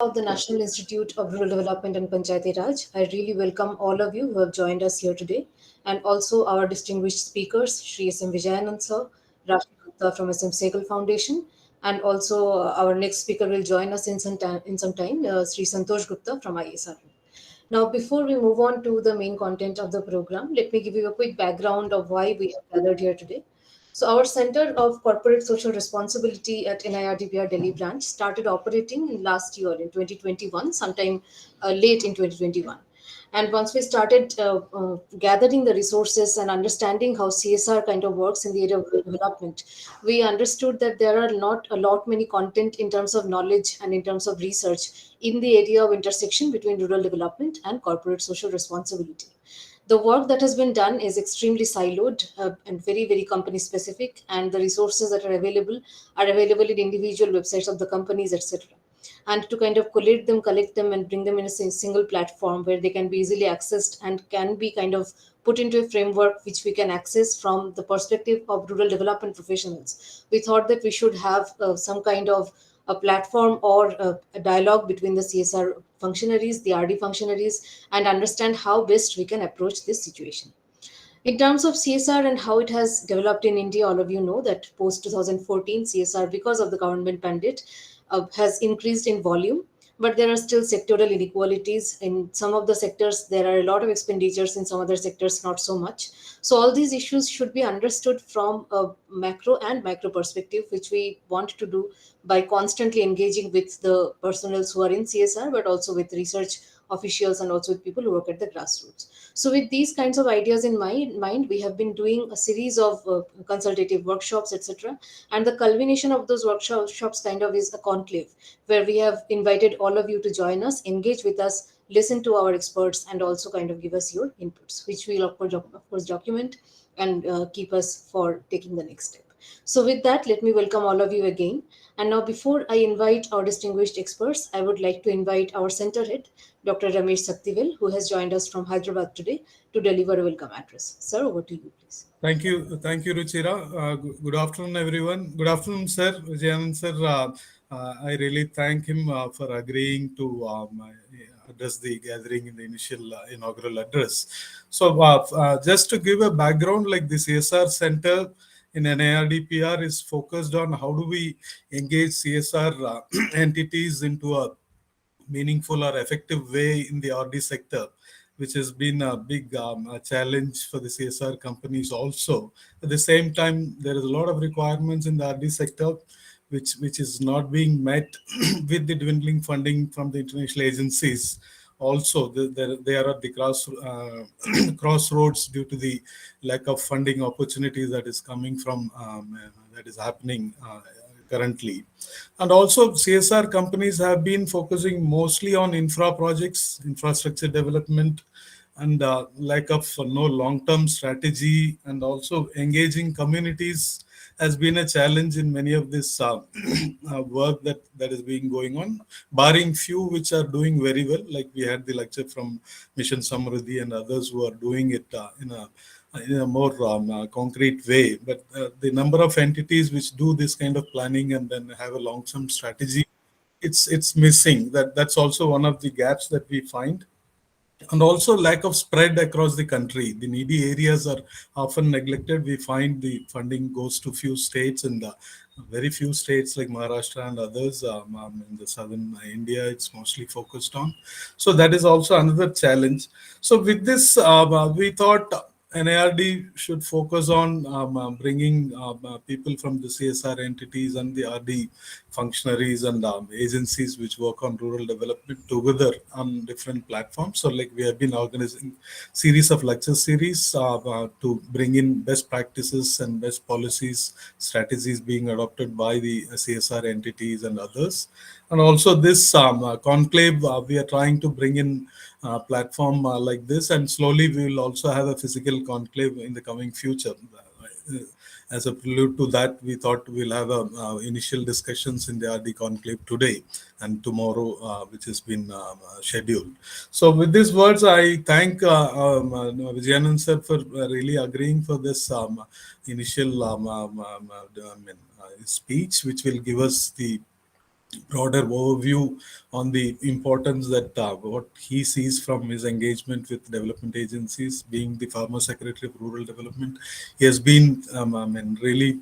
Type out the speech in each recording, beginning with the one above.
Of the National Institute of Rural Development and Panchayati Raj. I really welcome all of you who have joined us here today, and also our distinguished speakers, Sri S.M. Vijayanand sir, Rashi Gupta from S.M. Sehgal Foundation, and also our next speaker will join us in some time, Sri Santosh Gupta from ISR. Now, before we move on to the main content of the program, let me give you a quick background of why we have gathered here today. So, our Center of Corporate Social Responsibility at NIRD-PR Delhi branch started operating in last year in 2021, sometime late in 2021. And once we started gathering the resources and understanding how CSR kind of works in the area of development, we understood that there are not a lot many content in terms of knowledge and in terms of research in the area of intersection between rural development and corporate social responsibility. The work that has been done is extremely siloed and very very company specific, and the resources that are available in individual websites of the companies, etc. And to kind of collect them and bring them in a single platform where they can be easily accessed and can be kind of put into a framework which we can access from the perspective of rural development professionals. We thought that we should have some kind of a platform or a dialogue between the CSR functionaries, the RD functionaries, and understand how best we can approach this situation. In terms of CSR and how it has developed in India, all of you know that post 2014 CSR, because of the government mandate, has increased in volume, but there are still sectoral inequalities. In some of the sectors, there are a lot of expenditures, in some other sectors, not so much. So, all these issues should be understood from a macro and micro perspective, which we want to do by constantly engaging with the personals who are in CSR, but also with research officials and also with people who work at the grassroots. So, with these kinds of ideas in mind, we have been doing a series of consultative workshops, etc. And the culmination of those workshops kind of is a conclave where we have invited all of you to join us, engage with us, listen to our experts, and also kind of give us your inputs, which we'll of course document and keep us for taking the next step. So, with that, let me welcome all of you again. And now, before I invite our distinguished experts, I would like to invite our center head, Dr. Ramesh Saktivel, who has joined us from Hyderabad today to deliver a welcome address. Sir, over to you, please. Thank you, Ruchira. Good afternoon, everyone. Good afternoon, sir. Vijayanand sir. I really thank him for agreeing to address the gathering in the initial inaugural address. So, just to give a background, like the CSR Center in NIRD-PR is focused on how do we engage CSR entities into a meaningful or effective way in the RD sector, which has been a big challenge for the CSR companies also. At the same time, there is a lot of requirements in the RD sector, which is not being met with the dwindling funding from the international agencies. Also, they are at the crossroads due to the lack of funding opportunities that is coming from that is happening currently. And also, CSR companies have been focusing mostly on infra projects, infrastructure development, and lack of no long-term strategy, and also engaging communities has been a challenge in many of this work that is being going on, barring few which are doing very well. Like we had the lecture from Mission Samruddhi and others who are doing it in a more concrete way. But the number of entities which do this kind of planning and then have a long-term strategy, it's missing. That's also one of the gaps that we find. And also lack of spread across the country. The needy areas are often neglected. We find the funding goes to few states, and very few states like Maharashtra and others in the southern India, it's mostly focused on. So that is also another challenge. So with this, we thought NIRD should focus on bringing people from the CSR entities and the RD functionaries and agencies which work on rural development together on different platforms. So, like we have been organizing series of lecture series to bring in best practices and best policies, strategies being adopted by the CSR entities and others. And also this conclave, we are trying to bring in platform like this, and slowly we will also have a physical conclave in the coming future. As a prelude to that, we thought we'll have initial discussions in the RD conclave today and tomorrow, which has been scheduled. So with these words, I thank Vijayanand sir for really agreeing for this initial speech, which will give us the broader overview on the importance that what he sees from his engagement with development agencies, being the former Secretary of Rural Development. He has been, really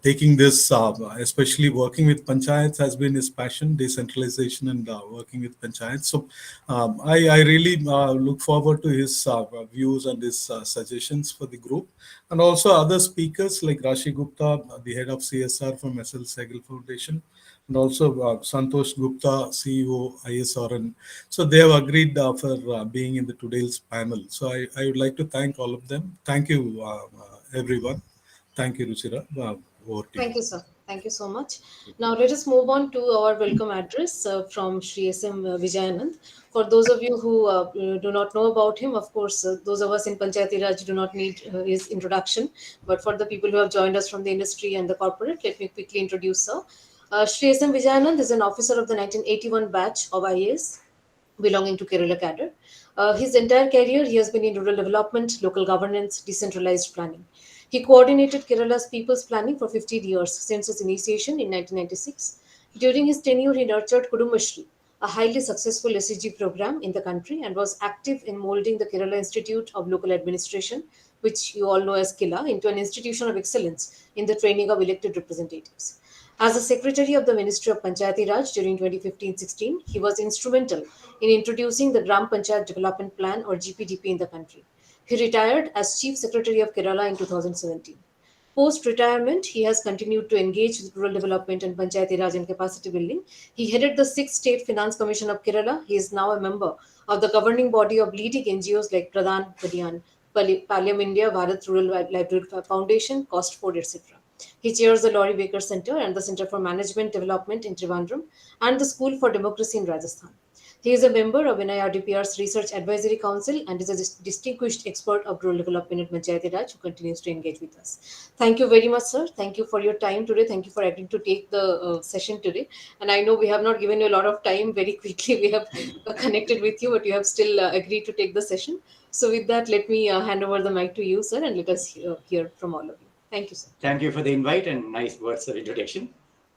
taking this, especially working with panchayats, has been his passion, decentralization and working with panchayats. So I really look forward to his views and his suggestions for the group, and also other speakers like Rashi Gupta, the head of CSR from SL Sehgal Foundation, and also Santosh Gupta, CEO, ISRN. So they have agreed for being in the today's panel. So I would like to thank all of them. Thank you, everyone. Thank you, Ruchira. Over to you. Thank you, sir. Thank you so much. Now, let us move on to our welcome address from Shri S.M. Vijayanand. For those of you who do not know about him, of course, those of us in Panchayati Raj do not need his introduction. But for the people who have joined us from the industry and the corporate, let me quickly introduce sir. Shri S.M. Vijayanand is an officer of the 1981 batch of IAS belonging to Kerala cadre. His entire career, he has been in rural development, local governance, decentralized planning. He coordinated Kerala's people's planning for 50 years since its initiation in 1996. During his tenure, he nurtured Kudumbashri, a highly successful SCG program in the country, and was active in molding the Kerala Institute of Local Administration, which you all know as KILA, into an institution of excellence in the training of elected representatives. As the Secretary of the Ministry of Panchayati Raj during 2015-16, he was instrumental in introducing the Gram Panchayat Development Plan or GPDP in the country. He retired as Chief Secretary of Kerala in 2017. Post retirement, he has continued to engage with rural development and Panchayati Raj and capacity building. He headed the 6th State Finance Commission of Kerala. He is now a member of the governing body of leading NGOs like Pradhan Padian, Palyam India, Bharat Rural Library Foundation, Cost Ford, etc. He chairs the Laurie Baker Center and the Center for Management Development in Trivandrum and the School for Democracy in Rajasthan. He is a member of NIRD-PR's Research Advisory Council and is a distinguished expert of rural development at Panchayati Raj who continues to engage with us. Thank you very much, sir. Thank you for your time today. Thank you for agreeing to take the session today. And I know we have not given you a lot of time. Very quickly, we have connected with you, but you have still agreed to take the session. So, with that, let me hand over the mic to you, sir, and let us hear from all of you. Thank you, sir. Thank you for the invite and nice words of introduction.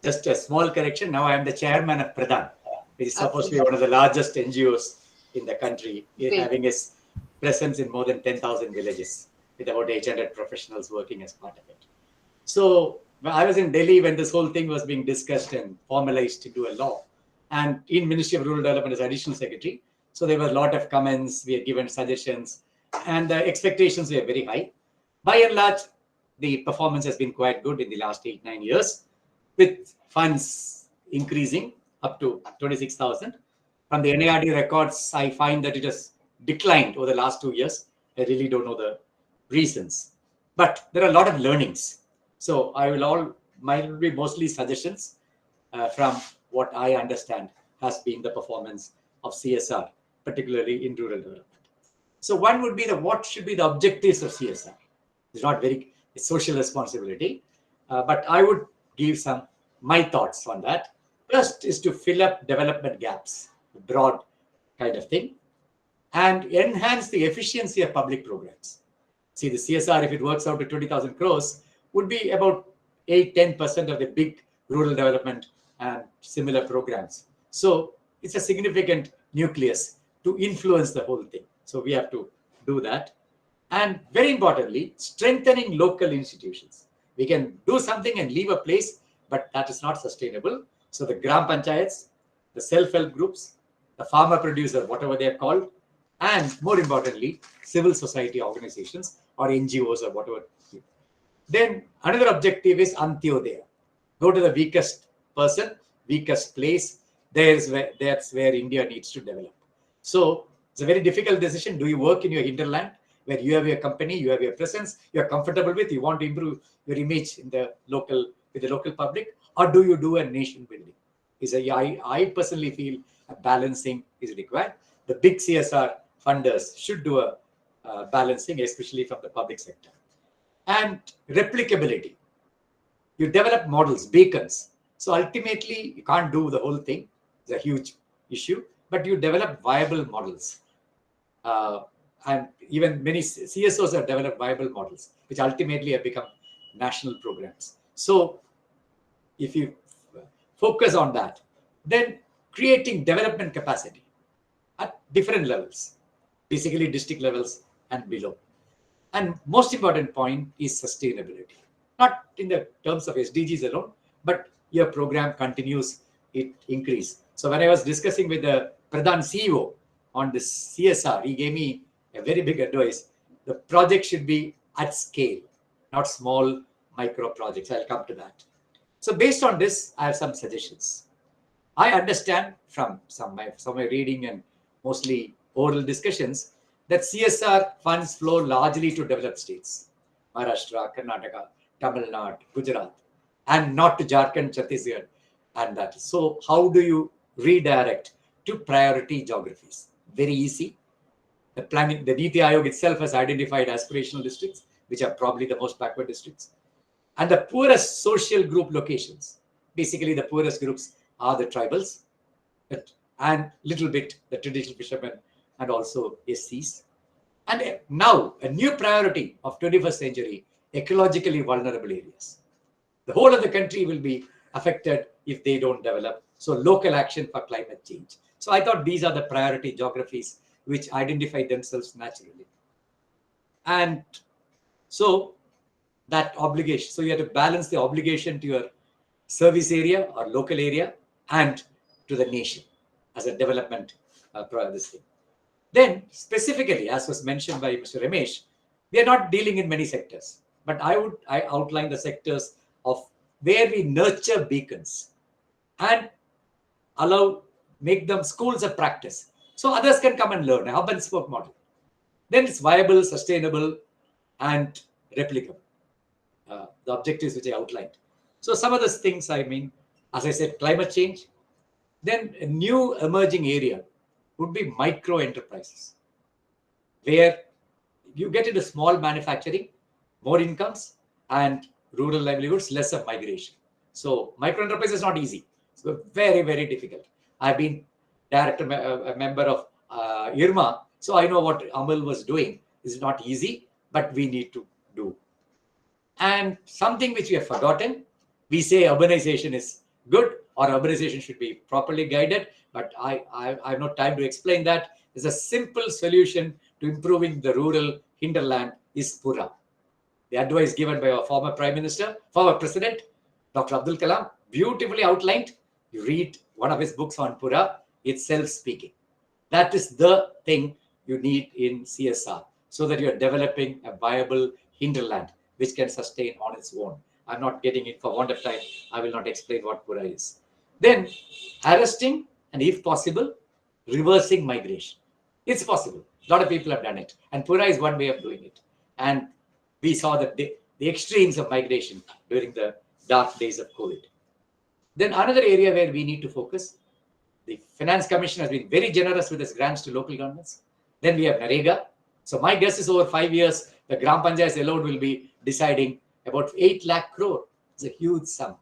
Just a small correction. Now I am the chairman of Pradhan, which is supposed to be one of the largest NGOs in the country, having its presence in more than 10,000 villages with about 800 professionals working as part of it. So I was in Delhi when this whole thing was being discussed and formalized into a law, and in Ministry of Rural Development as additional secretary. So there were a lot of comments, we had given suggestions, and the expectations were very high. By and large, the performance has been quite good in the last 8-9 years, with funds increasing up to 26,000. From the NIRD records, I find that it has declined over the last 2 years. I really don't know the reasons, but there are a lot of learnings. So might be mostly suggestions from what I understand has been the performance of CSR, particularly in rural development. So one would be what should be the objectives of CSR? It's not very social responsibility, but I would give my thoughts on that. First is to fill up development gaps, a broad kind of thing, and enhance the efficiency of public programs. See, the CSR, if it works out to 20,000 crores, would be about 8-10% of the big rural development and similar programs. So it's a significant nucleus to influence the whole thing. So we have to do that. And very importantly, strengthening local institutions. We can do something and leave a place, but that is not sustainable. So the Gram Panchayats, the self-help groups, the farmer producer, whatever they are called, and more importantly, civil society organizations or NGOs or whatever. Then another objective is Antyodaya. Go to the weakest person, weakest place. That's where India needs to develop. So it's a very difficult decision. Do you work in your hinterland where you have your company, you have your presence, you are comfortable with, you want to improve your image in the local with the local public, or do you do a nation building? I personally feel a balancing is required. The big CSR funders should do a balancing, especially from the public sector. And replicability. You develop models, beacons. So ultimately, you can't do the whole thing. It's a huge issue, but you develop viable models. And even many CSOs have developed viable models, which ultimately have become national programs. So if you focus on that, Then creating development capacity at different levels, basically district levels and below. And most important point is sustainability, not in the terms of SDGs alone, but your program continues, it increase. So when I was discussing with the Pradhan CEO on this CSR, he gave me a very big advice. The project should be at scale, not small micro projects. I'll come to that. So based on this, I have some suggestions. I understand from some of my reading and mostly oral discussions that CSR funds flow largely to developed states, Maharashtra, Karnataka, Tamil Nadu, Gujarat, and not to Jharkhand, Chhattisgarh, and that. So how do you redirect to priority geographies? Very easy. The planning, the NITI Aayog itself has identified aspirational districts, which are probably the most backward districts, and the poorest social group locations. Basically, the poorest groups are the tribals, and little bit the traditional fishermen and also SCs. And now a new priority of 21st century, ecologically vulnerable areas. The whole of the country will be affected if they don't develop. So local action for climate change. So I thought these are the priority geographies which identify themselves naturally. And so that obligation, so you have to balance the obligation to your service area or local area and to the nation as a development this thing. Then specifically, as was mentioned by Mr. Ramesh, we are not dealing in many sectors, but I outline the sectors of where we nurture beacons and make them schools of practice so others can come and learn, a hub and spoke model. Then it's viable, sustainable, and replicable. The objectives which I outlined. So some of those things, I mean, as I said, climate change. Then a new emerging area would be micro enterprises, where you get into small manufacturing, more incomes, and rural livelihoods, less of migration. So micro enterprise is not easy. It's very, very difficult. I've been a member of IRMA, so I know what Amal was doing. It's not easy, but we need to do. And something which we have forgotten, we say urbanization is good or urbanization should be properly guided, but I have no time to explain that. There's a simple solution to improving the rural hinterland is Pura. The advice given by our former Prime Minister, former President, Dr. Abdul Kalam, beautifully outlined. You read one of his books on Pura, it's self-speaking. That is the thing you need in CSR, so that you're developing a viable hinterland which can sustain on its own. I'm not getting it for want of time. I will not explain what Pura is. Then arresting and, if possible, reversing migration. It's possible. A lot of people have done it. And Pura is one way of doing it. And we saw that the extremes of migration during the dark days of COVID. Then another area where we need to focus, the Finance Commission has been very generous with its grants to local governments. Then we have NREGA. So my guess is over 5 years, the Gram Panchayats alone will be deciding about 8 lakh crore. It's a huge sum.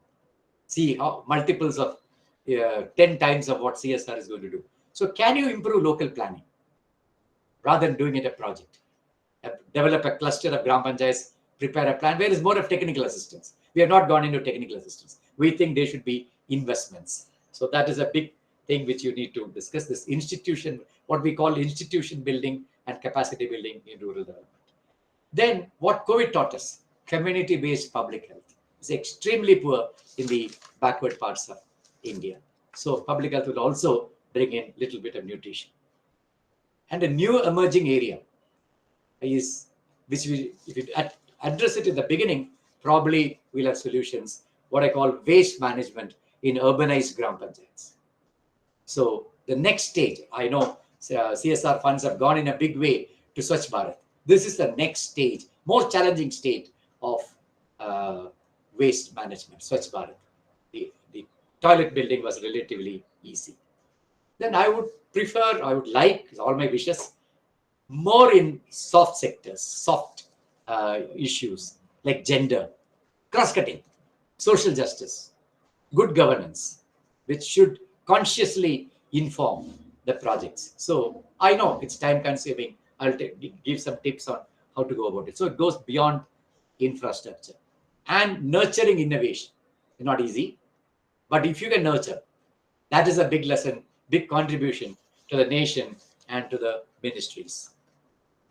See how multiples of 10 times of what CSR is going to do. So can you improve local planning rather than doing it a project? Develop a cluster of Gram Panchayats, prepare a plan where is more of technical assistance. We have not gone into technical assistance. We think there should be investments. So that is a big thing which you need to discuss. This institution, what we call institution building and capacity building in rural development. Then what COVID taught us, community-based public health is extremely poor in the backward parts of India. So public health will also bring in a little bit of nutrition. And a new emerging area is, which we, if you address it in the beginning, probably we'll have solutions, what I call waste management in urbanized Gram Panchayats. So the next stage, I know CSR funds have gone in a big way to Swachh Bharat. This is the next stage, more challenging stage of waste management, Swachh Bharat. The toilet building was relatively easy. Then I would like, all my wishes, more in soft sectors, soft issues like gender, cross-cutting, social justice, good governance, which should consciously inform the projects. So I know it's time consuming. I'll give some tips on how to go about it. So it goes beyond infrastructure and nurturing innovation. It's not easy, but if you can nurture, That is a big lesson, big contribution to the nation and to the ministries.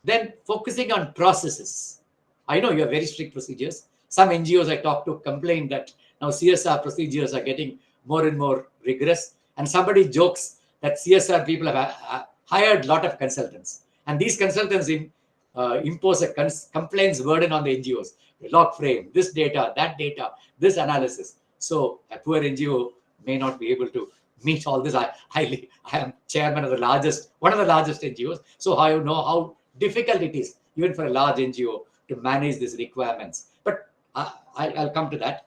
Then focusing on processes. I know you have very strict procedures. Some NGOs I talk to complain that now CSR procedures are getting more and more rigorous. And somebody jokes that CSR people have hired a lot of consultants. And these consultants impose a complaints burden on the NGOs. The log frame, this data, this analysis. So a poor NGO may not be able to meet all this. I am chairman of one of the largest NGOs. So I know how difficult it is, even for a large NGO, to manage these requirements. But I'll come to that.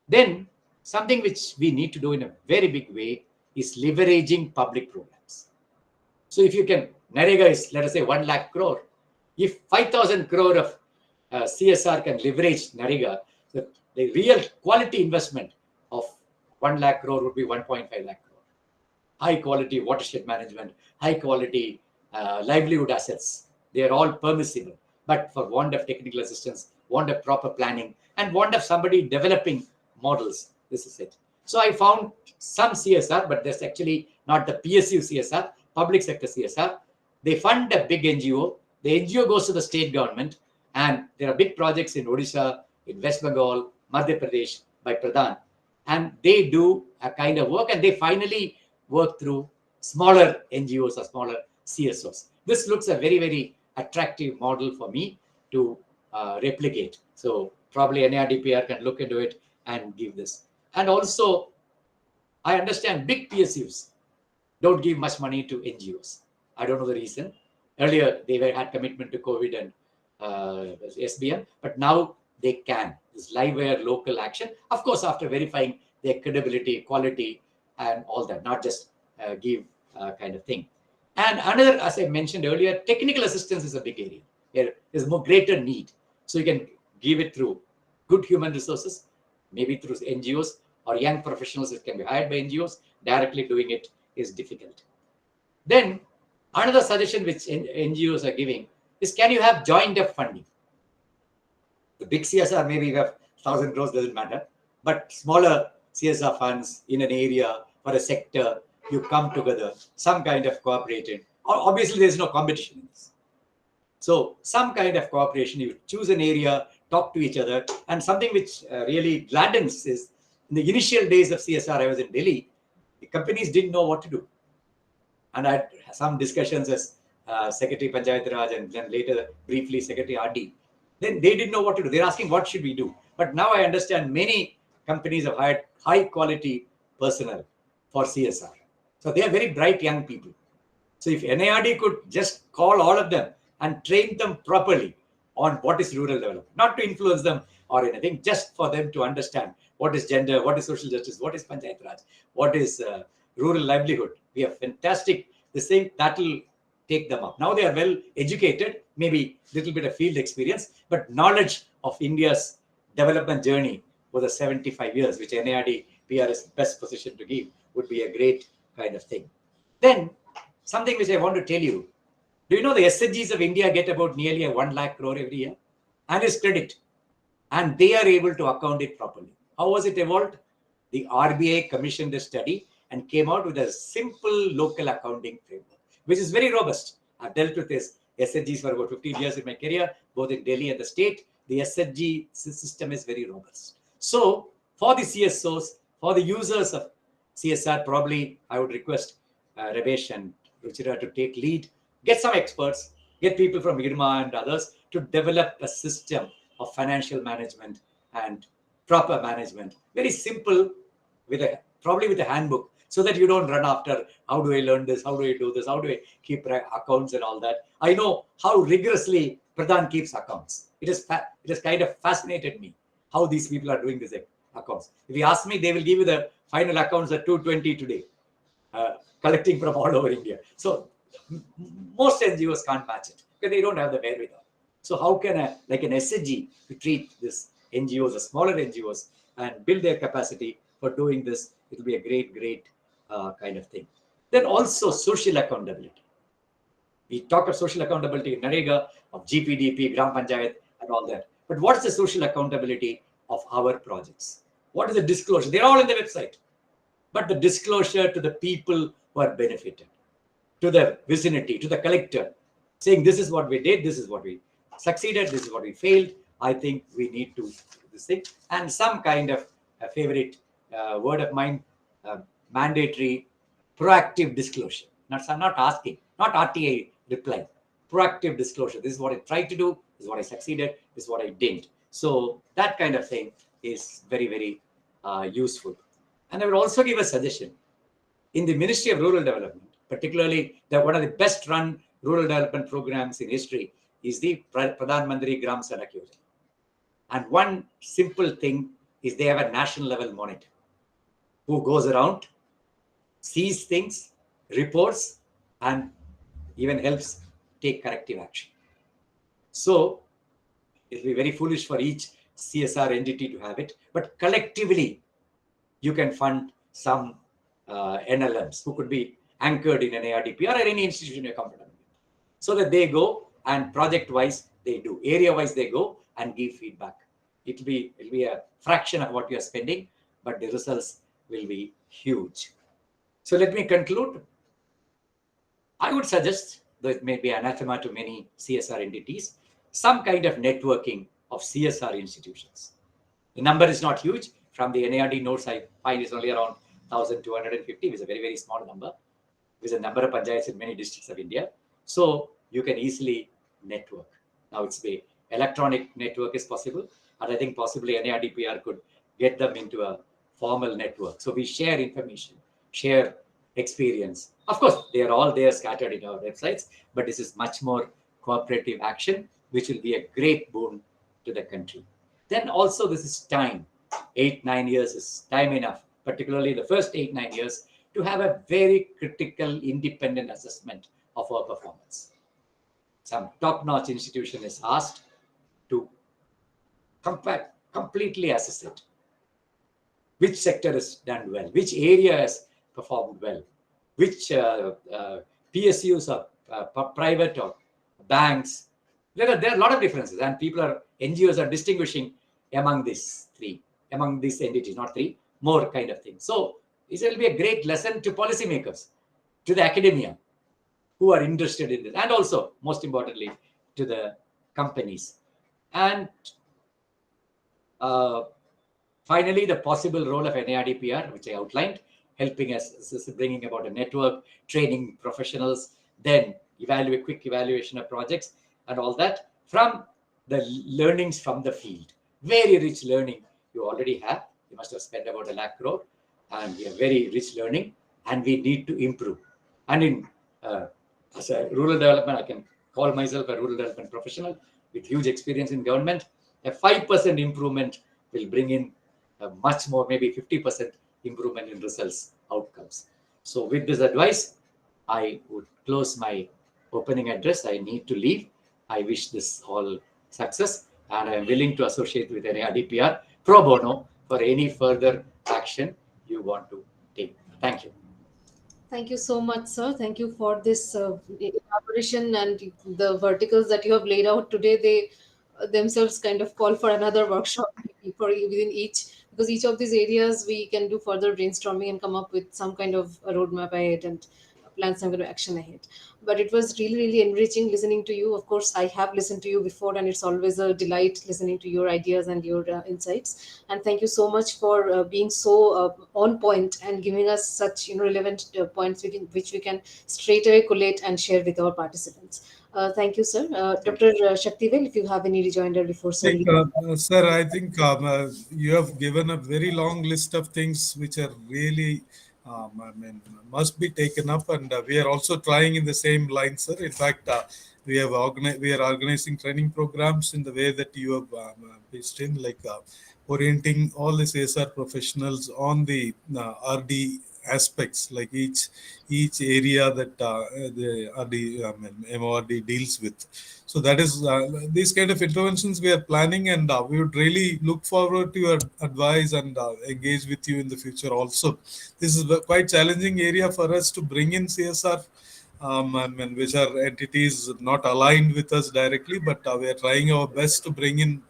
Then something which we need to do in a very big way is leveraging public programs. So if you can, NREGA is, let us say, 1 lakh crore. If 5,000 crore of CSR can leverage NREGA, the real quality investment of 1 lakh crore would be 1.5 lakh crore. High quality watershed management, high quality livelihood assets. They are all permissible. But for want of technical assistance, want of proper planning, and want of somebody developing models, this is it. So I found some CSR, but that's actually not the PSU CSR, public sector CSR. They fund a big NGO. The NGO goes to the state government, and there are big projects in Odisha, in West Bengal, Madhya Pradesh by Pradhan. And they do a kind of work, and they finally work through smaller NGOs or smaller CSOs. This looks a very, very attractive model for me to replicate. So probably NIRD-PR can look into it and give this. And also, I understand big PSUs don't give much money to NGOs. I don't know the reason. Earlier, they had commitment to COVID and SBM, but now they can. This live wire local action, of course, after verifying their credibility, quality, and all that, not just give kind of thing. And another, as I mentioned earlier, technical assistance is a big area. There is more greater need. So you can give it through good human resources, maybe through NGOs or young professionals that can be hired by NGOs. Directly doing it is difficult. Then another suggestion which NGOs are giving is, can you have joined up funding? The big CSR, maybe you have 1,000 crores, doesn't matter. But smaller CSR funds in an area or a sector, you come together, some kind of cooperation. Obviously, there's no competition in this. So some kind of cooperation, you choose an area, talk to each other. And something which really gladdens is, in the initial days of CSR, I was in Delhi, the companies didn't know what to do. And I had some discussions as Secretary Panchayat Raj and then later briefly Secretary RD. Then they didn't know what to do. They're asking, what should we do? But now I understand many companies have hired high quality personnel for CSR. So they are very bright young people. So if NIRD could just call all of them and train them properly on what is rural development, not to influence them or anything, just for them to understand what is gender, what is social justice, what is Panchayat Raj, what is rural livelihood. We have fantastic, the same, that will take them up. Now they are well educated, maybe a little bit of field experience, but knowledge of India's development journey for the 75 years, which NIRD-PR is best positioned to give, would be a great kind of thing. Then something which I want to tell you, do you know the SHGs of India get about nearly 1 lakh crore every year? And is credit. And they are able to account it properly. How was it evolved? The RBI commissioned a study and came out with a simple local accounting framework, which is very robust. I've dealt with this SHGs for about 15 years in my career, both in Delhi and the state. The SHG system is very robust. So for the CSOs, for the users of CSR, probably I would request Ramesh and Ruchira to take lead, get some experts, get people from IRMA and others to develop a system of financial management and proper management. Very simple, probably with a handbook, so that you don't run after, how do I learn this? How do I do this? How do I keep accounts and all that? I know how rigorously Pradhan keeps accounts. It has kind of fascinated me how these people are doing these accounts. If you ask me, they will give you the final accounts at 220 today, collecting from all over India. So most NGOs can't match it because they don't have the wherewithal. So how can an SHG to treat this NGOs, the smaller NGOs, and build their capacity for doing this? It will be a great kind of thing. Then also social accountability. We talk of social accountability in NREGA, of GPDP, Gram Panchayat, and all that. But what is the social accountability of our projects? What is the disclosure? They're all on the website. but the disclosure to the people who are benefited, to the vicinity, to the collector, saying this is what we did, this is what we succeeded, this is what we failed. I think we need to do this thing. And some kind of a favorite word of mine, mandatory proactive disclosure. I'm not asking, not RTA reply, proactive disclosure. This is what I tried to do, this is what I succeeded, this is what I didn't. So that kind of thing is very, very useful. And I would also give a suggestion. In the Ministry of Rural Development, particularly one of the best run rural development programs in history is the Pradhan Mantri Gram Sadak Yojana. And one simple thing is they have a national level monitor who goes around, sees things, reports, and even helps take corrective action. So it will be very foolish for each CSR entity to have it, but collectively you can fund some NLMs who could be anchored in an NIRD-PR or any institution you're comfortable with, so that they go and project-wise they do, area-wise they go and give feedback. It'll be a fraction of what you're spending, but the results will be huge. So let me conclude. I would suggest, though it may be anathema to many CSR entities, some kind of networking of CSR institutions. The number is not huge. From the NIRD notes, I find it's only around 1,250, which is a very, very small number. There's a number of panchayats in many districts of India. So you can easily network. Now it's the electronic network is possible, and I think possibly NIRD-PR could get them into a formal network. So we share information, share experience. Of course, they are all there scattered in our websites, but this is much more cooperative action, which will be a great boon to the country. Then also this is time. 8-9 years is time enough, particularly the first 8-9 years, to have a very critical independent assessment of our performance. Some top-notch institution is asked to completely assess it. Which sector has done well, which area has performed well, which PSUs are private or banks. There are a lot of differences, and NGOs are distinguishing among these entities, not three, more kind of things. So this will be a great lesson to policymakers, to the academia who are interested in this, and also, most importantly, to the companies. And finally, the possible role of NIRD-PR, which I outlined, helping us, bringing about a network, training professionals, then quick evaluation of projects, and all that from the learnings from the field. Very rich learning you already have. You must have spent about 1 lakh crore, and we have very rich learning, and we need to improve. And in as a rural development, I can call myself a rural development professional with huge experience in government. A 5% improvement will bring in much more, maybe 50% improvement in results, outcomes. So with this advice, I would close my opening address. I need to leave. I wish this all success, and I am willing to associate with NIRD-PR pro bono for any further action you want to take. Thank you. Thank you so much, sir. Thank you for this elaboration, and the verticals that you have laid out today. They themselves kind of call for another workshop for within each, because each of these areas we can do further brainstorming and come up with some kind of a roadmap ahead and plan some kind of action ahead. But it was really, really enriching listening to you. Of course, I have listened to you before, and it's always a delight listening to your ideas and your insights. And thank you so much for being so on point and giving us such relevant points which we can straight away collate and share with our participants. Thank you, sir. Dr. Shaktivel, if you have any rejoinder before sir. Sir, I think you have given a very long list of things which are really must be taken up, and we are also trying in the same line, sir. In fact, we are organizing training programs in the way that you have pitched in, like orienting all the CSR professionals on the RD aspects, like each area that the RD MORD deals with. So that is these kind of interventions we are planning, and we would really look forward to your advice and engage with you in the future also. This is a quite challenging area for us to bring in CSR I mean, which are entities not aligned with us directly, but we are trying our best to bring in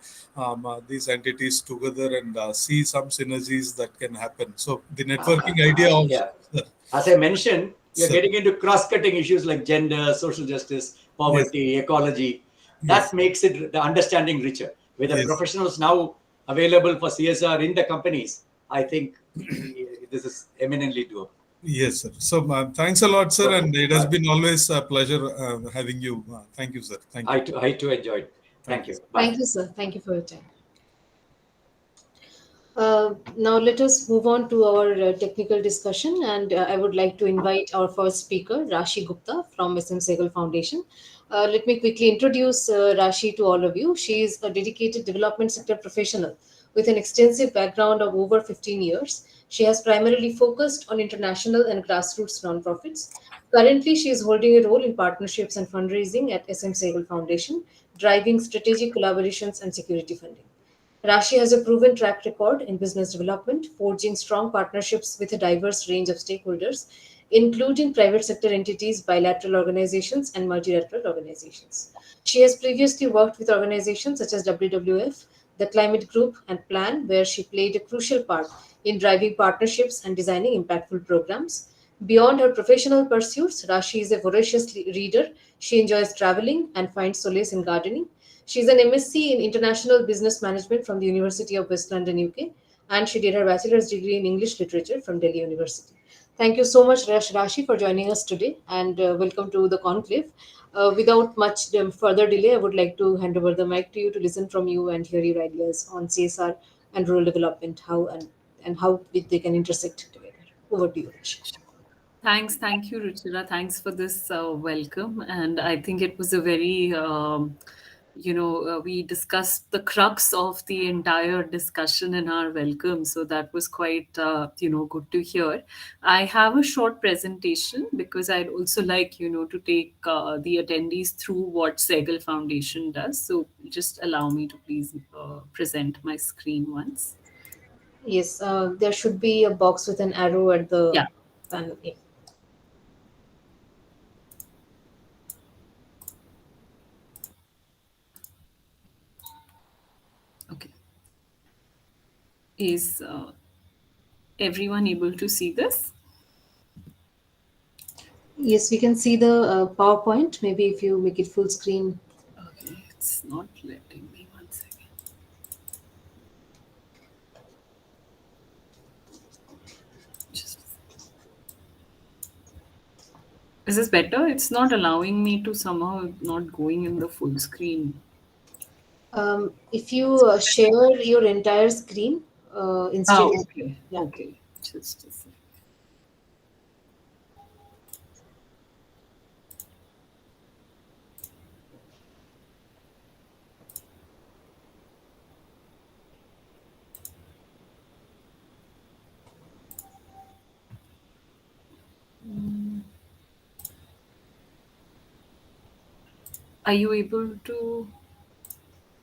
these entities together and see some synergies that can happen. So the networking idea also. Yeah. As I mentioned, you're Sir, getting into cross-cutting issues like gender, social justice, yes, poverty, ecology. That yes, makes it the understanding richer. With the yes. professionals now available for CSR in the companies, I think this is eminently doable. Yes, sir. So thanks a lot, sir, Okay. and it has been always a pleasure having you. Thank you, sir. Thank you. I too enjoyed. Thank Thank you. you. Sir. Bye. Thank you, sir. Thank you for your time. Now let us move on to our technical discussion, and I would like to invite our first speaker, Rashi Gupta from SM Sehgal Foundation. Let me quickly introduce Rashi to all of you. She is a dedicated development sector professional with an extensive background of over 15 years. She has primarily focused on international and grassroots nonprofits. Currently, she is holding a role in partnerships and fundraising at SM Sehgal Foundation, driving strategic collaborations and security funding. Rashi has a proven track record in business development, forging strong partnerships with a diverse range of stakeholders, including private sector entities, bilateral organizations, and multilateral organizations. She has previously worked with organizations such as WWF, the Climate Group, and Plan, where she played a crucial part in driving partnerships and designing impactful programs. Beyond her professional pursuits, Rashi is a voracious reader. She enjoys traveling and finds solace in gardening. She is an MSc in International Business Management from the University of West London, UK, and she did her bachelor's degree in English Literature from Delhi University. Thank you so much, Rashi, for joining us today, and welcome to the conclave. Without much further delay, I would like to hand over the mic to you to listen from you and hear your ideas on CSR and rural development, and how they can intersect together. Over to you, Rashi. Thank you, Ruchira. Thanks for this welcome. And I think it was a very, we discussed the crux of the entire discussion in our welcome. So that was quite, good to hear. I have a short presentation because I'd also like, to take the attendees through what Segal Foundation does. So just allow me to please present my screen once. Yes, there should be a box with an arrow at the Yeah. panel. Yeah. Okay. Is everyone able to see this? Yes, we can see the PowerPoint. Maybe if you make it full screen. Okay, it's not letting me. One second. Just a second. Is this better? It's not allowing me to somehow not going in the full screen. If you share your entire screen instead, Okay. yeah. Okay. Just a second. Are you able to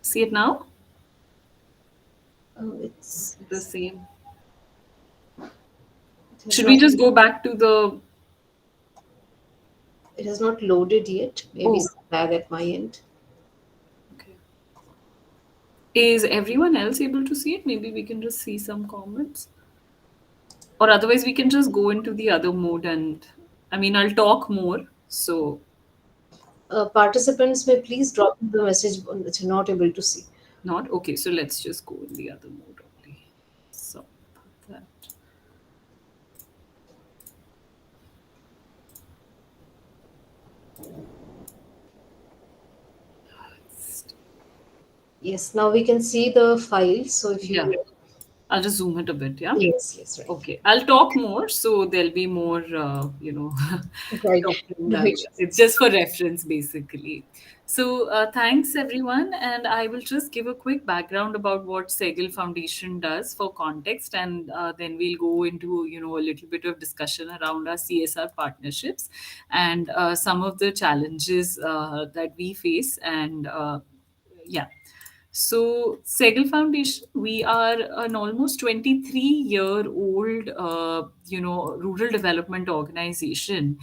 see it now? It's The same. it has Should we not just go back to the? it has not loaded yet. Maybe Oh, some lag at my end. okay. Is everyone else able to see it? Maybe we can just see some comments. Or otherwise, we can just go into the other mode and I mean, I'll talk more. So, Participants may please drop the message that you're not able to see. not okay. So, let's just go in the other mode only. So, that. Yes, now we can see the file. So if Yeah. you, I'll just zoom it a bit. Yeah. yes, right. Okay. I'll talk more. So, there'll be more, Right. talking No done. Yeah. issues. It's just for reference, basically. So, thanks everyone. And I will just give a quick background about what Segal Foundation does for context. And then we'll go into, a little bit of discussion around our CSR partnerships and some of the challenges that we face. And yeah. So, Segal Foundation, we are an almost 23-year-old, rural development organization.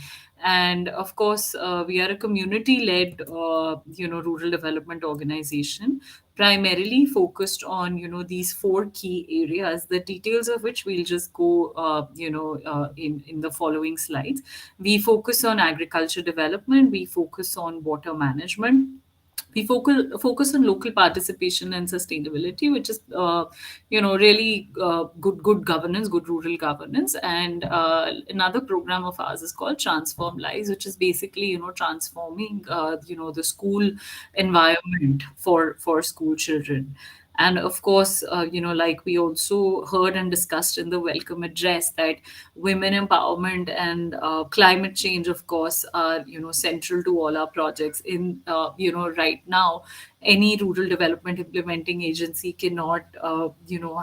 And of course, we are a community-led, rural development organization, primarily focused on, these four key areas, the details of which we'll just go, in the following slides. We focus on agriculture development, we focus on water management, we focus on local participation and sustainability, which is really good governance, good rural governance. And another program of ours is called Transform Lives, which is basically transforming the school environment for school children. And of course, like we also heard and discussed in the welcome address, that women empowerment and climate change, of course, are central to all our projects. In right now, any rural development implementing agency cannot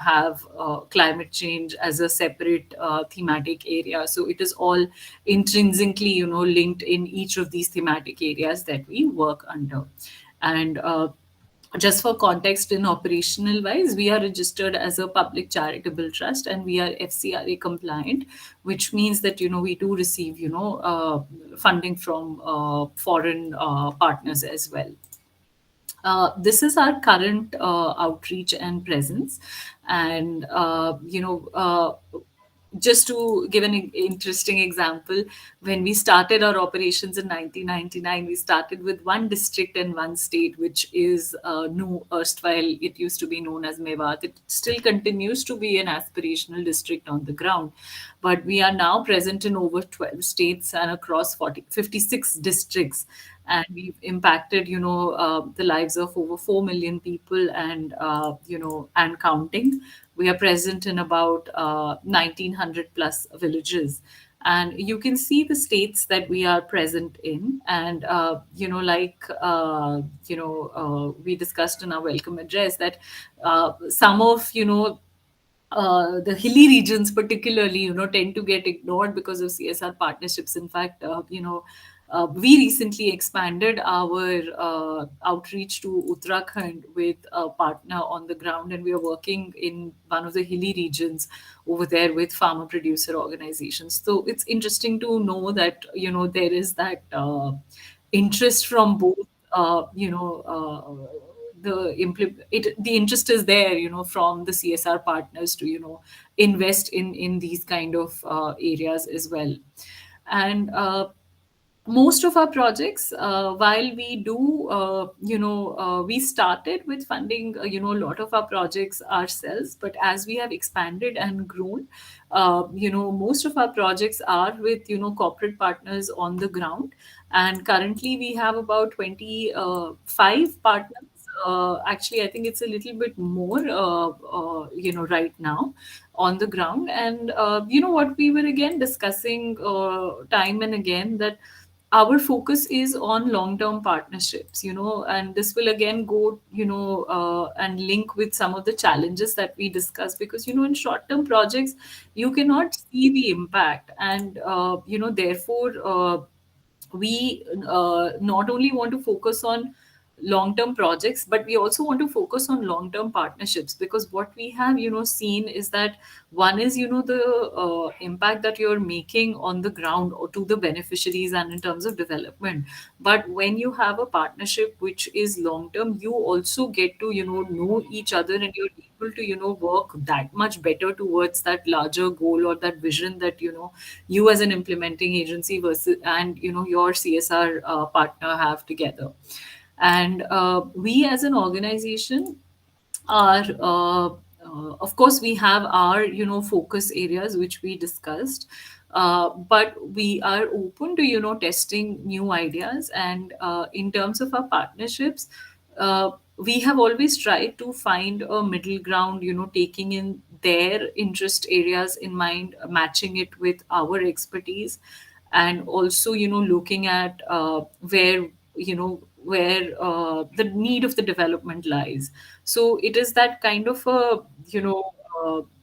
have climate change as a separate thematic area. So it is all intrinsically linked in each of these thematic areas that we work under. And just for context, in operational wise, we are registered as a public charitable trust, and we are FCRA compliant, which means that we do receive funding from foreign partners as well. This is our current outreach and presence. And just to give an interesting example, when we started our operations in 1999, we started with one district and one state, which is new. Erstwhile, it used to be known as Mewat. It still continues to be an aspirational district on the ground, but we are now present in over 12 states and across 56 districts. And we've impacted, the lives of over 4 million people, and and counting. We are present in about 1900 plus villages. And you can see the states that we are present in. And, we discussed in our welcome address that some of, the hilly regions particularly, tend to get ignored because of CSR partnerships. In fact, we recently expanded our outreach to Uttarakhand with a partner on the ground, and we are working in one of the hilly regions over there with farmer producer organizations. So it's interesting to know that there is that interest from both. The interest is there, from the CSR partners to invest in these kind of areas as well. And most of our projects, while we do we started with funding a lot of our projects ourselves, but as we have expanded and grown, most of our projects are with corporate partners on the ground. And currently we have about 25 partners. Actually, I think it's a little bit more right now on the ground. And what we were again discussing time and again, that our focus is on long term partnerships, and this will again go and link with some of the challenges that we discussed, because in short term projects you cannot see the impact. And therefore we not only want to focus on long term projects, but we also want to focus on long term partnerships, because what we have seen is that one is the impact that you're making on the ground or to the beneficiaries and in terms of development. But when you have a partnership which is long term, you also get to know each other, and you're able to work that much better towards that larger goal or that vision that you as an implementing agency versus and your CSR partner have together. And we as an organization are of course we have our focus areas which we discussed, but we are open to testing new ideas. And in terms of our partnerships, we have always tried to find a middle ground, taking in their interest areas in mind, matching it with our expertise, and also looking at where the need of the development lies. So it is that kind of a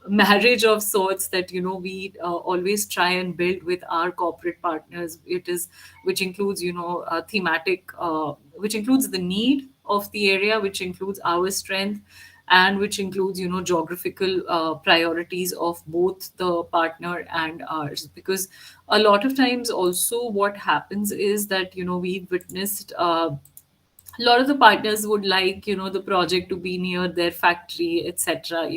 marriage of sorts that we always try and build with our corporate partners. It is which includes thematic, which includes the need of the area, which includes our strength, and which includes, geographical priorities of both the partner and ours. Because a lot of times also what happens is that, we've witnessed a lot of the partners would like, the project to be near their factory, etc.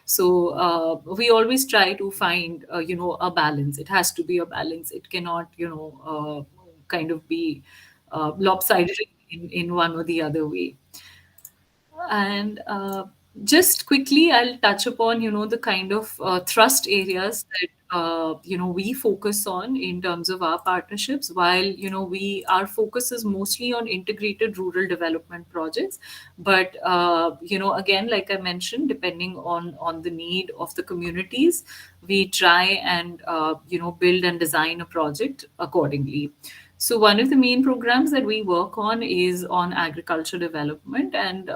So we always try to find, a balance. It has to be a balance. It cannot, kind of be lopsided in one or the other way. And just quickly, I'll touch upon, the kind of thrust areas that, we focus on in terms of our partnerships. While, our focus is mostly on integrated rural development projects. But, again, like I mentioned, depending on the need of the communities, we try and, build and design a project accordingly. So one of the main programs that we work on is on agriculture development, and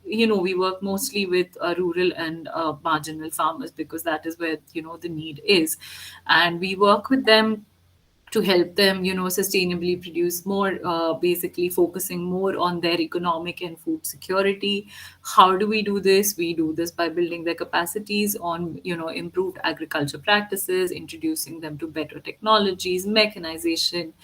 we work mostly with rural and marginal farmers, because that is where, the need is, and we work with them to help them, sustainably produce more, basically focusing more on their economic and food security. How do we do this? We do this by building their capacities on, improved agriculture practices, introducing them to better technologies, mechanization,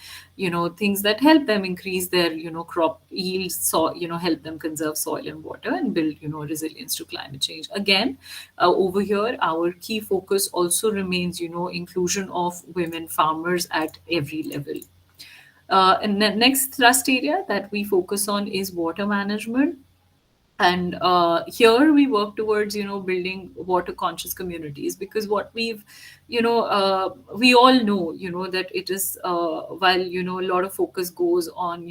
things that help them increase their, crop yields, so, help them conserve soil and water, and build, resilience to climate change. Again, over here, our key focus also remains, inclusion of women farmers at every level. And the next thrust area that we focus on is water management. And here we work towards, building water conscious communities, because what we all know, that it is, while, a lot of focus goes on,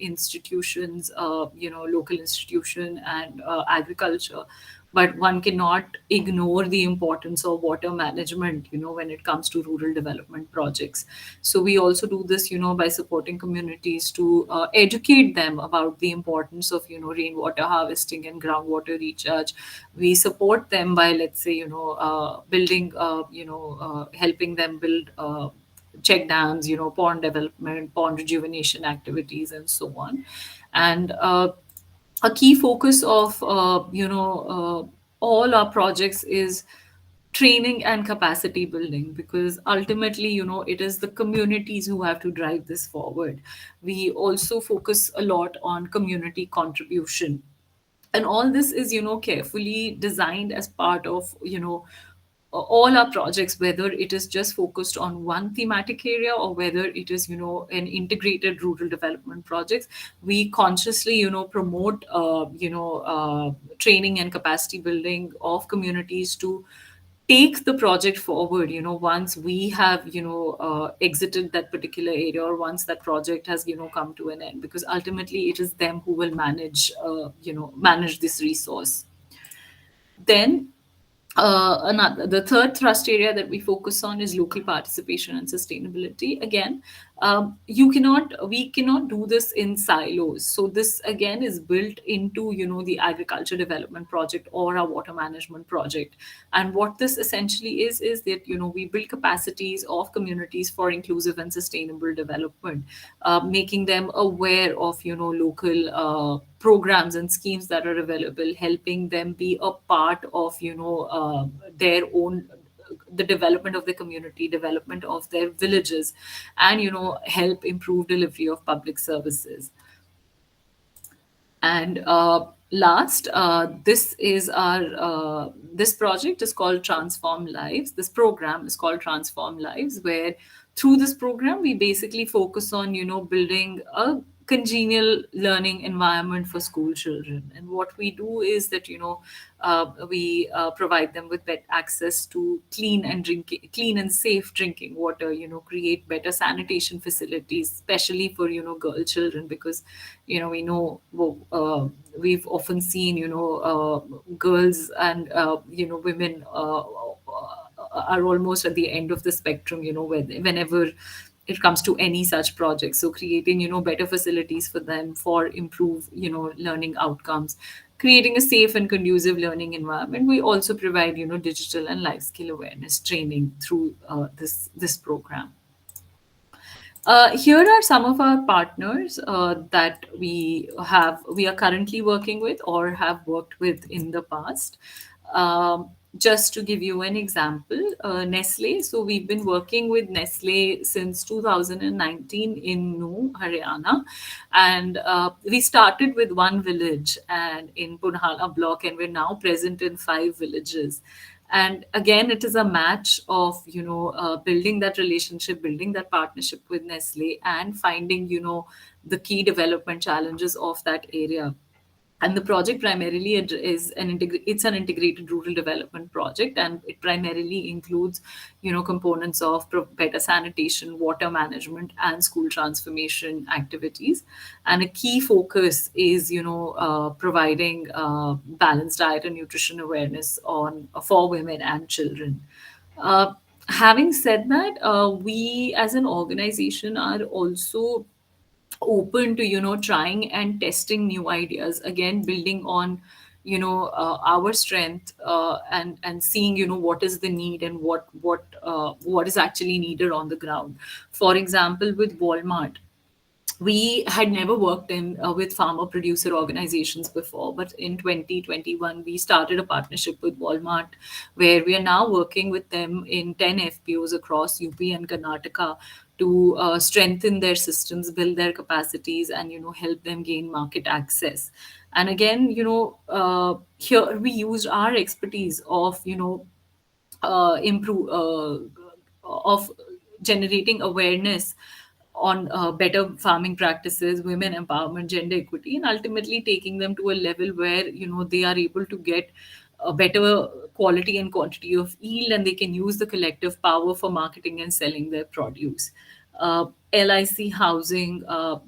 institutions, local institution and agriculture, but one cannot ignore the importance of water management, when it comes to rural development projects. So we also do this, by supporting communities to educate them about the importance of, rainwater harvesting and groundwater recharge. We support them by, let's say, building, helping them build check dams, pond development, pond rejuvenation activities, and so on. And a key focus of, all our projects is training and capacity building, because ultimately, it is the communities who have to drive this forward. We also focus a lot on community contribution, and all this is, carefully designed as part of, all our projects, whether it is just focused on one thematic area or whether it is, an integrated rural development projects. We consciously, promote, training and capacity building of communities to take the project forward, once we have, exited that particular area, or once that project has, come to an end, because ultimately it is them who will manage this resource. Then the third thrust area that we focus on is local participation and sustainability. Again, we cannot do this in silos. So this again is built into, the agriculture development project or our water management project. And what this essentially is that, we build capacities of communities for inclusive and sustainable development, making them aware of, local programs and schemes that are available, helping them be a part of, their own, the development of the community, development of their villages, and, help improve delivery of public services. And last, this project is called Transform Lives. This program is called Transform Lives, where through this program we basically focus on, building a congenial learning environment for school children. And what we do is that, we provide them with better access to clean and safe drinking water, create better sanitation facilities, especially for, girl children, because, we know, we've often seen, girls and, women are almost at the end of the spectrum, whenever it comes to any such project. So creating, better facilities for them for improved, learning outcomes, creating a safe and conducive learning environment. We also provide, digital and life skill awareness training through this program. Here are some of our partners that we are currently working with or have worked with in the past. Just to give you an example, Nestle. So we've been working with Nestle since 2019 in New Haryana, and we started with one village and in Punhala block, and we're now present in 5 villages. And again, it is a match of building that relationship, building that partnership with Nestle, and finding the key development challenges of that area. And the project primarily it's an integrated rural development project, and it primarily includes components of better sanitation, water management, and school transformation activities. And a key focus is providing balanced diet and nutrition awareness on for women and children. Having said that, we as an organization are also open to trying and testing new ideas, again building on our strength, and seeing what is the need and what is actually needed on the ground. For example, with Walmart, we had never worked in with farmer producer organizations before, but in 2021 we started a partnership with Walmart, where we are now working with them in 10 FPOs across UP and Karnataka to strengthen their systems, build their capacities, and help them gain market access. And again, here we used our expertise of improve of generating awareness on better farming practices, women empowerment, gender equity, and ultimately taking them to a level where they are able to get a better quality and quantity of yield, and they can use the collective power for marketing and selling their produce. LIC Housing,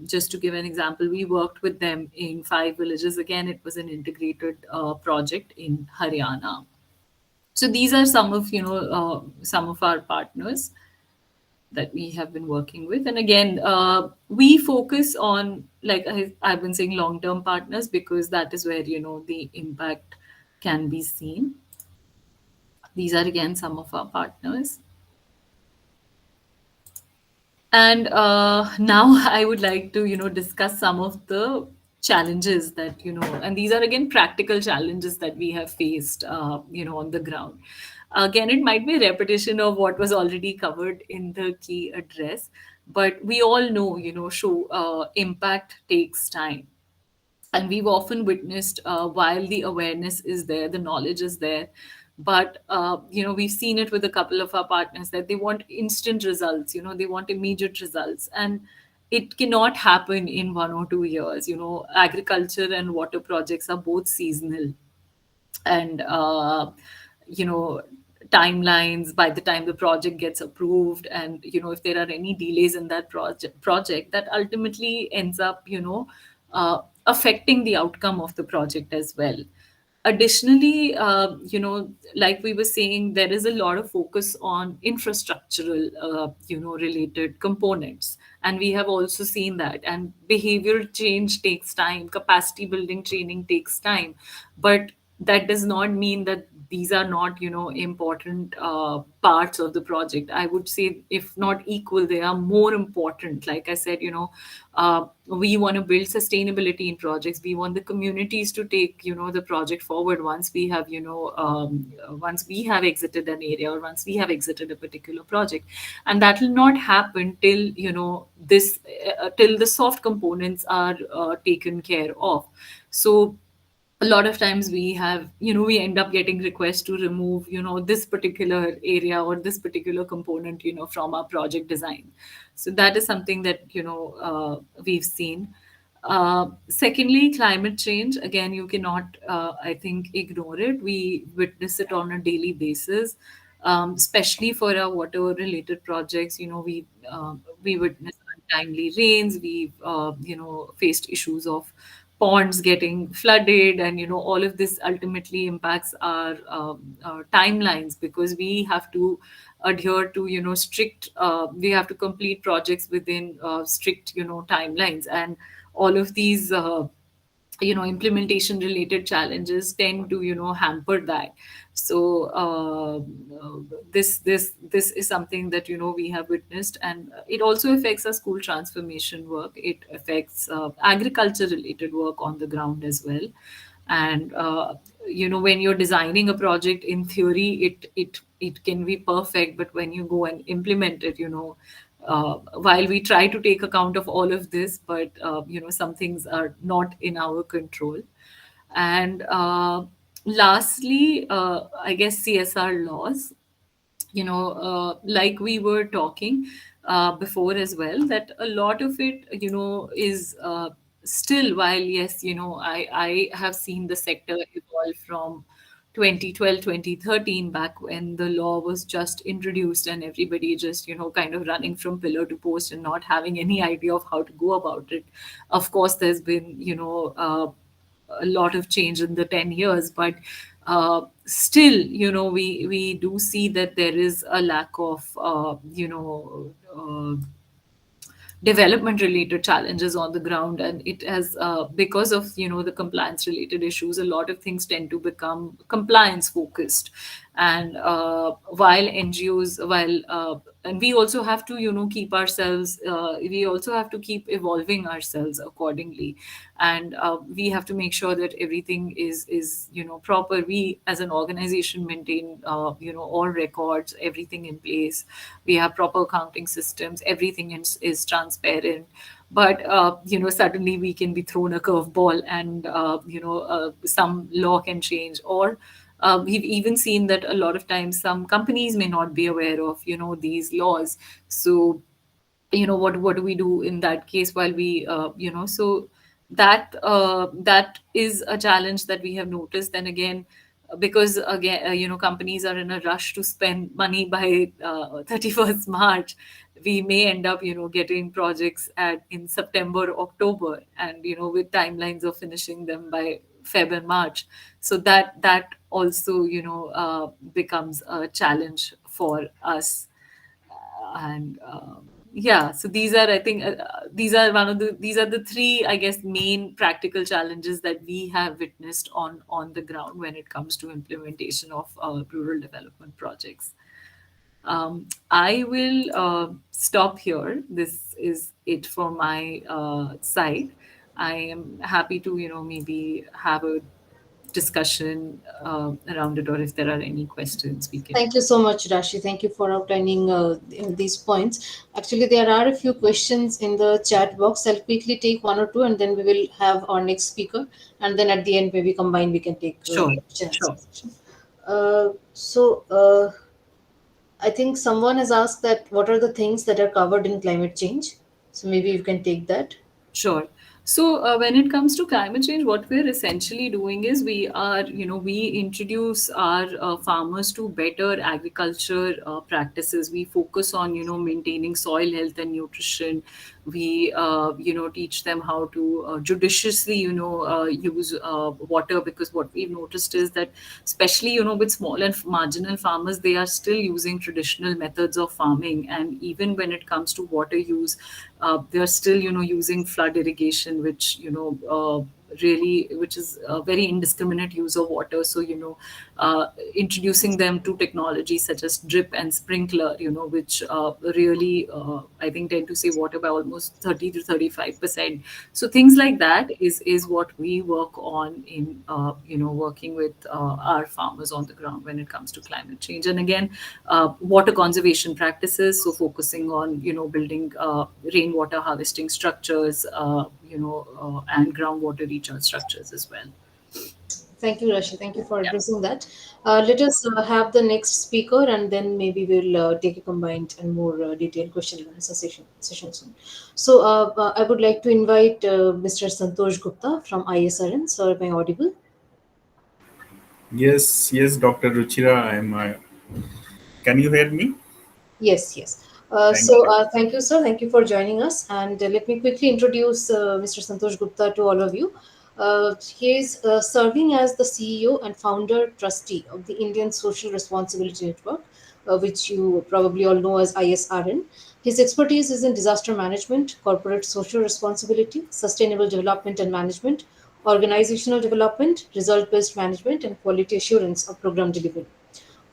just to give an example, we worked with them in 5 villages. Again, it was an integrated project in Haryana. So these are some of our partners that we have been working with. And again, we focus on, like I've been saying, long term partners, because that is where the impact can be seen. These are again some of our partners. And now I would like to, discuss some of the challenges that, and these are again practical challenges that we have faced, on the ground. Again, it might be a repetition of what was already covered in the key address, but we all know, show impact takes time. And we've often witnessed, while the awareness is there, the knowledge is there, but we've seen it with a couple of our partners that they want instant results, they want immediate results, and it cannot happen in 1 or 2 years. Agriculture and water projects are both seasonal, and you know timelines by the time the project gets approved, and if there are any delays in that project, that ultimately ends up affecting the outcome of the project as well. Additionally, like we were saying, there is a lot of focus on infrastructural, related components. And we have also seen that. And behavioral change takes time, capacity building training takes time. But that does not mean that these are not, important parts of the project. I would say, if not equal, they are more important. Like I said, we want to build sustainability in projects. We want the communities to take the project forward once we have once we have exited an area, or once we have exited a particular project. And that will not happen till this till the soft components are taken care of. So a lot of times we have we end up getting requests to remove this particular area or this particular component from our project design. So that is something that we've seen. Secondly, climate change, again, you cannot I think ignore it. We witness it on a daily basis, especially for our water related projects. We witness untimely rains. We've faced issues of ponds getting flooded, and all of this ultimately impacts our timelines, because we have to adhere to strict we have to complete projects within strict timelines. And all of these implementation related challenges tend to hamper that. So this is something that we have witnessed, and it also affects our school transformation work. It affects agriculture related work on the ground as well. And when you're designing a project, in theory it can be perfect, but when you go and implement it, while we try to take account of all of this, but some things are not in our control. And lastly, I guess CSR laws, like we were talking before as well, that a lot of it is still, while yes, I have seen the sector evolve from 2012, 2013, back when the law was just introduced and everybody just kind of running from pillar to post and not having any idea of how to go about it. Of course, there's been a lot of change in the 10 years, but still, we do see that there is a lack of development related challenges on the ground. And it has, because of the compliance related issues, a lot of things tend to become compliance focused. And while NGOs, and we also have to keep ourselves, we also have to keep evolving ourselves accordingly. And we have to make sure that everything is proper. We as an organization maintain all records, everything in place. We have proper accounting systems, everything is transparent. But suddenly we can be thrown a curveball, and some law can change. Or we've even seen that a lot of times some companies may not be aware of these laws. So what do we do in that case? While we so that is a challenge that we have noticed. Then again, because again, companies are in a rush to spend money by 31st March, we may end up getting projects in September, October, and with timelines of finishing them by Feb and March. So that also becomes a challenge for us. And yeah, so these are, I think, these are the three, I guess, main practical challenges that we have witnessed on the ground when it comes to implementation of rural development projects. I will stop here. This is it for my side. I am happy to maybe have a discussion around it, or if there are any questions we can. Thank you so much, Rashi. Thank you for outlining these points. Actually, there are a few questions in the chat box. I'll quickly take one or two, and then we will have our next speaker. And then at the end, maybe combined, we can take Sure, question and sure. answer session. So, I think someone has asked that what are the things that are covered in climate change? So maybe you can take that. Sure. So when it comes to climate change, what we're essentially doing is we introduce our farmers to better agriculture practices. We focus on, maintaining soil health and nutrition. We, teach them how to judiciously, use water, because what we've noticed is that, especially, with small and marginal farmers, they are still using traditional methods of farming. And even when it comes to water use, they are still using flood irrigation, which really, which is a very indiscriminate use of water. So introducing them to technology such as drip and sprinkler, which really, I think, tend to save water by almost 30 to 35%. So things like that is what we work on in working with our farmers on the ground when it comes to climate change. And again, water conservation practices, so focusing on building rainwater harvesting structures, and groundwater recharge structures as well. Thank you, Rashi. Thank you for Yeah. addressing that. Let us have the next speaker, and then maybe we'll take a combined and more detailed question and answer session soon. So, I would like to invite Mr. Santosh Gupta from ISRN. Sir, am I audible? Yes, yes, Dr. Ruchira, I'm. Can you hear me? Yes, yes. Thank you. Thank you, sir. Thank you for joining us. And let me quickly introduce Mr. Santosh Gupta to all of you. He is serving as the CEO and founder trustee of the Indian Social Responsibility Network, which you probably all know as ISRN. His expertise is in disaster management, corporate social responsibility, sustainable development and management, organizational development, result based management, and quality assurance of program delivery.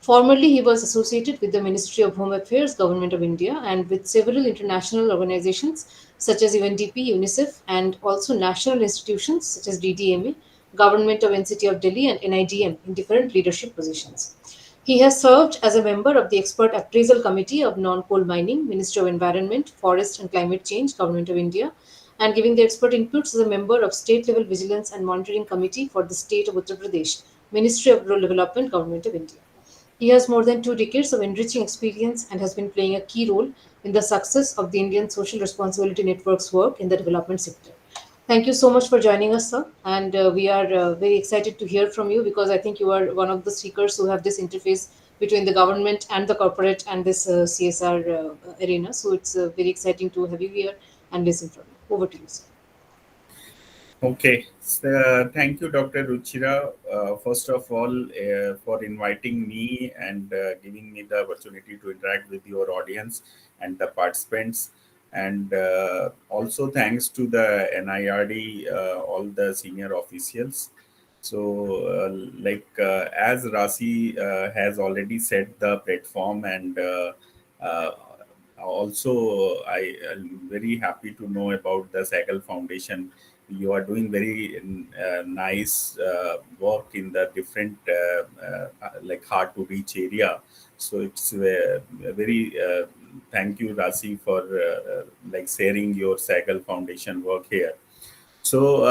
Formerly, he was associated with the Ministry of Home Affairs, Government of India, and with several international organizations such as UNDP, UNICEF, and also national institutions such as DDMA, Government of NCT of Delhi, and NIDM in different leadership positions. He has served as a member of the Expert Appraisal Committee of Non-Coal Mining, Ministry of Environment, Forest and Climate Change, Government of India, and giving the expert inputs as a member of State Level Vigilance and Monitoring Committee for the State of Uttar Pradesh, Ministry of Rural Development, Government of India. He has more than 2 decades of enriching experience and has been playing a key role in the success of the Indian Social Responsibility Network's work in the development sector. Thank you so much for joining us, sir. And we are very excited to hear from you because I think you are one of the speakers who have this interface between the government and the corporate and this CSR arena. So it's very exciting to have you here and listen from you. Over to you, sir. Okay, so, thank you, Dr. Ruchira, first of all, for inviting me and giving me the opportunity to interact with your audience and the participants. And also thanks to the NIRD, all the senior officials. So, as Rasi has already set the platform, and uh, also I am very happy to know about the Sagal Foundation. You are doing very nice work in the different like hard to reach area. So it's very thank you, Rasi, for like sharing your Sagal Foundation work here. So,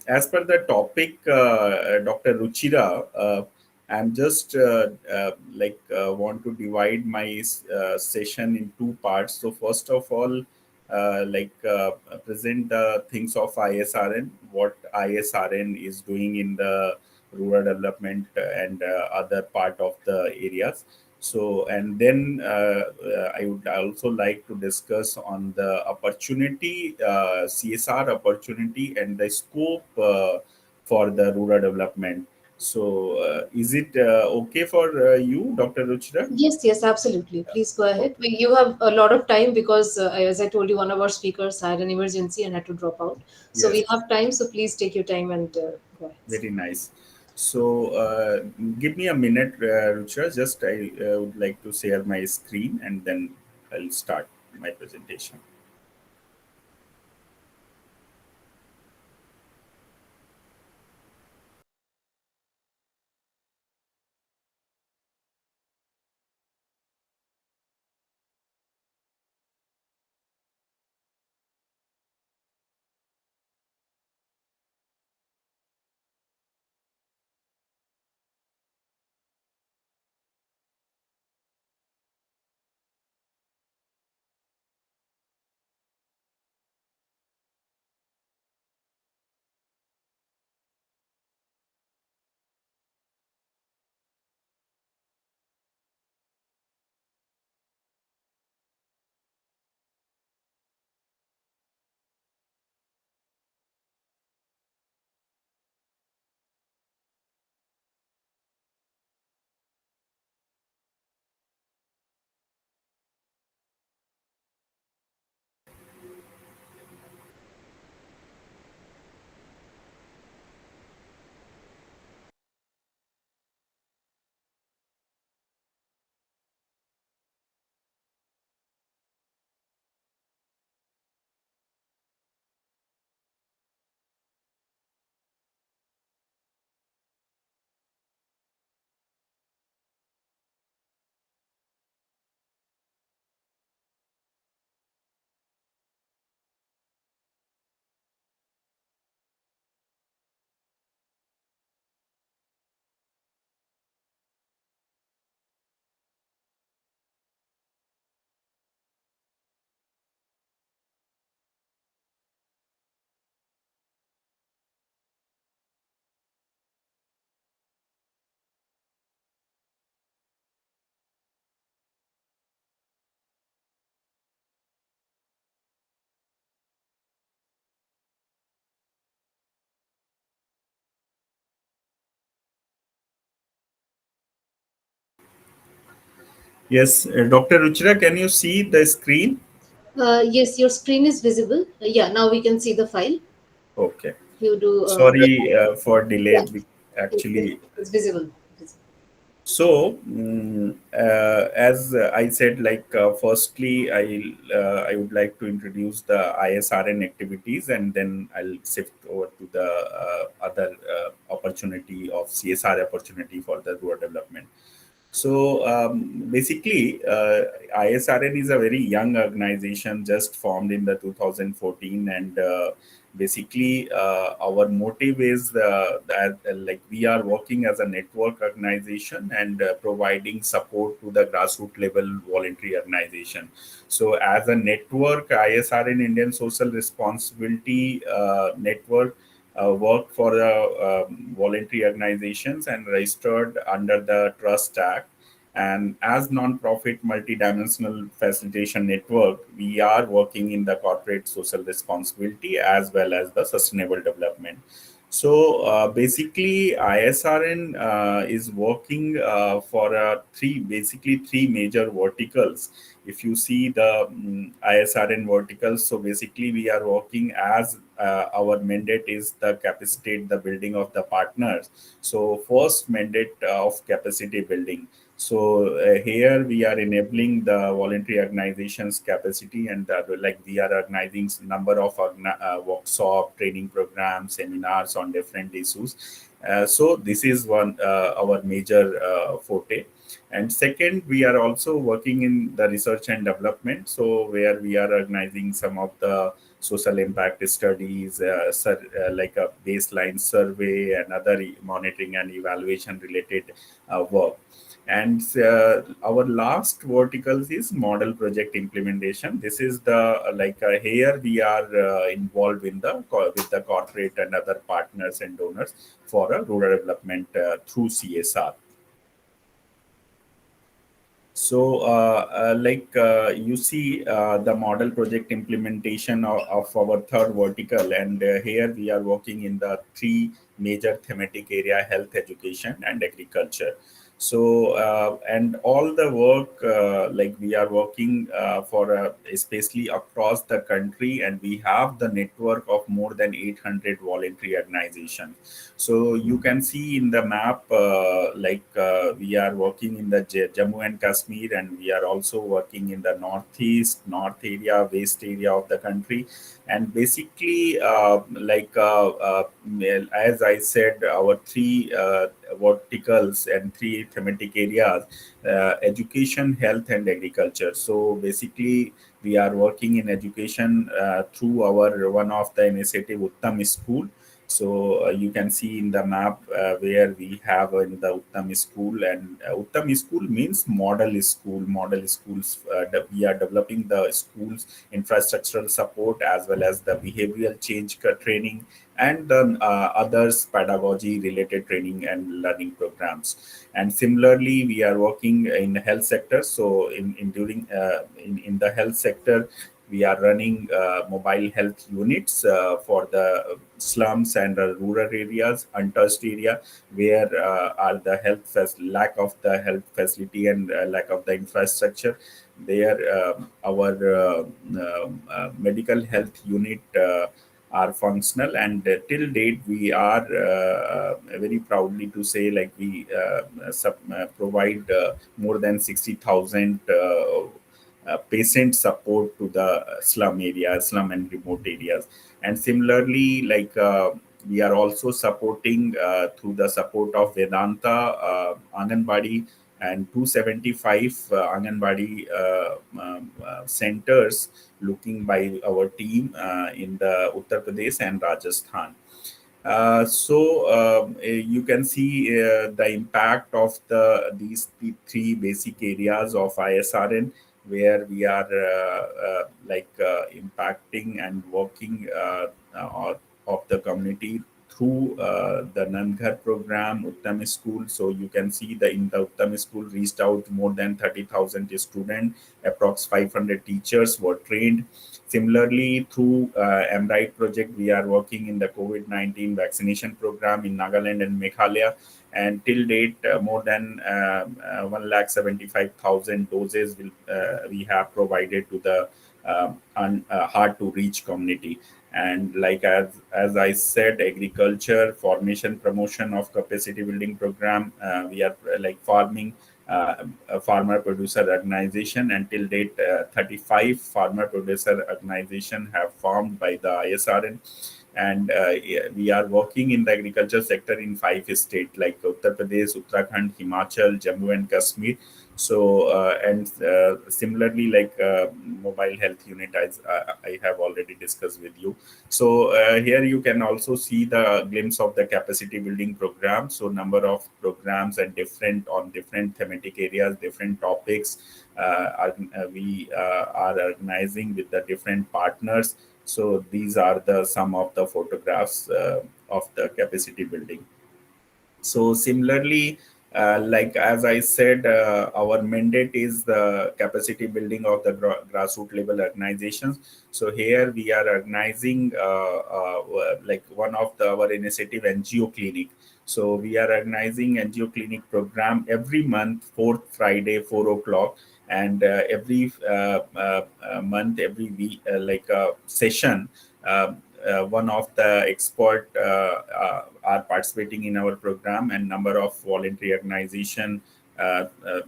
as per the topic, Dr. Ruchira, I'm just want to divide my session in two parts. So, first of all, present the things of ISRN, what ISRN is doing in the rural development and other part of the areas. So, and then I would also like to discuss on the opportunity, CSR opportunity, and the scope for the rural development. So, is it okay for you, Dr. Ruchira? Yes, yes, absolutely. Please go ahead. You have a lot of time because, as I told you, one of our speakers had an emergency and had to drop out. So Yes, we have time. So please take your time and go ahead. very nice. So, give me a minute, Ruchira. Just I would like to share my screen and then I'll start my presentation. Yes, Dr. Ruchira, can you see the screen? Yes, your screen is visible. Yeah, now we can see the file. Okay. You do. Sorry for delay. Yeah, Actually, it's visible. so, as I said, firstly, I would like to introduce the ISRN activities, and then I'll shift over to the other opportunity of CSR opportunity for the rural development. So basically, ISRN is a very young organization, just formed in the 2014, and basically our motive is that like we are working as a network organization and providing support to the grassroots level voluntary organization. So as a network, ISRN Indian Social Responsibility Network work for the voluntary organizations and registered under the Trust Act. And as non-profit multidimensional facilitation network, we are working in the corporate social responsibility as well as the sustainable development. So basically, ISRN is working for three major verticals. If you see the ISRN verticals, so basically we are working as our mandate is the capacitate the building of the partners. So first mandate of capacity building. So here we are enabling the voluntary organizations capacity, and like we are organizing number of workshop, training programs, seminars on different issues. So this is one our major forte. And second, we are also working in the research and development. So where we are organizing some of the social impact studies, like a baseline survey and other monitoring and evaluation related work. And our last verticals is model project implementation. This is the here we are involved in the with the corporate and other partners and donors for a rural development through CSR. So, you see the model project implementation of our third vertical, and here we are working in the three major thematic area: health, education, and agriculture. So, and all the work like we are working for especially across the country, and we have the network of more than 800 voluntary organizations. So you can see in the map, we are working in the Jammu and Kashmir, and we are also working in the northeast, north area, west area of the country. And basically, as I said, our three verticals and three thematic areas: education, health, and agriculture. So basically, we are working in education through our one of the initiative Uttam School. So you can see in the map where we have in the Uttam school, and Uttam school means model school. Model schools. We are developing the schools infrastructural support as well as the behavioral change training and the others pedagogy related training and learning programs. And similarly, we are working in the health sector. So in the health sector, we are running mobile health units for the slums and rural areas, untouched area, where are the lack of the health facility and lack of the infrastructure. There, our medical health unit are functional, and till date we are very proudly to say like we provide more than 60,000 patient support to the slum areas, slum and remote areas. And similarly, we are also supporting through the support of Vedanta Anganwadi and 275 Anganwadi centers looking by our team in the Uttar Pradesh and Rajasthan. You can see the impact of the three basic areas of ISRN, where we are impacting and working of the community through the Nanghar program, Uttam School. So you can see in the Uttam School reached out more than 30,000 students, approx 500 teachers were trained. Similarly, through MRIGHT project, we are working in the COVID-19 vaccination program in Nagaland and Meghalaya. And till date, more than 175,000 doses we have provided to the hard to reach community. And like as I said, agriculture formation promotion of capacity building program, we are like farming a farmer producer organization. Until date, 35 farmer producer organization have formed by the ISRN. And yeah, we are working in the agriculture sector in 5 states like Uttar Pradesh, Uttarakhand, Himachal, Jammu and Kashmir. So and similarly, like mobile health unit, as I have already discussed with you. So here you can also see the glimpse of the capacity building program. So number of programs and different on different thematic areas, different topics, we are organizing with the different partners. So these are the some of the photographs of the capacity building. So similarly, like as I said, our mandate is the capacity building of the grassroots level organizations. So here we are organizing like one of our initiative NGO clinic. So we are organizing NGO clinic program every month, fourth Friday, 4 o'clock, and every month, every week, like a session. One of the expert are participating in our program, and number of voluntary organization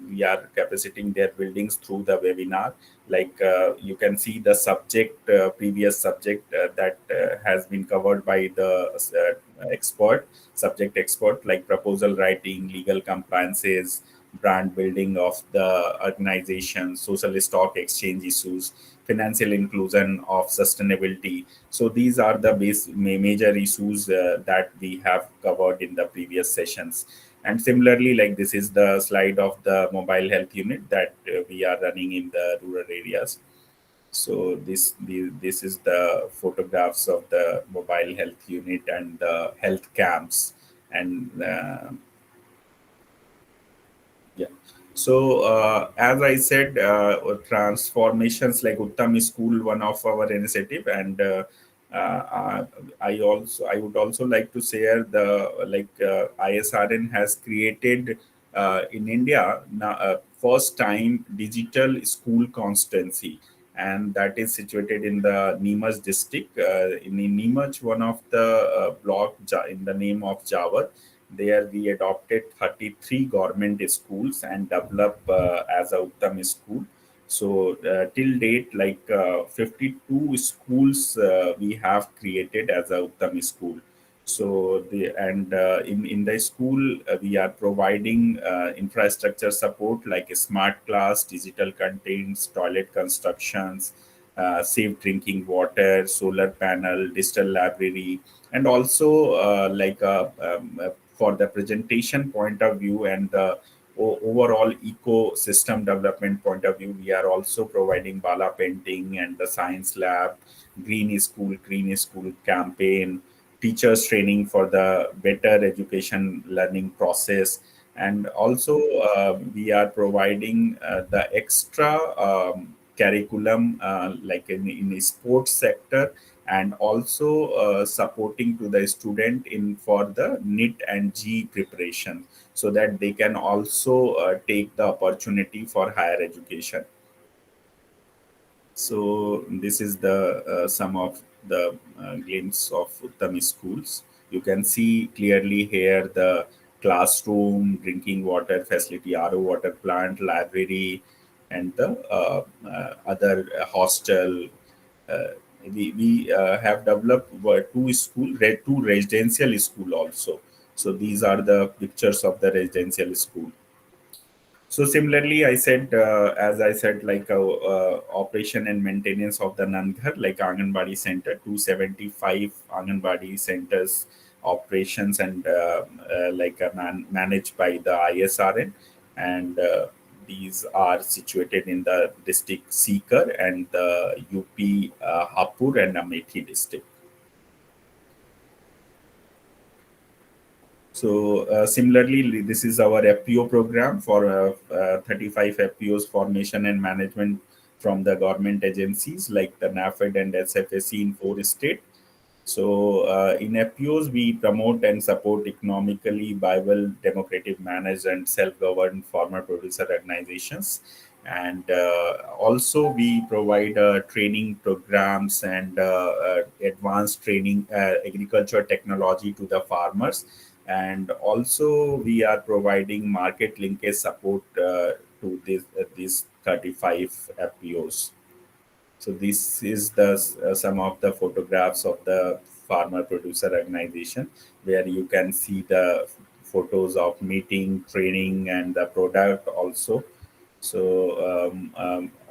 we are capacitating their buildings through the webinar. Like you can see the subject, previous subject that has been covered by the expert, subject expert, like proposal writing, legal compliances, brand building of the organization, social stock exchange issues, financial inclusion of sustainability. So these are the major issues that we have covered in the previous sessions. And similarly, like this is the slide of the mobile health unit that we are running in the rural areas. So this is the photographs of the mobile health unit and the health camps. And yeah. So as I said, transformations like Uttam School, one of our initiative, and I would also like to share the like ISRN has created in India now, first time digital school constancy, and that is situated in the Neemuch district. In Neemuch, one of the block in the name of Jawar. There we adopted 33 government schools and developed as a Uttam school. So till date, like 52 schools we have created as a Uttam school. So in the school we are providing infrastructure support like a smart class, digital contents, toilet constructions, safe drinking water, solar panel, digital library, and also for the presentation point of view and the overall ecosystem development point of view, we are also providing Bala painting and the science lab, green school campaign, teachers training for the better education learning process. And also we are providing the extra curriculum like in the sports sector, and also supporting to the student in for the NIT and G preparation, so that they can also take the opportunity for higher education. So this is the some of the glimpse of Uttami schools. You can see clearly here the classroom, drinking water facility, RO water plant, library, and the other hostel. Uh, we have developed two residential school also. So these are the pictures of the residential school. So similarly, as I said, like operation and maintenance of the Nandghar, like Anganwadi Center, 275 Anganwadi centers operations and managed by the ISRN, and these are situated in the district Sikar and the UP Hapur and Amethi district. So similarly, this is our FPO program for 35 FPOs formation and management from the government agencies like the NAFED and SFSC in 4 states. So in FPOs, we promote and support economically viable, democratic managed and self-governed farmer producer organizations. And also we provide training programs and advanced training agriculture technology to the farmers. And also we are providing market linkage support to these 35 fpos. So this is the some of the photographs of the farmer producer organization, where you can see the photos of meeting, training, and the product also. So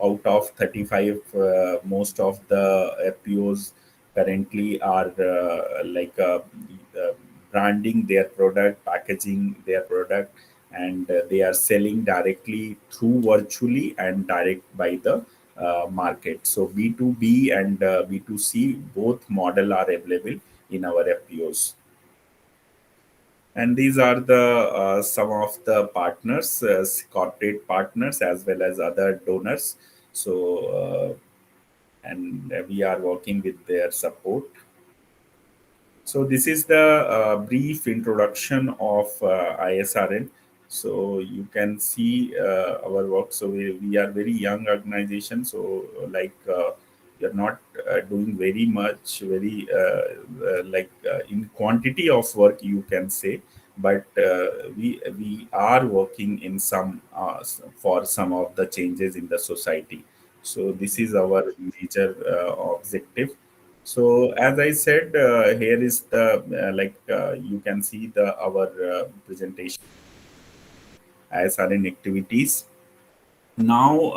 out of 35, most of the FPOs currently are branding their product, packaging their product, and they are selling directly through virtually and direct by the market. So B2B and B2C both model are available in our FPOs. And these are the some of the partners, corporate partners as well as other donors. So and we are working with their support. So this is the brief introduction of ISRN. So you can see our work. So we are very young organization. So we are not doing very much, very in quantity of work you can say, but we are working in some for some of the changes in the society. So this is our major objective. So as I said, here is the you can see the our presentation ISRN activities. Now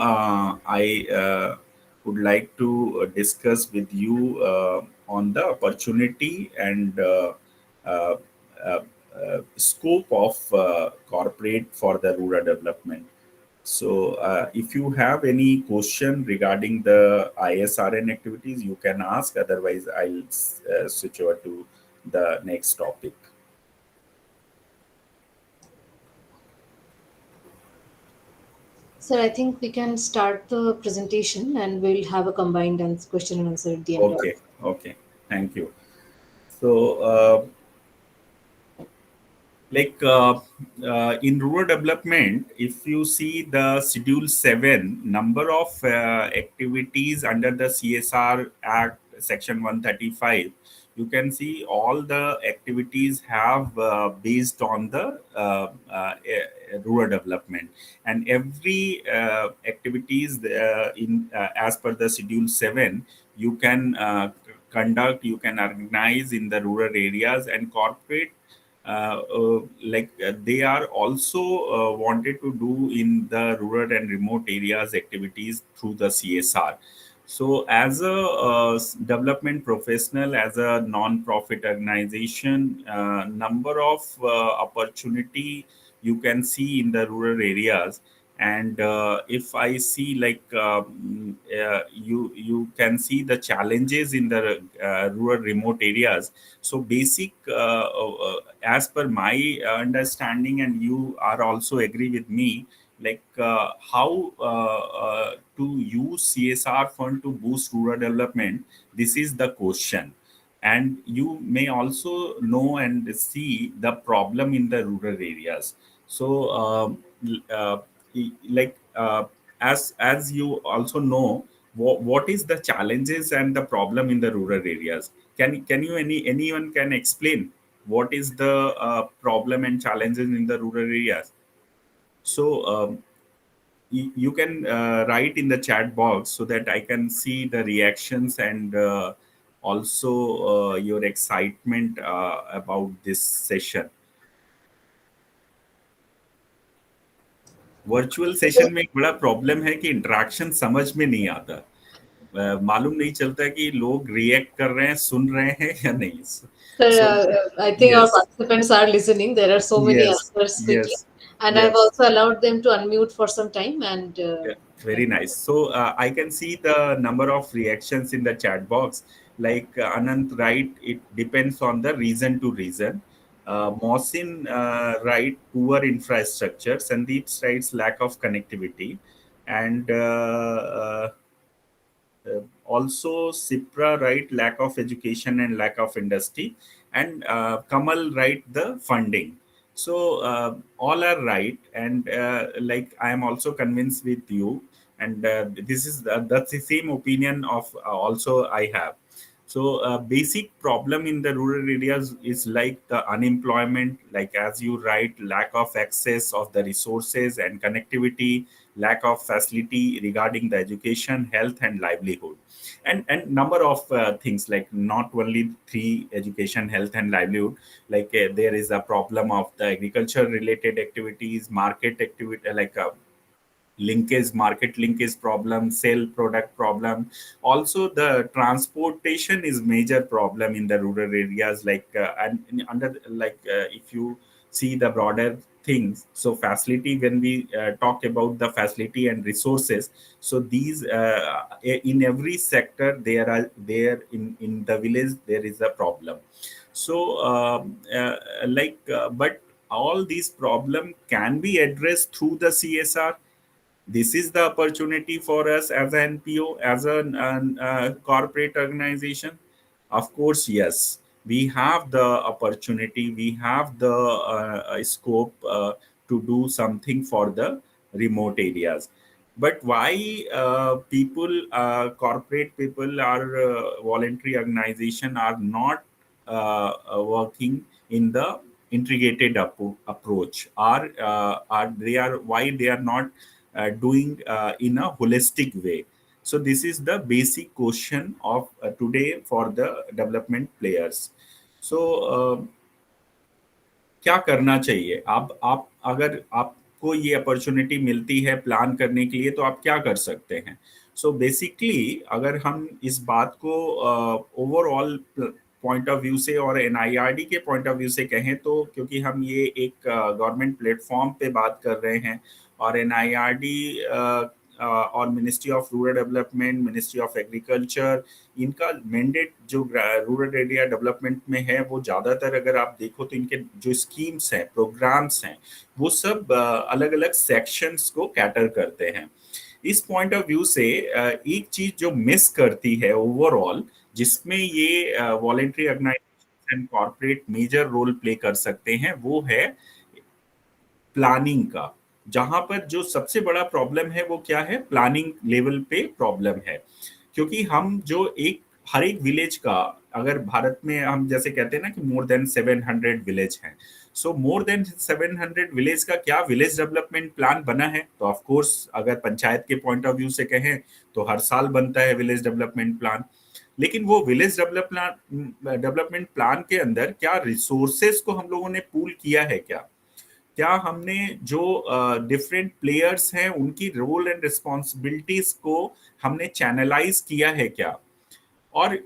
I would like to discuss with you on the opportunity and uh, uh, scope of corporate for the rural development. So, if you have any question regarding the ISRN activities, you can ask. Otherwise, I'll switch over to the next topic. Sir, I think we can start the presentation and we'll have a combined question and answer at the end. Okay, okay. Thank you. So, like in rural development, if you see the schedule 7 number of activities under the CSR act section 135, you can see all the activities have based on the rural development, and every activities in as per the schedule 7 you can conduct, you can organize in the rural areas. And corporate they are also wanted to do in the rural and remote areas activities through the CSR. So as a development professional, as a non-profit organization, number of opportunity you can see in the rural areas. And if I see you can see the challenges in the rural remote areas. So basic as per my understanding, and you are also agree with me, how to use CSR fund to boost rural development. This is the question. And you may also know and see the problem in the rural areas. So like as you also know, what is the challenges and the problem in the rural areas. Can you anyone can explain what is the problem and challenges in the rural areas? So you can write in the chat box so that I can see the reactions and also your excitement about this session. Virtual session में एक बड़ा problem है कि interaction समझ में नहीं आता। मालूम नहीं चलता कि लोग रिएक्ट कर रहे हैं, सुन रहे हैं या नहीं। Sir, So I think our yes, participants are listening. There are so many yes, answers quickly, yes, and I've yes. also allowed them to unmute for some time. Yeah, very nice. So I can see the number of reactions in the chat box. Like Anant right, it depends on the reason to reason. Mohsin right, poor infrastructure. Sandeep writes lack of connectivity, and also Cipra right, lack of education and lack of industry, and Kamal right, the funding. So all are right, and like I am also convinced with you. and that's the same opinion of also I have. So basic problem in the rural areas is like the unemployment, like as you write, lack of access of the resources and connectivity, lack of facility regarding the education, health, and livelihood, and number of things, like not only three: education, health, and livelihood. Like there is a problem of the agriculture related activities, market activity, like linkage, market linkage problem, sale product problem. Also the transportation is major problem in the rural areas, like under, like if you see the broader things, so facility, when we talk about the facility and resources, so these in every sector there are there in the village there is a problem. So but all these problem can be addressed through the CSR. This is the opportunity for us as an NPO, as a corporate organization. Of course, yes, we have the opportunity, we have the scope to do something for the remote areas. But why corporate people or voluntary organization are not working in the integrated approach, are they are why they are not doing in a holistic way? So this is the basic question of today for the development players. So क्या करना चाहिए? आप अगर आपको ये opportunity मिलती है plan करने के लिए, तो आप क्या कर सकते हैं? सो बेसिकली अगर हम इस बात को ओवरऑल पॉइंट ऑफ व्यू से और एनआईआरडी के पॉइंट ऑफ व्यू से कहें, तो क्योंकि हम ये एक गवर्नमेंट प्लेटफॉर्म पे बात कर रहे हैं, और एनआईआरडी और ministry of rural development, ministry of agriculture, इनका मैंडेट जो रूरल एरिया डेवलपमेंट में है, वो ज़्यादातर अगर आप देखो तो इनके जो स्कीम्स हैं, प्रोग्राम्स हैं, वो सब अलग अलग सेक्शंस को कैटर करते हैं। इस पॉइंट ऑफ व्यू से एक चीज जो मिस करती है ओवरऑल, जिसमें ये voluntary organisation and corporate major role play कर सकते हैं, वो है प्लानिंग का। जहां पर जो सबसे बड़ा प्रॉब्लम है वो क्या है? प्लानिंग लेवल पे प्रॉब्लम है। क्योंकि हम जो हर एक विलेज का, अगर भारत में हम जैसे कहते हैं ना कि मोर देन 700 विलेज हैं, सो मोर देन 700 विलेज का क्या विलेज डेवलपमेंट प्लान बना है? तो ऑफ कोर्स अगर पंचायत के पॉइंट ऑफ व्यू से कहें तो हर साल बनता है विलेज डेवलपमेंट प्लान। लेकिन वो विलेज डेवलपमेंट प्लान के अंदर क्या रिसोर्सेस को हम लोगों ने पूल किया है? क्या हमने जो डिफरेंट प्लेयर्स हैं उनकी रोल एंड रिस्पॉन्सिबिलिटीज को हमने चैनलाइज किया है क्या? और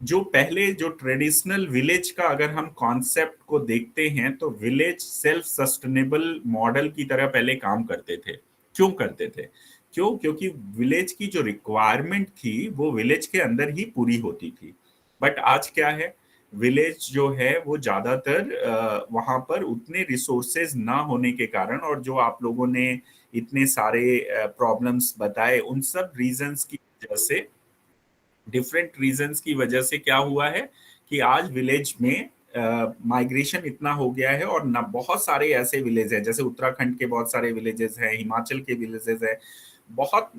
जो पहले जो ट्रेडिशनल विलेज का अगर हम कॉन्सेप्ट को देखते हैं, तो विलेज सेल्फ सस्टेनेबल मॉडल की तरह पहले काम करते थे। क्यों करते थे? क्योंकि विलेज की जो रिक्वायरमेंट थी वो विलेज के अंदर ही पूरी होती थी। बट आज क्या है, विलेज जो है वो ज्यादातर वहां पर उतने रिसोर्सेज ना होने के कारण, और जो आप लोगों ने इतने सारे प्रॉब्लम्स बताए, उन सब रीजंस की वजह से, डिफरेंट रीजंस की वजह से क्या हुआ है कि आज विलेज में माइग्रेशन इतना हो गया है। और ना बहुत सारे ऐसे विलेज हैं, जैसे उत्तराखंड के बहुत सारे विलेजेस हैं, हिमाचल के विलेजेस हैं, बहुत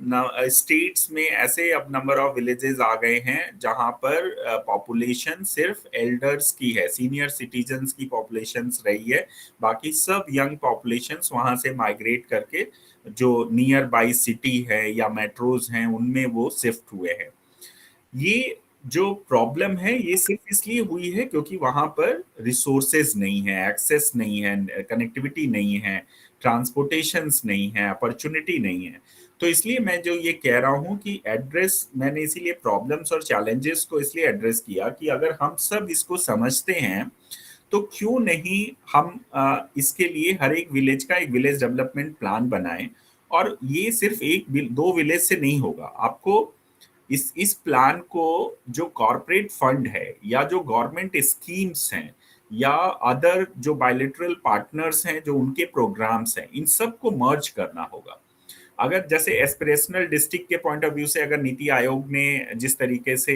स्टेट्स में ऐसे अब नंबर ऑफ विलेजेस आ गए हैं जहां पर पॉपुलेशन सिर्फ एल्डर्स की है, सीनियर सिटीजन्स की पॉपुलेशन रही है। बाकी सब यंग पॉपुलेशंस वहां से माइग्रेट करके जो नियर बाई सिटी है या मेट्रोज हैं उनमें वो शिफ्ट हुए हैं। ये जो प्रॉब्लम है ये सिर्फ इसलिए हुई है क्योंकि वहां पर रिसोर्सेज नहीं है, एक्सेस नहीं है, कनेक्टिविटी नहीं है, ट्रांसपोर्टेशंस नहीं है, अपॉर्चुनिटी नहीं है। तो इसलिए मैं जो ये कह रहा हूं कि मैंने इसीलिए प्रॉब्लम्स और चैलेंजेस को इसलिए एड्रेस किया कि अगर हम सब इसको समझते हैं तो क्यों नहीं हम इसके लिए हर एक विलेज का एक विलेज डेवलपमेंट प्लान बनाएं। और ये सिर्फ दो विलेज से नहीं होगा। आपको इस प्लान को जो कॉर्पोरेट फंड है या जो गवर्नमेंट स्कीम्स हैं या अदर जो बायलैटरल पार्टनर्स हैं, जो उनके प्रोग्राम्स हैं, इन सब को मर्ज करना होगा। अगर जैसे एस्पिरेशनल डिस्ट्रिक्ट के पॉइंट ऑफ व्यू से अगर नीति आयोग ने जिस तरीके से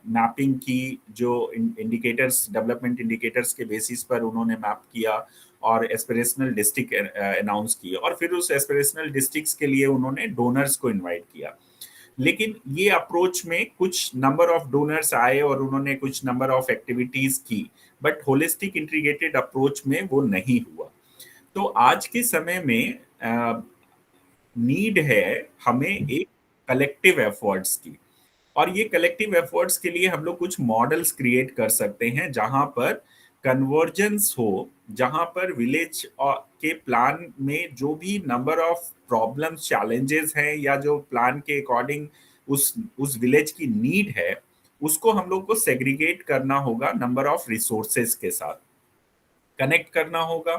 मैपिंग की, जो इंडिकेटर्स, डेवलपमेंट इंडिकेटर्स के बेसिस पर उन्होंने मैप किया और एस्पिरेशनल डिस्ट्रिक्ट अनाउंस किए, और फिर उस एस्पिरेशनल डिस्ट्रिक्ट्स के लिए उन्होंने डोनर्स को इनवाइट किया। लेकिन ये अप्रोच में कुछ नंबर ऑफ डोनर्स आए और उन्होंने कुछ नंबर ऑफ एक्टिविटीज की, बट होलिस्टिक इंटीग्रेटेड अप्रोच में वो नहीं हुआ। तो आज के समय में नीड है हमें एक कलेक्टिव एफर्ट्स की, और ये कलेक्टिव एफर्ट्स के लिए हम लोग कुछ मॉडल्स क्रिएट कर सकते हैं जहां पर कन्वर्जेंस हो, जहां पर विलेज के प्लान में जो भी नंबर ऑफ प्रॉब्लम्स, चैलेंजेस हैं, या जो प्लान के अकॉर्डिंग उस विलेज की नीड है, उसको हम लोग को सेग्रीगेट करना होगा, नंबर ऑफ रिसोर्सेज के साथ कनेक्ट करना होगा,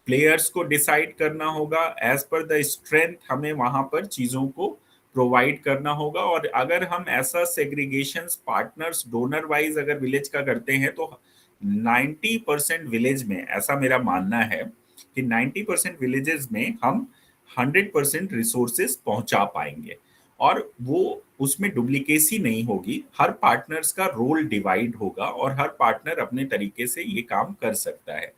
प्लेयर्स को डिसाइड करना होगा, एज पर द स्ट्रेंथ हमें वहां पर चीजों को प्रोवाइड करना होगा। और अगर हम ऐसा सेग्रीगेशंस पार्टनर्स डोनर वाइज अगर विलेज का करते हैं तो 90% विलेज में, ऐसा मेरा मानना है कि 90% विलेजेस में हम 100% रिसोर्सेज पहुंचा पाएंगे, और वो उसमें डुप्लीकेसी नहीं होगी, हर पार्टनर्स का रोल डिवाइड होगा और हर पार्टनर अपने तरीके से ये काम कर सकता है।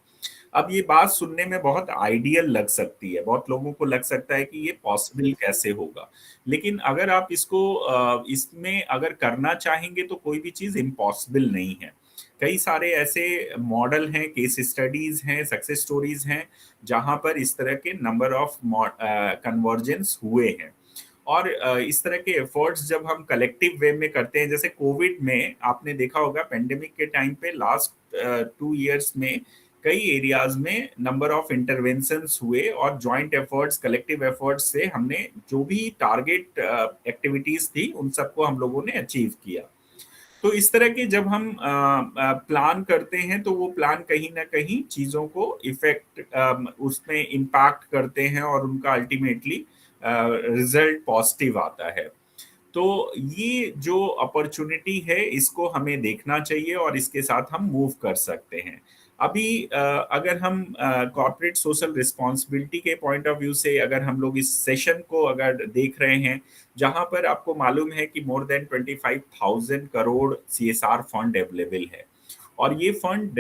अब ये बात सुनने में बहुत आइडियल लग सकती है, बहुत लोगों को लग सकता है कि ये पॉसिबल कैसे होगा, लेकिन अगर आप इसको इसमें अगर करना चाहेंगे तो कोई भी चीज इम्पॉसिबल नहीं है। कई सारे ऐसे मॉडल हैं, केस स्टडीज हैं, सक्सेस स्टोरीज हैं, जहां पर इस तरह के नंबर ऑफ कन्वर्जेंस हुए हैं। और इस तरह के एफर्ट्स जब हम कलेक्टिव वे में करते हैं, जैसे कोविड में आपने देखा होगा, पेंडेमिक के टाइम पे लास्ट 2 इयर्स में कई एरियाज में नंबर ऑफ इंटरवेंशंस हुए, और जॉइंट एफर्ट्स, कलेक्टिव एफर्ट्स से हमने जो भी टारगेट एक्टिविटीज थी उन सबको हम लोगों ने अचीव किया। तो इस तरह के जब हम प्लान करते हैं तो वो प्लान कहीं ना कहीं चीजों को इफेक्ट, उसमें इम्पैक्ट करते हैं, और उनका अल्टीमेटली रिजल्ट पॉजिटिव आता है। तो ये जो अपॉर्चुनिटी है इसको हमें देखना चाहिए और इसके साथ हम मूव कर सकते हैं। अभी अगर हम कॉर्पोरेट सोशल रिस्पॉन्सिबिलिटी के पॉइंट ऑफ व्यू से अगर हम लोग इस सेशन को अगर देख रहे हैं, जहां पर आपको मालूम है कि more than 25,000 crore CSR fund available है, और ये फंड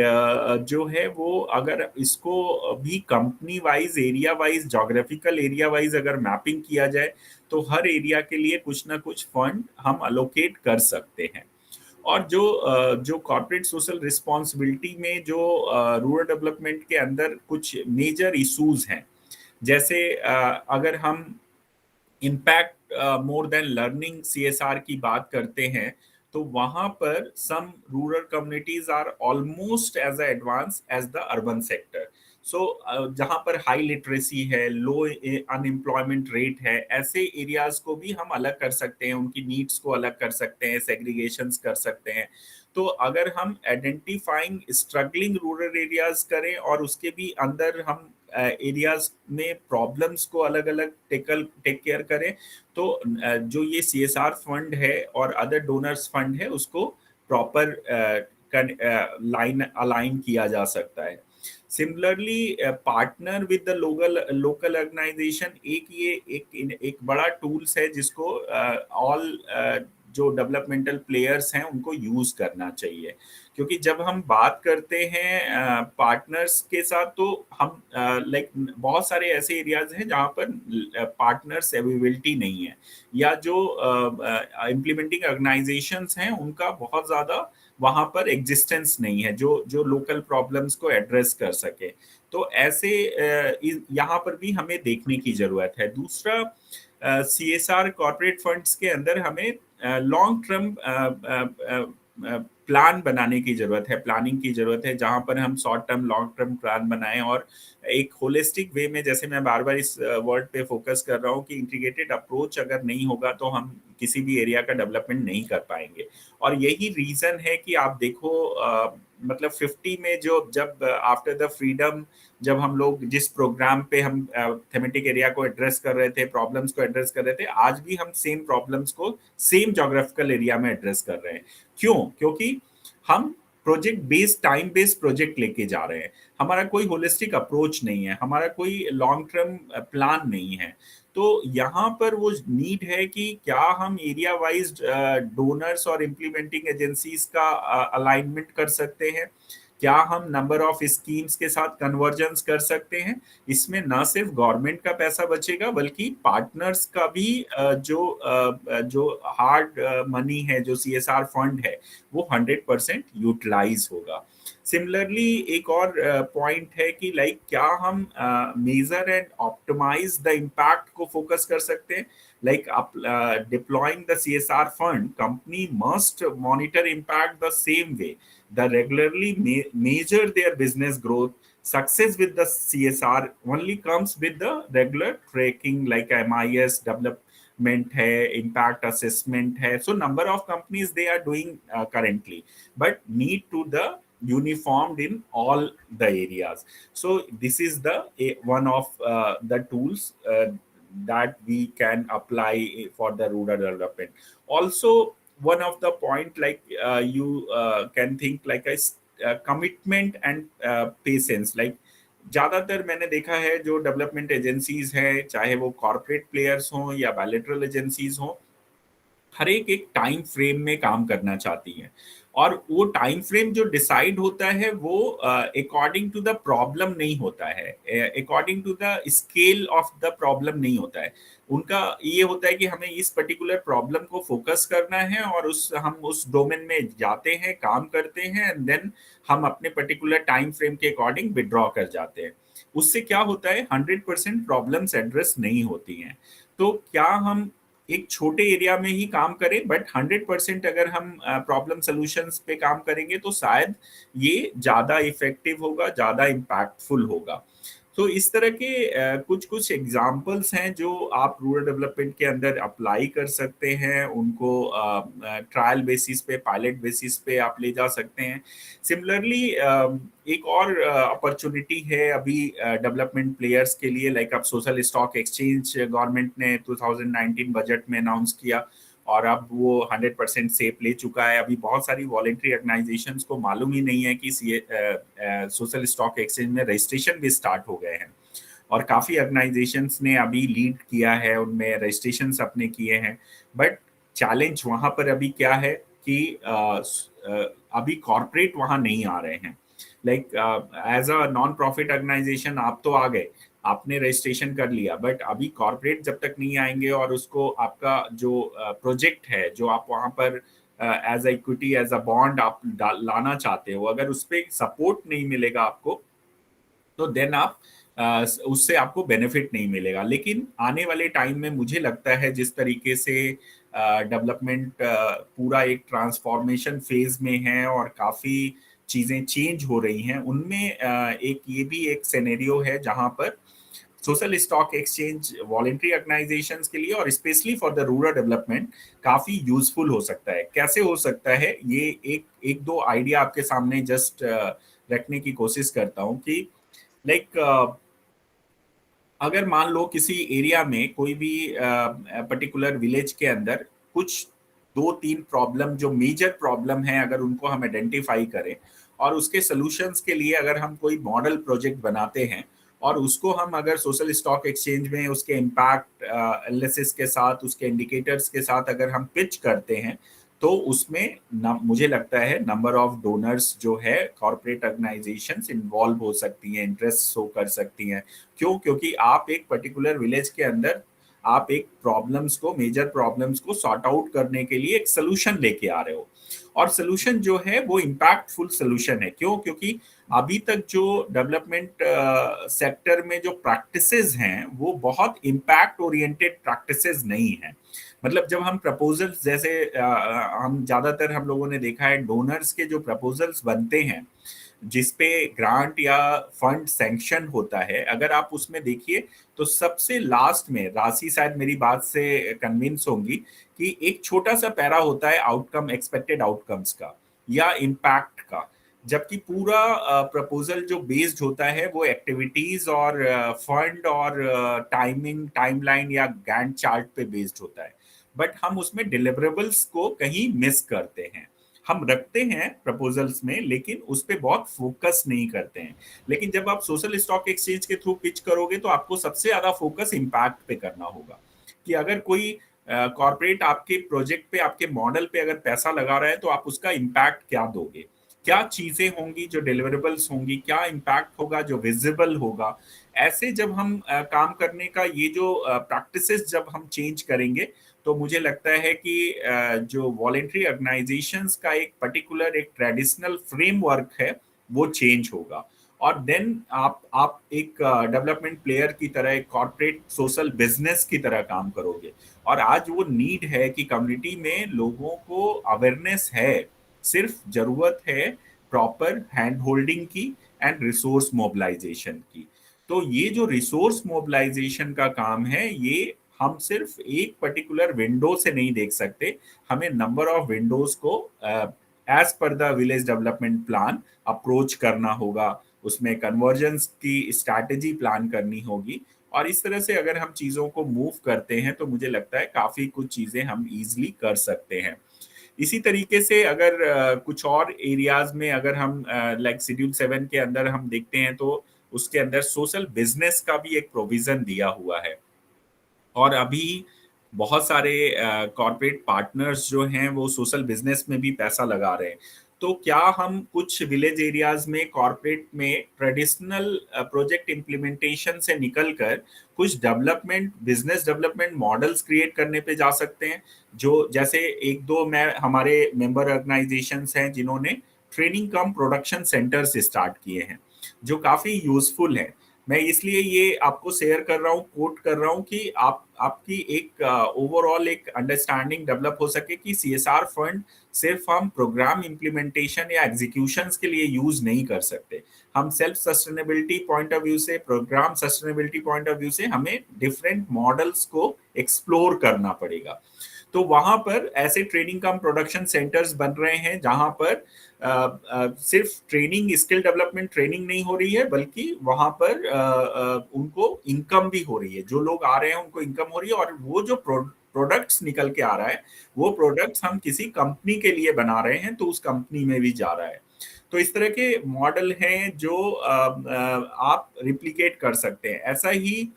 जो है वो अगर इसको भी company wise, area wise, geographical area wise अगर मैपिंग किया जाए तो हर एरिया के लिए कुछ ना कुछ फंड हम अलोकेट कर सकते हैं। और जो कॉर्पोरेट सोशल रिस्पॉन्सिबिलिटी में जो रूरल डेवलपमेंट के अंदर कुछ मेजर इश्यूज हैं, जैसे अगर हम impact more than learning CSR की बात करते हैं, तो वहां पर some rural communities are almost as advance as the urban sector. So जहां पर हाई लिटरेसी है, लो अनएम्प्लॉयमेंट रेट है, ऐसे एरियाज को भी हम अलग कर सकते हैं, उनकी नीड्स को अलग कर सकते हैं, सेग्रीगेशंस कर सकते हैं। तो अगर हम आइडेंटिफाइंग स्ट्रगलिंग रूरल एरियाज करें और उसके भी अंदर हम एरियाज में प्रॉब्लम्स को अलग अलग टेक केयर करें, तो जो ये CSR फंड है और अदर डोनर्स फंड है उसको प्रॉपर लाइन अलाइन किया जा सकता है। Similarly partner with the local organisation, एक बड़ा टूल्स है जिसको ऑल जो डेवलपमेंटल प्लेयर्स हैं उनको यूज करना चाहिए, क्योंकि जब हम बात करते हैं पार्टनर्स के साथ तो हम लाइक बहुत सारे ऐसे एरियाज हैं जहां पर पार्टनर्स अवेलेबिलिटी नहीं है, या जो इम्प्लीमेंटिंग ऑर्गेनाइजेशंस हैं उनका बहुत ज्यादा वहां पर एग्जिस्टेंस नहीं है जो जो लोकल प्रॉब्लम्स को एड्रेस कर सके। तो ऐसे यहाँ पर भी हमें देखने की जरूरत है। दूसरा, CSR कॉर्पोरेट फंड्स के अंदर हमें लॉन्ग टर्म प्लान बनाने की जरूरत है, प्लानिंग की जरूरत है, जहां पर हम short term, long term plan बनाएं, और एक होलिस्टिक वे में, जैसे मैं बार बार इस वर्ड पे फोकस कर रहा हूँ कि इंटीग्रेटेड अप्रोच अगर नहीं होगा तो हम किसी भी एरिया का डेवलपमेंट नहीं कर पाएंगे। और यही रीजन है कि आप देखो मतलब 50 में जब आफ्टर द फ्रीडम, जब हम लोग जिस प्रोग्राम पे हम थेमेटिक एरिया को एड्रेस कर रहे थे, प्रॉब्लम्स को एड्रेस कर रहे थे, आज भी हम सेम प्रॉब्लम्स को सेम जोग्राफिकल एरिया में एड्रेस कर रहे हैं। क्यों? क्योंकि हम project based time based project लेके जा रहे हैं। हमारा कोई होलिस्टिक अप्रोच नहीं है, हमारा कोई लॉन्ग टर्म प्लान नहीं है। तो यहाँ पर वो नीड है कि क्या हम एरिया वाइज डोनर्स और इम्प्लीमेंटिंग एजेंसीज का अलाइनमेंट कर सकते हैं, क्या हम नंबर ऑफ स्कीम्स के साथ कन्वर्जेंस कर सकते हैं। इसमें ना सिर्फ गवर्नमेंट का पैसा बचेगा बल्कि पार्टनर्स का भी जो हार्ड मनी है, जो CSR फंड है, वो 100% यूटिलाइज होगा। सिमिलरली एक और पॉइंट है कि लाइक क्या हम measure and optimise the impact को फोकस कर सकते हैं। Like deploying the CSR fund, company must monitor impact the same way, the regularly measure their business growth. Success with the CSR only comes with the regular tracking like MIS development hai, impact assessment hai. So number of companies they are doing currently, but need to the uniformed in all the areas. So this is the one of the tools that we can apply for the rural development. Also, one of the point like you can think like a commitment and patience. Like ज्यादातर मैंने देखा है जो development agencies हैं, चाहे वो corporate players हों या बायलैटरल एजेंसीज हों, हर एक टाइम फ्रेम में काम करना चाहती हैं। और वो टाइम फ्रेम जो डिसाइड होता है वो अकॉर्डिंग टू द प्रॉब्लम नहीं होता है, according to the scale of the problem नहीं होता है। उनका ये होता है कि हमें इस पर्टिकुलर प्रॉब्लम को फोकस करना है और हम उस डोमेन में जाते हैं, काम करते हैं, एंड देन हम अपने पर्टिकुलर टाइम फ्रेम के अकॉर्डिंग विड्रॉ कर जाते हैं। उससे क्या होता है, 100% प्रॉब्लम्स एड्रेस नहीं होती हैं। तो क्या हम एक छोटे एरिया में ही काम करें, बट 100% अगर हम प्रॉब्लम सॉल्यूशंस पे काम करेंगे तो शायद ये ज्यादा इफेक्टिव होगा, ज्यादा इम्पैक्टफुल होगा। तो इस तरह के कुछ कुछ एग्जाम्पल्स हैं जो आप रूरल डेवलपमेंट के अंदर अप्लाई कर सकते हैं। उनको ट्रायल बेसिस पे, पायलट बेसिस पे आप ले जा सकते हैं। सिमिलरली एक और अपॉर्चुनिटी है अभी डेवलपमेंट प्लेयर्स के लिए, लाइक अब सोशल स्टॉक एक्सचेंज गवर्नमेंट ने 2019 बजट में अनाउंस किया और अब वो 100% सेप ले चुका है। अभी बहुत सारी वॉलेंट्री ऑर्गेनाइजेशंस को मालूम ही नहीं है कि सोशल स्टॉक एक्सचेंज में रजिस्ट्रेशन भी स्टार्ट हो गए हैं, और काफ़ी ऑर्गेनाइजेशंस ने अभी लीड किया है, उनमें रजिस्ट्रेशंस अपने किए हैं। बट चैलेंज वहाँ पर अभी क्या है कि अभी कॉर्पोरेट वहाँ नहीं आ रहे हैं। Like as a non profit organisation आप तो आ गए, आपने रजिस्ट्रेशन कर लिया, बट अभी कॉर्पोरेट जब तक नहीं आएंगे और उसको आपका जो प्रोजेक्ट है जो आप वहाँ पर as equity, as a bond आप लाना चाहते हो, अगर उस पर सपोर्ट नहीं मिलेगा आपको, तो देन आप उससे आपको बेनिफिट नहीं मिलेगा। लेकिन आने वाले टाइम में मुझे लगता है जिस तरीके से डेवलपमेंट पूरा एक ट्रांसफॉर्मेशन फेज में है और काफ़ी चीज़ें चेंज हो रही हैं, उनमें एक ये भी एक सिनेरियो है जहां पर social stock exchange voluntary organisations के लिए और specially for the rural development काफ़ी यूजफुल हो सकता है। कैसे हो सकता है, ये एक दो आइडिया आपके सामने जस्ट रखने की कोशिश करता हूँ कि लाइक अगर मान लो किसी एरिया में कोई भी पर्टिकुलर विलेज के अंदर कुछ 2-3 प्रॉब्लम जो मेजर प्रॉब्लम है, अगर उनको हम आइडेंटिफाई करें और उसके सॉल्यूशंस के लिए अगर हम कोई मॉडल प्रोजेक्ट बनाते हैं और उसको हम अगर सोशल स्टॉक एक्सचेंज में उसके इम्पैक्ट एनालिसिस के साथ, उसके इंडिकेटर्स के साथ अगर हम पिच करते हैं, तो उसमें मुझे लगता है नंबर ऑफ डोनर्स जो है कॉर्पोरेट ऑर्गेनाइजेशंस इन्वॉल्व हो सकती हैं, इंटरेस्ट शो कर सकती हैं। क्यों? क्योंकि आप एक पर्टिकुलर विलेज के अंदर आप एक प्रॉब्लम्स को, मेजर प्रॉब्लम्स को सॉर्ट आउट करने के लिए एक सोल्यूशन लेके आ रहे हो, और सोल्यूशन जो है वो इम्पैक्टफुल सोल्यूशन है। क्यों? क्योंकि अभी तक जो डेवलपमेंट सेक्टर में जो प्रैक्टिसेस हैं वो बहुत इम्पैक्ट ओरिएंटेड प्रैक्टिसेस नहीं है। मतलब जब हम प्रपोजल्स, जैसे हम ज्यादातर हम लोगों ने देखा है डोनर्स के जो प्रपोजल्स बनते हैं जिसपे ग्रांट या फंड सैंक्शन होता है, अगर आप उसमें देखिए तो सबसे लास्ट में राशि, शायद मेरी बात से कन्विंस होंगी, कि एक छोटा सा पैरा होता है आउटकम, एक्सपेक्टेड आउटकम्स का या इम्पैक्ट का, जबकि पूरा प्रपोजल जो बेस्ड होता है वो एक्टिविटीज और फंड और टाइमिंग, टाइमलाइन या गैंट चार्ट पे बेस्ड होता है। बट हम उसमें डिलिवरेबल्स को कहीं मिस करते हैं। हम रखते हैं प्रपोजल्स में, लेकिन उस पर बहुत फोकस नहीं करते हैं। लेकिन जब आप सोशल स्टॉक एक्सचेंज के थ्रू पिच करोगे तो आपको सबसे ज्यादा फोकस इम्पैक्ट पे करना होगा, कि अगर कोई कॉर्पोरेट आपके प्रोजेक्ट पे, आपके मॉडल पे अगर पैसा लगा रहा है तो आप उसका इम्पैक्ट क्या दोगे, क्या चीजें होंगी जो डिलीवरेबल्स होंगी, क्या इम्पैक्ट होगा जो विजिबल होगा। ऐसे जब हम काम करने का ये जो प्रैक्टिसेस जब हम चेंज करेंगे, तो मुझे लगता है कि जो वॉलेंट्री ऑर्गेनाइजेशंस का एक पर्टिकुलर एक ट्रेडिशनल फ्रेमवर्क है वो चेंज होगा। और देन आप एक डेवलपमेंट प्लेयर की तरह, एक कॉर्पोरेट सोशल बिजनेस की तरह काम करोगे। और आज वो नीड है कि कम्युनिटी में लोगों को अवेयरनेस है, सिर्फ जरूरत है प्रॉपर हैंड होल्डिंग की एंड रिसोर्स मोबिलाइजेशन की। तो ये जो रिसोर्स मोबिलाइजेशन का काम है, ये हम सिर्फ एक पर्टिकुलर विंडो से नहीं देख सकते, हमें नंबर ऑफ विंडोज को as per the village development plan approach करना होगा, उसमें कन्वर्जेंस की स्ट्रैटेजी प्लान करनी होगी। और इस तरह से अगर हम चीजों को मूव करते हैं तो मुझे लगता है काफी कुछ चीजें हम इजीली कर सकते हैं। इसी तरीके से अगर कुछ और एरियाज में अगर हम लाइक शेड्यूल 7 के अंदर हम देखते हैं, तो उसके अंदर सोशल बिजनेस का भी एक प्रोविजन दिया हुआ है। और अभी बहुत सारे कॉर्पोरेट पार्टनर्स जो हैं वो सोशल बिजनेस में भी पैसा लगा रहे हैं। तो क्या हम कुछ विलेज एरियाज में कॉर्पोरेट में ट्रेडिशनल प्रोजेक्ट इम्प्लीमेंटेशन से निकलकर कुछ development, business development models create करने पे जा सकते हैं? जो जैसे एक दो मैं हमारे मेंबर ऑर्गेनाइजेशंस हैं जिन्होंने ट्रेनिंग कम प्रोडक्शन सेंटर्स स्टार्ट किए हैं, जो काफी यूजफुल हैं। मैं इसलिए ये आपको शेयर कर रहा हूँ, कोट कर रहा हूँ, कि आपकी एक ओवरऑल एक अंडरस्टैंडिंग डेवलप हो सके कि सीएसआर फंड सिर्फ हम प्रोग्राम इम्प्लीमेंटेशन या एग्जीक्यूशंस के लिए यूज नहीं कर सकते। हम self sustainability point of view से, program sustainability point of view से हमें डिफरेंट मॉडल्स को एक्सप्लोर करना पड़ेगा। तो वहां पर ऐसे ट्रेनिंग कम प्रोडक्शन सेंटर्स बन रहे हैं जहां पर सिर्फ ट्रेनिंग, स्किल डेवलपमेंट ट्रेनिंग नहीं हो रही है, बल्कि वहां पर उनको इनकम भी हो रही है। जो लोग आ रहे हैं उनको इनकम हो रही है, और वो जो प्रोडक्ट्स निकल के आ रहा है, वो प्रोडक्ट्स हम किसी कंपनी के लिए बना रहे हैं, तो उस कंपनी में भी जा रहा है। तो इस तरह के मॉडल हैं जो आप रिप्लिकेट कर सकते हैं। ऐसा ही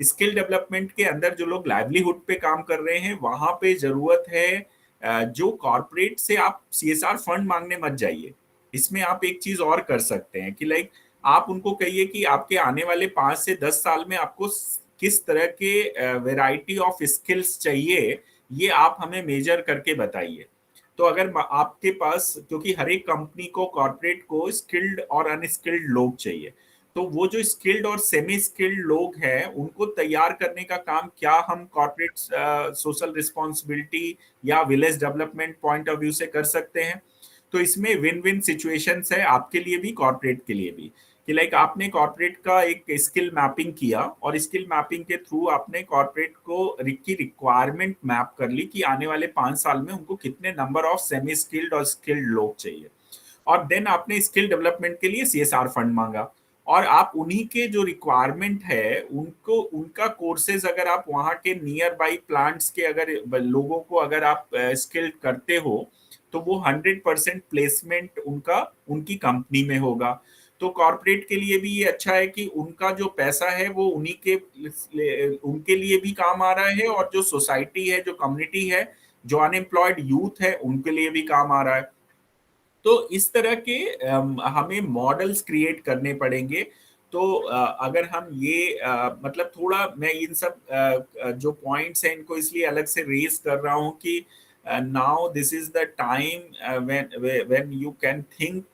स्किल डेवलपमेंट के अंदर जो लोग लाइवलीहुड पे काम कर रहे हैं, वहां पे जरूरत है जो कॉर्पोरेट से आप सीएसआर फंड मांगने मत जाइए। इसमें आप एक चीज और कर सकते हैं कि लाइक आप उनको कहिए कि आपके आने वाले 5 से 10 साल में आपको किस तरह के वैरायटी ऑफ स्किल्स चाहिए, ये आप हमें मेजर करके बताइए। तो अगर आपके पास, क्योंकि हर एक कंपनी को, कॉर्पोरेट को स्किल्ड और अनस्किल्ड लोग चाहिए, तो वो जो स्किल्ड और सेमी स्किल्ड लोग हैं उनको तैयार करने का काम क्या हम कॉर्पोरेट सोशल रिस्पॉन्सिबिलिटी या village development point of view से कर सकते हैं? तो इसमें विन विन सिचुएशंस है, आपके लिए भी कॉर्पोरेट के लिए भी, कि लाइक आपने कॉर्पोरेट का एक स्किल मैपिंग किया, और स्किल मैपिंग के थ्रू आपने कॉर्पोरेट को की रिक्वायरमेंट मैप कर ली कि आने वाले 5 साल में उनको कितने नंबर ऑफ सेमी स्किल्ड और स्किल्ड लोग चाहिए। और देन आपने स्किल डेवलपमेंट के लिए सीएसआर फंड मांगा, और आप उन्हीं के जो रिक्वायरमेंट है उनको, उनका कोर्सेज अगर आप वहां के नियर बाई प्लांट्स के अगर लोगों को अगर आप स्किल्ड करते हो, तो वो 100% प्लेसमेंट उनका उनकी कंपनी में होगा। तो कॉर्पोरेट के लिए भी ये अच्छा है कि उनका जो पैसा है वो उन्हीं के, उनके लिए भी काम आ रहा है, और जो सोसाइटी है, जो कम्युनिटी है, जो अनएम्प्लॉयड यूथ है, उनके लिए भी काम आ रहा है। तो इस तरह के हमें मॉडल्स क्रिएट करने पड़ेंगे। तो अगर हम ये मतलब थोड़ा मैं इन सब जो पॉइंट्स हैं इनको इसलिए अलग से रेज कर रहा हूँ कि now this is the time when you can think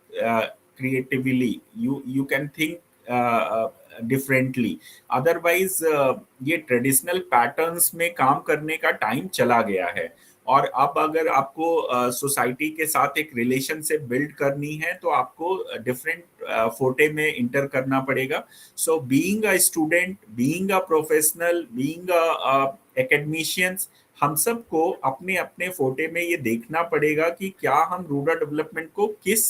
creatively, you can think differently. Otherwise ये ट्रेडिशनल पैटर्न्स में काम करने का टाइम चला गया है। और अब अगर आपको सोसाइटी के साथ एक रिलेशनशिप बिल्ड करनी है, तो आपको डिफरेंट फोटे में इंटर करना पड़ेगा। So being a student, being a professional, being a academicians, हम सबको अपने अपने फोटे में ये देखना पड़ेगा कि क्या हम रूरल डेवलपमेंट को किस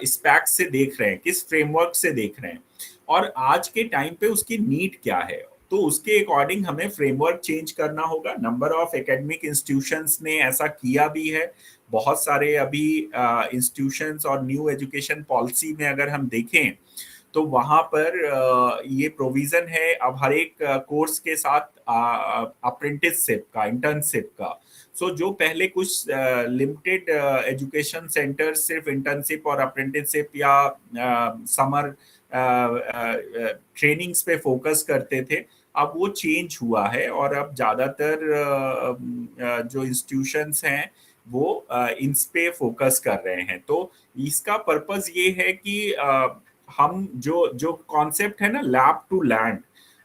स्पैक से देख रहे हैं, किस फ्रेमवर्क से देख रहे हैं, और आज के टाइम पे उसकी नीड क्या है। तो उसके अकॉर्डिंग हमें फ्रेमवर्क चेंज करना होगा। नंबर ऑफ एकेडमिक इंस्टीट्यूशंस ने ऐसा किया भी है। बहुत सारे अभी इंस्टीट्यूशंस और न्यू एजुकेशन पॉलिसी में अगर हम देखें तो वहां पर ये प्रोविजन है अब हर एक कोर्स के साथ अप्रेंटिसशिप का, इंटर्नशिप का। सो जो पहले कुछ लिमिटेड एजुकेशन सेंटर सिर्फ इंटर्नशिप और अप्रेंटिसशिप या समर ट्रेनिंग्स पे फोकस करते थे, अब वो चेंज हुआ है और अब ज्यादातर जो इंस्टीट्यूशंस हैं वो इन पे फोकस कर रहे हैं। तो इसका पर्पस ये है कि हम जो जो कॉन्सेप्ट है ना लैब टू लैंड,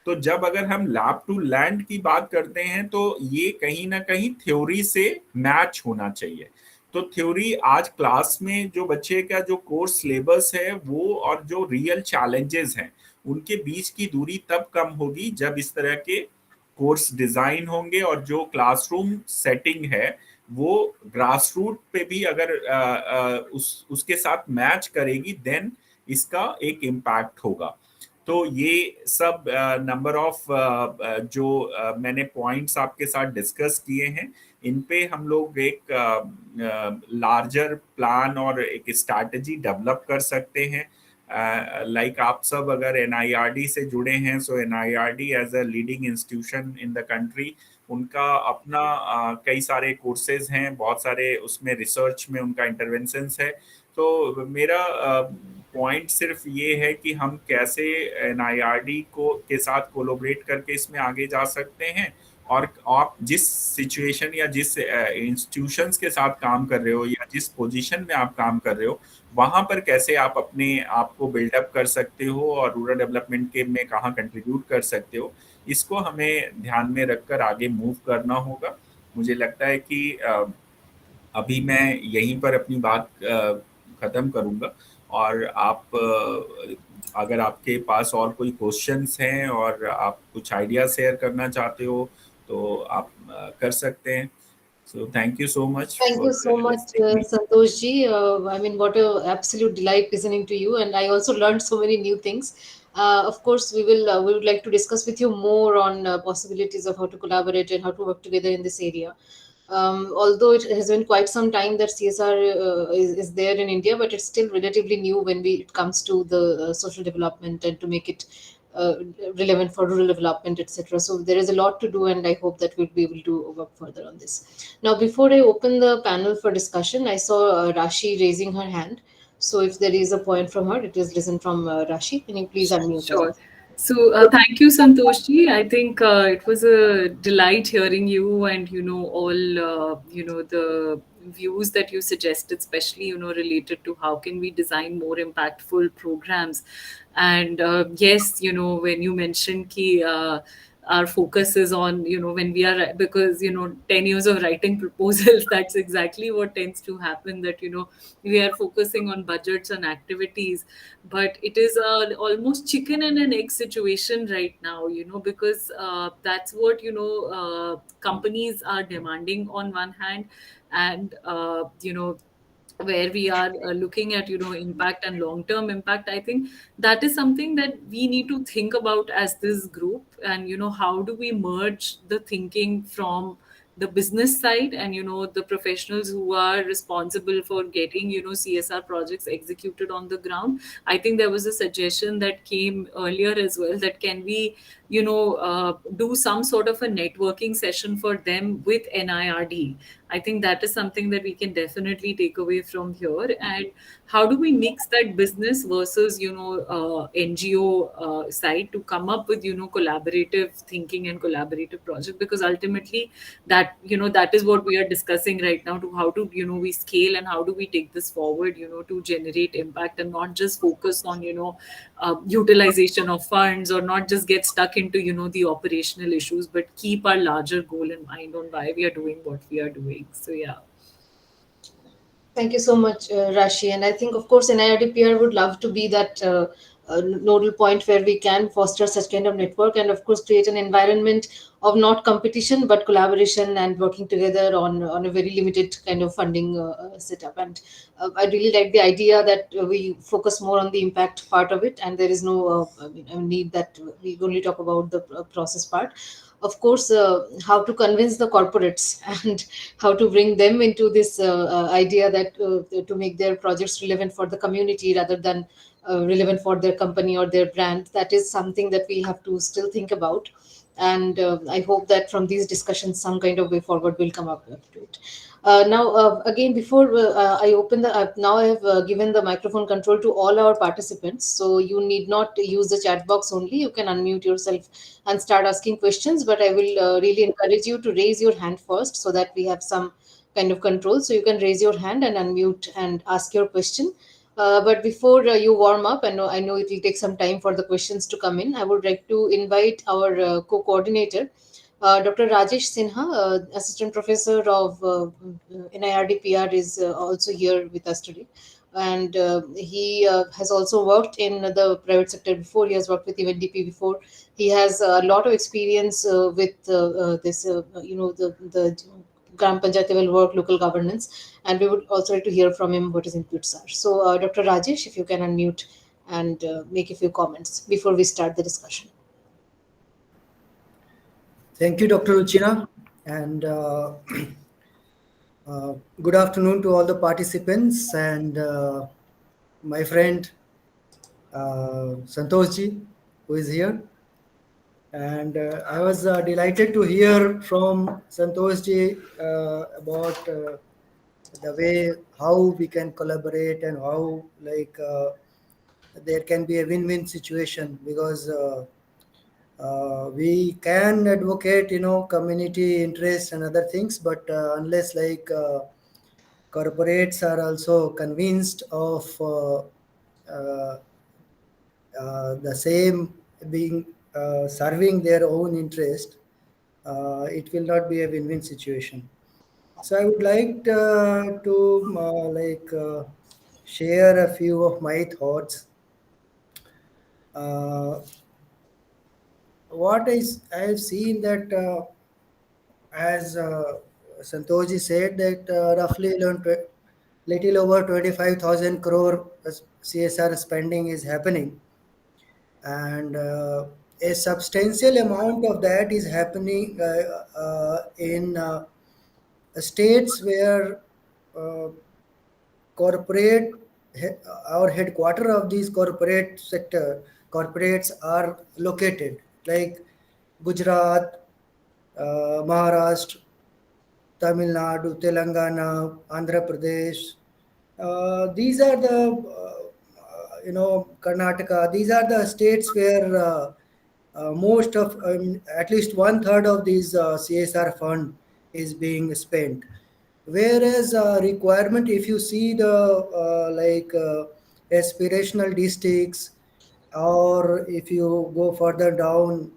तो जब अगर हम लैब टू लैंड की बात करते हैं तो ये कहीं ना कहीं थ्योरी से मैच होना चाहिए। तो थ्योरी आज क्लास में जो बच्चे का जो कोर्स सिलेबस है वो और जो रियल चैलेंजेस हैं उनके बीच की दूरी तब कम होगी जब इस तरह के कोर्स डिजाइन होंगे और जो क्लासरूम सेटिंग है वो ग्रास रूट पे भी अगर उसके साथ मैच करेगी देन इसका एक इम्पैक्ट होगा। तो ये सब नंबर ऑफ जो मैंने पॉइंट्स आपके साथ डिस्कस किए हैं, इन पे हम लोग एक लार्जर प्लान और एक स्ट्रैटेजी डेवलप कर सकते हैं। लाइक आप सब अगर एनआईआरडी से जुड़े हैं, so NIRD as a leading institution in the country, उनका अपना कई सारे कोर्सेज हैं, बहुत सारे उसमें रिसर्च में उनका इंटरवेंशंस है। तो मेरा पॉइंट सिर्फ ये है कि हम कैसे एनआईआरडी को के साथ कोलोबरेट करके इसमें आगे जा सकते हैं, और आप जिस सिचुएशन या जिस इंस्टीट्यूशंस के साथ काम कर रहे हो या जिस पोजीशन में आप काम कर रहे हो वहां पर कैसे आप अपने आप को बिल्डअप कर सकते हो और रूरल डेवलपमेंट के में कहाँ कंट्रीब्यूट कर सकते हो, इसको हमें ध्यान में रखकर आगे मूव करना होगा। मुझे लगता है कि अभी मैं यहीं पर अपनी बात खत्म करूंगा, और आप अगर आपके पास और कोई क्वेश्चंस हैं और आप कुछ आइडिया शेयर करना चाहते हो तो आप कर सकते हैं। So thank you so much Thank for you so much, listening me. Santosh ji. I mean, what a absolute delight listening to you, and I also learned so many new things. Of course, we would like to discuss with you more on possibilities of how to collaborate and how to work together in this area. Although it has been quite some time that CSR is there in India, but it's still relatively new when it comes to the social development and to make it uh, relevant for rural development, etc. So there is a lot to do, and I hope that we'll be able to work further on this. Now, before I open the panel for discussion, I saw Rashi raising her hand. So if there is a point from her, it is listen from Rashi. Can you please unmute Sure. yourself? So thank you, Santoshji. I think it was a delight hearing you and all the views that you suggested, especially related to how can we design more impactful programs. And yes, when you mentioned ki our focus is on when we are, because 10 years of writing proposals, that's exactly what tends to happen, that we are focusing on budgets and activities, but it is a almost chicken and an egg situation right now, because that's what companies are demanding on one hand, and where we are looking at impact and long term impact. I think that is something that we need to think about as this group, and how do we merge the thinking from the business side and the professionals who are responsible for getting CSR projects executed on the ground. I think there was a suggestion that came earlier as well, that can we do some sort of a networking session for them with NIRD. I think that is something that we can definitely take away from here. And how do we mix that business versus NGO side to come up with collaborative thinking and collaborative project, because ultimately that is what we are discussing right now, to how to we scale and how do we take this forward to generate impact, and not just focus on utilization of funds, or not just get stuck into the operational issues, but keep our larger goal in mind on why we are doing what we are doing. So yeah. Thank you so much, Rashi. And I think, of course, NIRD-PR would love to be that nodal point where we can foster such kind of network, and of course create an environment of not competition but collaboration and working together on a very limited kind of funding setup. And I really like the idea that we focus more on the impact part of it, and there is no a need that we only talk about the process part. Of course, how to convince the corporates and how to bring them into this idea that to make their projects relevant for the community rather than relevant for their company or their brand, that is something that we have to still think about. And I hope that from these discussions some kind of way forward will come up to it. Now, again, before I open the now I have given the microphone control to all our participants, so you need not use the chat box only. You can unmute yourself and start asking questions, but I will really encourage you to raise your hand first so that we have some kind of control. So you can raise your hand and unmute and ask your question. But before you warm up, I know it will take some time for the questions to come in. I would like to invite our co-coordinator, Dr. Rajesh Sinha, Assistant Professor of NIRD-PR, is also here with us today. And he has also worked in the private sector before. He has worked with UNDP before. He has a lot of experience with this, the Gram Panchayat level work, local governance, and we would also like to hear from him what his inputs are. So, Dr. Rajesh, if you can unmute and make a few comments before we start the discussion. Thank you, Dr. Ruchira, and good afternoon to all the participants and my friend Santoshji, who is here. And I was delighted to hear from Santoshji about the way how we can collaborate and how there can be a win-win situation, because we can advocate, community interests and other things, but unless corporates are also convinced of the same being serving their own interest, it will not be a win-win situation. So I would like to share a few of my thoughts. What I have seen that as Santoshji said that roughly little over 25,000 crore CSR spending is happening, and a substantial amount of that is happening in states where uh, corporate our headquarter of these corporates are located, like Gujarat, Maharashtra, Tamil Nadu, Telangana, Andhra Pradesh. These are the Karnataka. These are the states where most of at least one third of these CSR fund is being spent. Whereas requirement, if you see the aspirational districts, or if you go further down,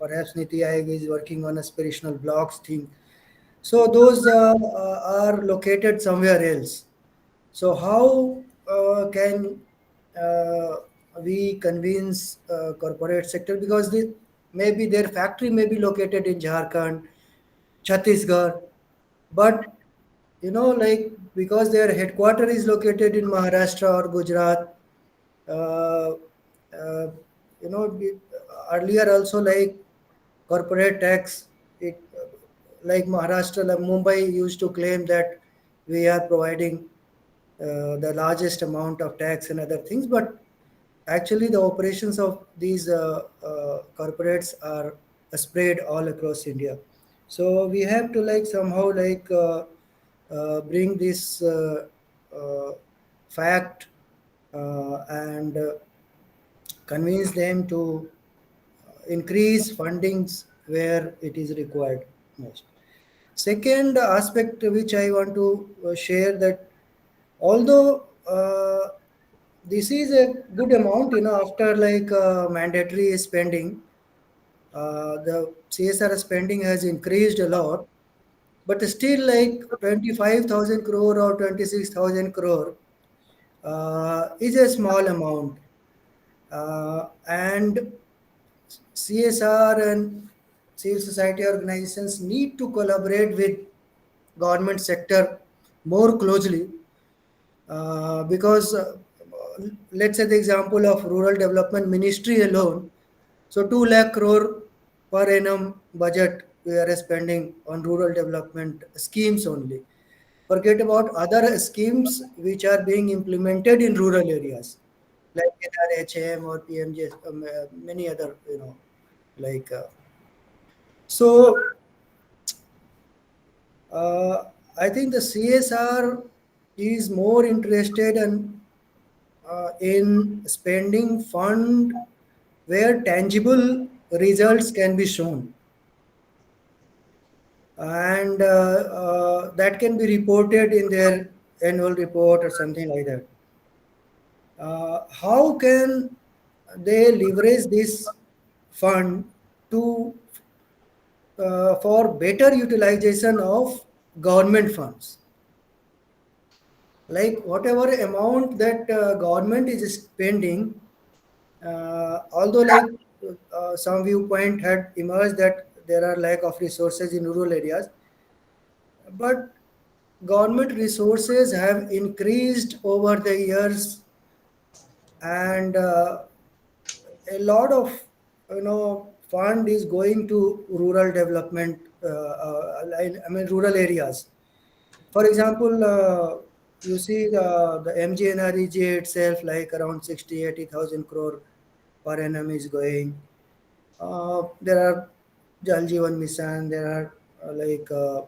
perhaps Niti Aayog is working on aspirational blocks thing. So those are located somewhere else. So how can uh, we convince corporate sector, because maybe their factory may be located in Jharkhand, Chhattisgarh, but because their headquarter is located in Maharashtra or Gujarat, uh, uh, earlier also, like corporate tax, like Maharashtra, like Mumbai used to claim that we are providing the largest amount of tax and other things, but actually the operations of these corporates are spread all across India. So we have to somehow bring this uh, fact and convince them to increase fundings where it is required most. Second aspect which I want to share, that although this is a good amount, after mandatory spending, the CSR spending has increased a lot, but still like 25,000 crore or 26,000 crore is a small amount. And CSR and civil society organizations need to collaborate with government sector more closely, because let's say the example of rural development ministry alone, so 2 lakh crore per annum budget we are spending on rural development schemes only. Forget about other schemes which are being implemented in rural areas like NRHM or PMJ, many other, like so. I think the CSR is more interested in spending fund where tangible results can be shown, and that can be reported in their annual report or something like that. How can they leverage this fund to for better utilization of government funds? Like whatever amount that government is spending, although like some viewpoint had emerged that there are lack of resources in rural areas, but government resources have increased over the years, and a lot of fund is going to rural development, I mean rural areas. For example, you see the MGNREG itself, like around 60-80,000 crore per annum is going. There are Jal Jeevan Mission, there are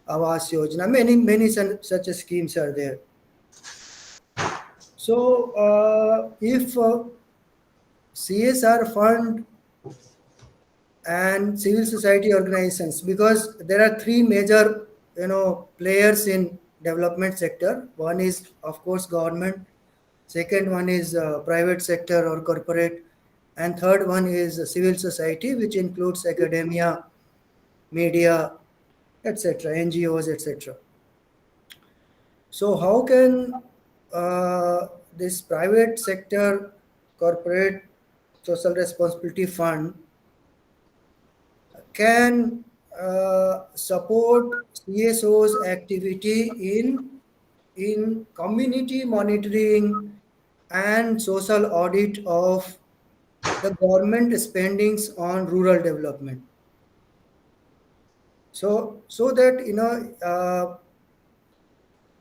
Awas Yojana, many such schemes are there. So if CSR fund and civil society organizations, because there are three major players in development sector. One is of course government, second one is private sector or corporate, and third one is civil society, which includes academia, media, etc., NGOs, etc. So how can this private sector corporate social responsibility fund can support CSO's activity in community monitoring and social audit of the government spendings on rural development? So that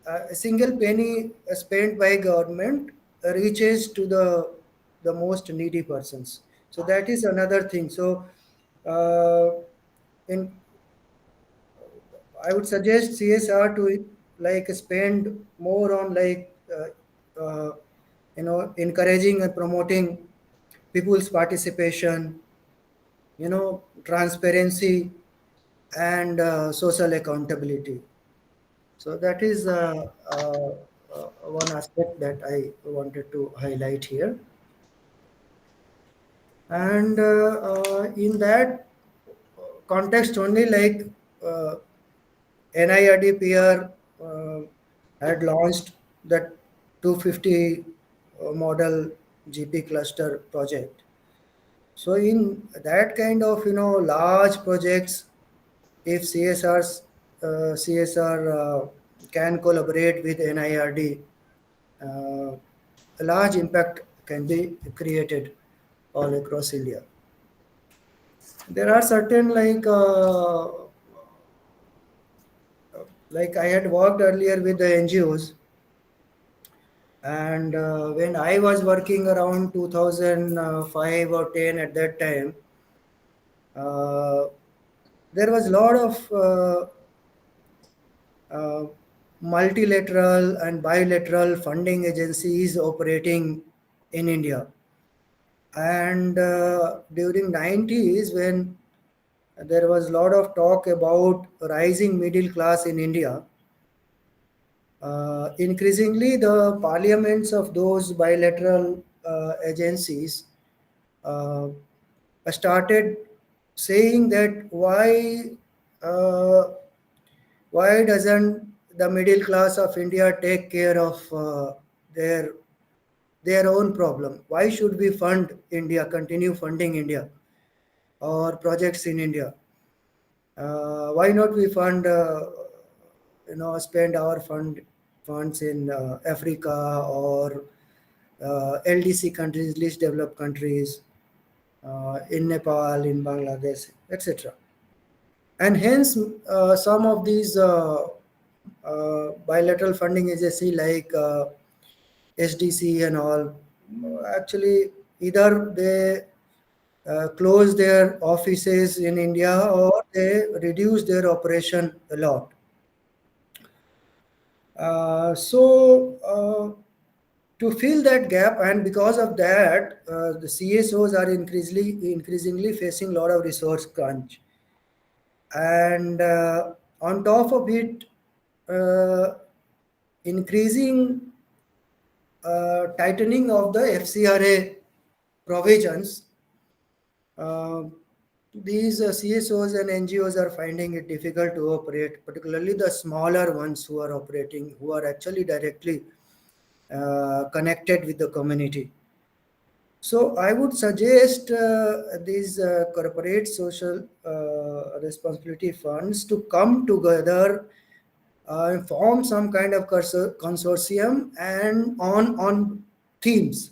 a single penny spent by government reaches to the most needy persons. So that is another thing. So in I would suggest CSR to like spend more on encouraging and promoting people's participation, transparency and social accountability. So that is one aspect that I wanted to highlight here. And in that context only, like NIRD-PR had launched that 250 model GP cluster project. So in that kind of large projects, if CSR can collaborate with NIRD, a large impact can be created all across India. There are certain like I had worked earlier with the NGOs, and when I was working around 2005 or 10 at that time, uh, there was a lot of multilateral and bilateral funding agencies operating in India. And during 90s, when there was a lot of talk about rising middle class in India, increasingly the parliaments of those bilateral agencies uh, started saying that why doesn't the middle class of India take care of their own problem. Why should we fund India, continue funding India or projects in India? Why not we fund, spend our funds in Africa or LDC countries, least developed countries, in Nepal, in Bangladesh, etc. And hence, some of these bilateral funding agency like SDC and all, actually either they close their offices in India or they reduce their operation a lot. To fill that gap, and because of that, the CSOs are increasingly facing a lot of resource crunch. And on top of it, uh, increasing tightening of the FCRA provisions, uh, these CSOs and NGOs are finding it difficult to operate, particularly the smaller ones who are operating, who are actually directly connected with the community. So I would suggest these corporate social responsibility funds to come together, form some kind of consortium and on themes,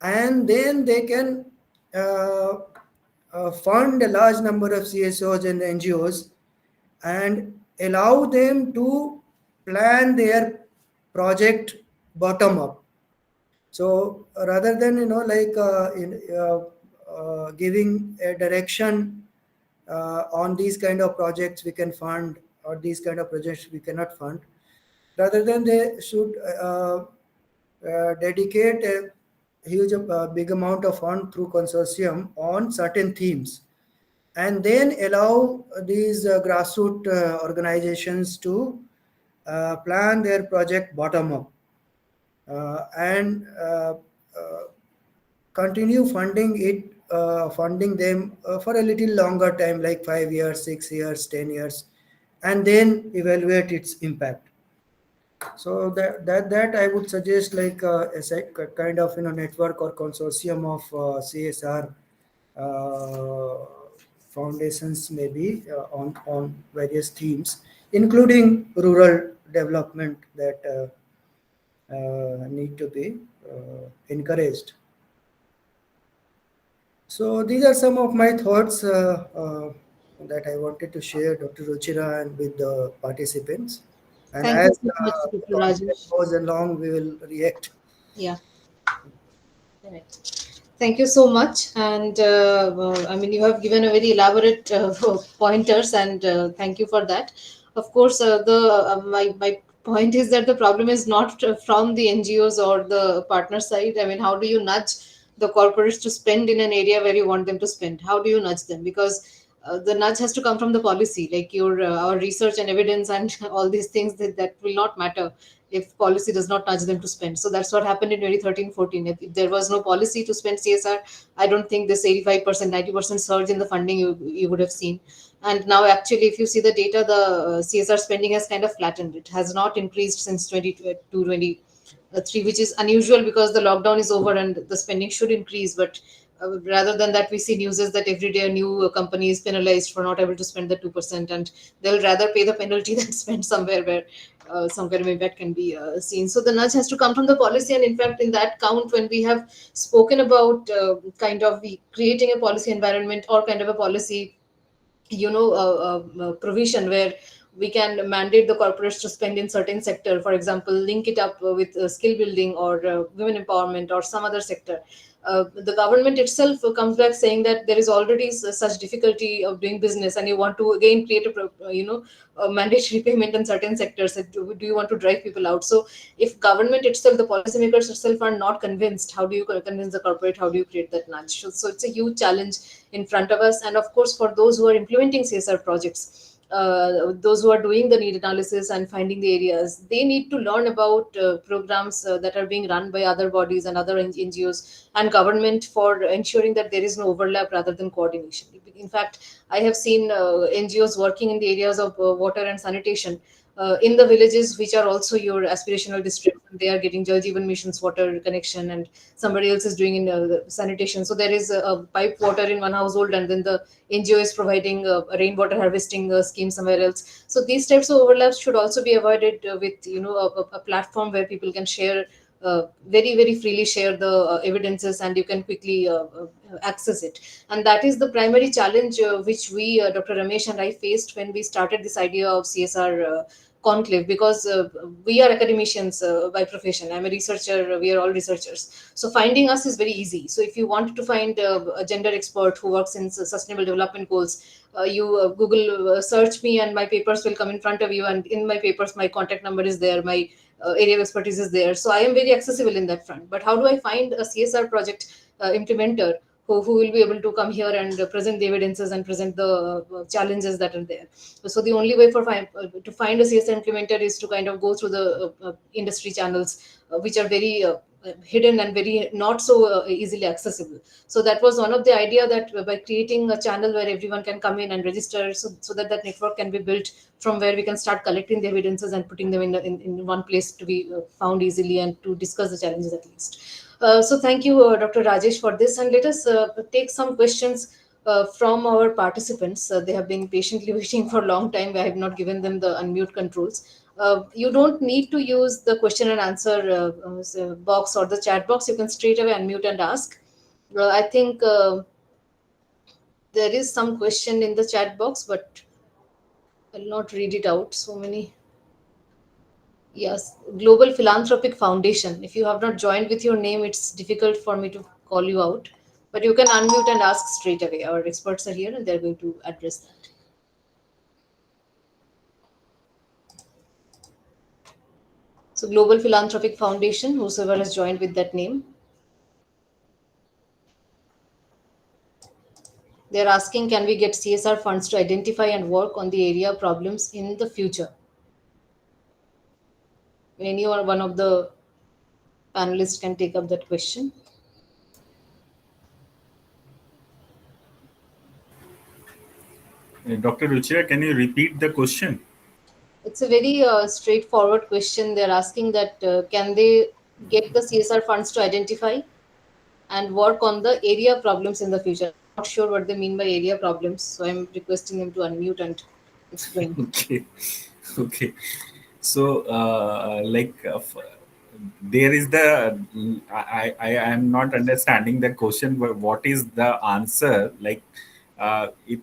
and then they can uh, fund a large number of CSOs and NGOs and allow them to plan their project bottom up. So rather than giving a direction on these kind of projects we can fund or these kind of projects we cannot fund, rather than they should dedicate a huge big amount of fund through consortium on certain themes, and then allow these grassroots organizations to plan their project bottom up, and continue funding them for a little longer time, like 5 years, 6 years, 10 years, and then evaluate its impact. So that I would suggest, like kind of network or consortium of CSR foundations, maybe on various themes, including rural development, that need to be encouraged. So these are some of my thoughts that I wanted to share, Dr. Ruchira, and with the participants. And Thank you as so much, the Dr. conversation Rajesh. goes along, we will react. Yeah. Correct. Thank you so much. And I mean, you have given a very elaborate pointers, and thank you for that. Of course, the my point is that the problem is not from the NGOs or the partner side. I mean, how do you nudge the corporates to spend in an area where you want them to spend? How do you nudge them? Because the nudge has to come from the policy, like your our research and evidence and all these things that will not matter if policy does not nudge them to spend. So that's what happened in 2013-14. If there was no policy to spend CSR, I don't think this 85%, 90% surge in the funding you would have seen. And now, actually, if you see the data, the CSR spending has kind of flattened. It has not increased since 2022, 3, which is unusual because the lockdown is over and the spending should increase. But rather than that, we see news is that every day a new company is penalized for not able to spend the 2%, and they'll rather pay the penalty than spend somewhere where some kind of impact can be seen. So the nudge has to come from the policy, and in fact, in that count, when we have spoken about kind of creating a policy environment or kind of a policy provision where we can mandate the corporates to spend in certain sector, for example, link it up with skill building or women empowerment or some other sector. The government itself comes back saying that there is already such difficulty of doing business, and you want to again create a mandatory payment in certain sectors. Do you want to drive people out? So if government itself, the policymakers itself are not convinced, how do you convince the corporate? How do you create that nudge? So it's a huge challenge in front of us. And of course, for those who are implementing CSR projects, those who are doing the need analysis and finding the areas, they need to learn about programs that are being run by other bodies and other NGOs and government for ensuring that there is no overlap rather than coordination. In fact, I have seen NGOs working in the areas of water and sanitation, in the villages, which are also your aspirational districts. They are getting Jal Jeevan Mission's water connection, and somebody else is doing in the sanitation. So there is a pipe water in one household, and then the NGO is providing a rainwater harvesting scheme somewhere else. So these types of overlaps should also be avoided with a platform where people can share very very freely share the evidences, and you can quickly access it. And that is the primary challenge which we Dr. Ramesh and I faced when we started this idea of CSR conclave, because we are academicians by profession. I'm a researcher, we are all researchers, so finding us is very easy. So if you want to find a gender expert who works in sustainable development goals, you Google search me, and my papers will come in front of you, and in my papers my contact number is there, my area of expertise is there. So I am very accessible in that front. But how do I find a CSR project implementer who will be able to come here and present the evidences and present the challenges that are there? So the only way to find a CSR implementer is to kind of go through the industry channels, which are very hidden and very not so easily accessible. So that was one of the idea, that by creating a channel where everyone can come in and register, so that that network can be built, from where we can start collecting the evidences and putting them in one place to be found easily and to discuss the challenges at least. So thank you, Dr. Rajesh, for this, and let us take some questions from our participants. They have been patiently waiting for a long time. I have not given them the unmute controls. You don't need to use the question and answer box or the chat box. You can straight away unmute and ask. I think there is some question in the chat box, but I'll not read it out. So many. Yes, Global Philanthropic Foundation. If you have not joined with your name, it's difficult for me to call you out. But you can unmute and ask straight away. Our experts are here and they're going to address that. So, Global Philanthropic Foundation, whosoever has joined with that name, they're asking, can we get CSR funds to identify and work on the area problems in the future? Any or one of the panelists can take up that question. Dr. Ruchira, can you repeat the question? It's a very straightforward question. They're asking that can they get the CSR funds to identify and work on the area problems in the future? I'm not sure what they mean by area problems, so I'm requesting them to unmute and explain. Okay. Okay. So, there is the I am not understanding the question. But what is the answer? Like, if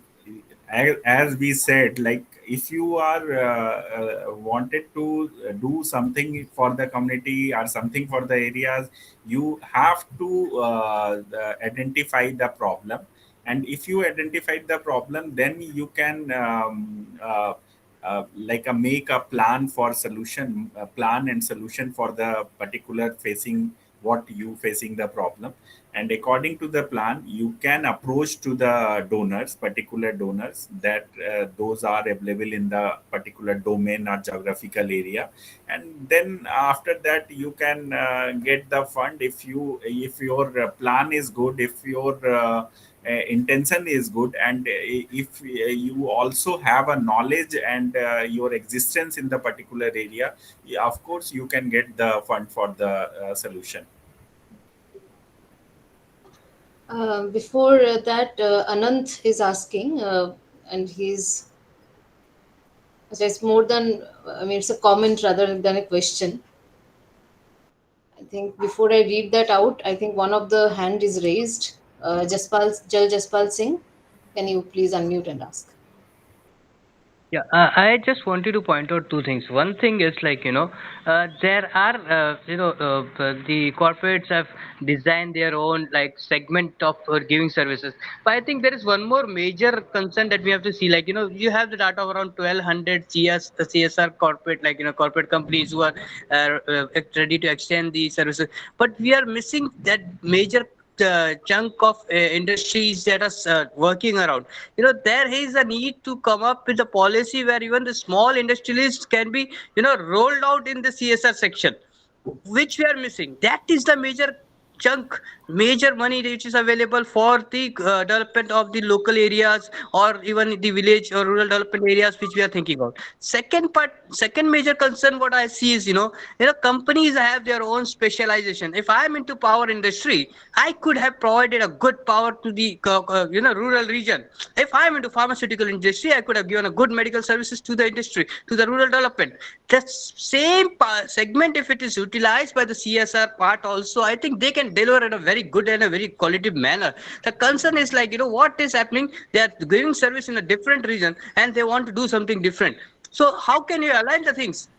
as we said, like if you are wanted to do something for the community or something for the areas, you have to identify the problem. And if you identify the problem, then you can make a plan for solution, plan and solution for the particular facing what you facing the problem. And according to the plan, you can approach to the donors, particular donors that those are available in the particular domain or geographical area. And then after that, you can get the fund if your plan is good, if your intention is good, and if you also have a knowledge and your existence in the particular area, of course you can get the fund for the solution. Before that, Anant is asking, and it's more than, I mean, it's a comment rather than a question. I think before I read that out, I think one of the hand is raised. Jaspal Singh, can you please unmute and ask? Yeah, I just wanted to point out two things. One thing is there are the corporates have designed their own like segment of giving services, but I think there is one more major concern that we have to see. You have the data of around 1,200 CSR corporate corporate companies who are ready to extend the services, but we are missing that major chunk of industries that are working around. There is a need to come up with a policy where even the small industrialists can be rolled out in the CSR section, which we are missing. That is the major chunk major money which is available for the development of the local areas or even the village or rural development areas which we are thinking of. Second major concern what I see is, companies have their own specialization. If I am into power industry, I could have provided a good power to the rural region. If I am into pharmaceutical industry, I could have given a good medical services to the industry, to the rural development. The same segment, if it is utilized by the CSR part also, I think they can deliver in a very good and a very quality manner. The concern is like, what is happening? They are giving service in a different region and they want to do something different. So how can you align the things?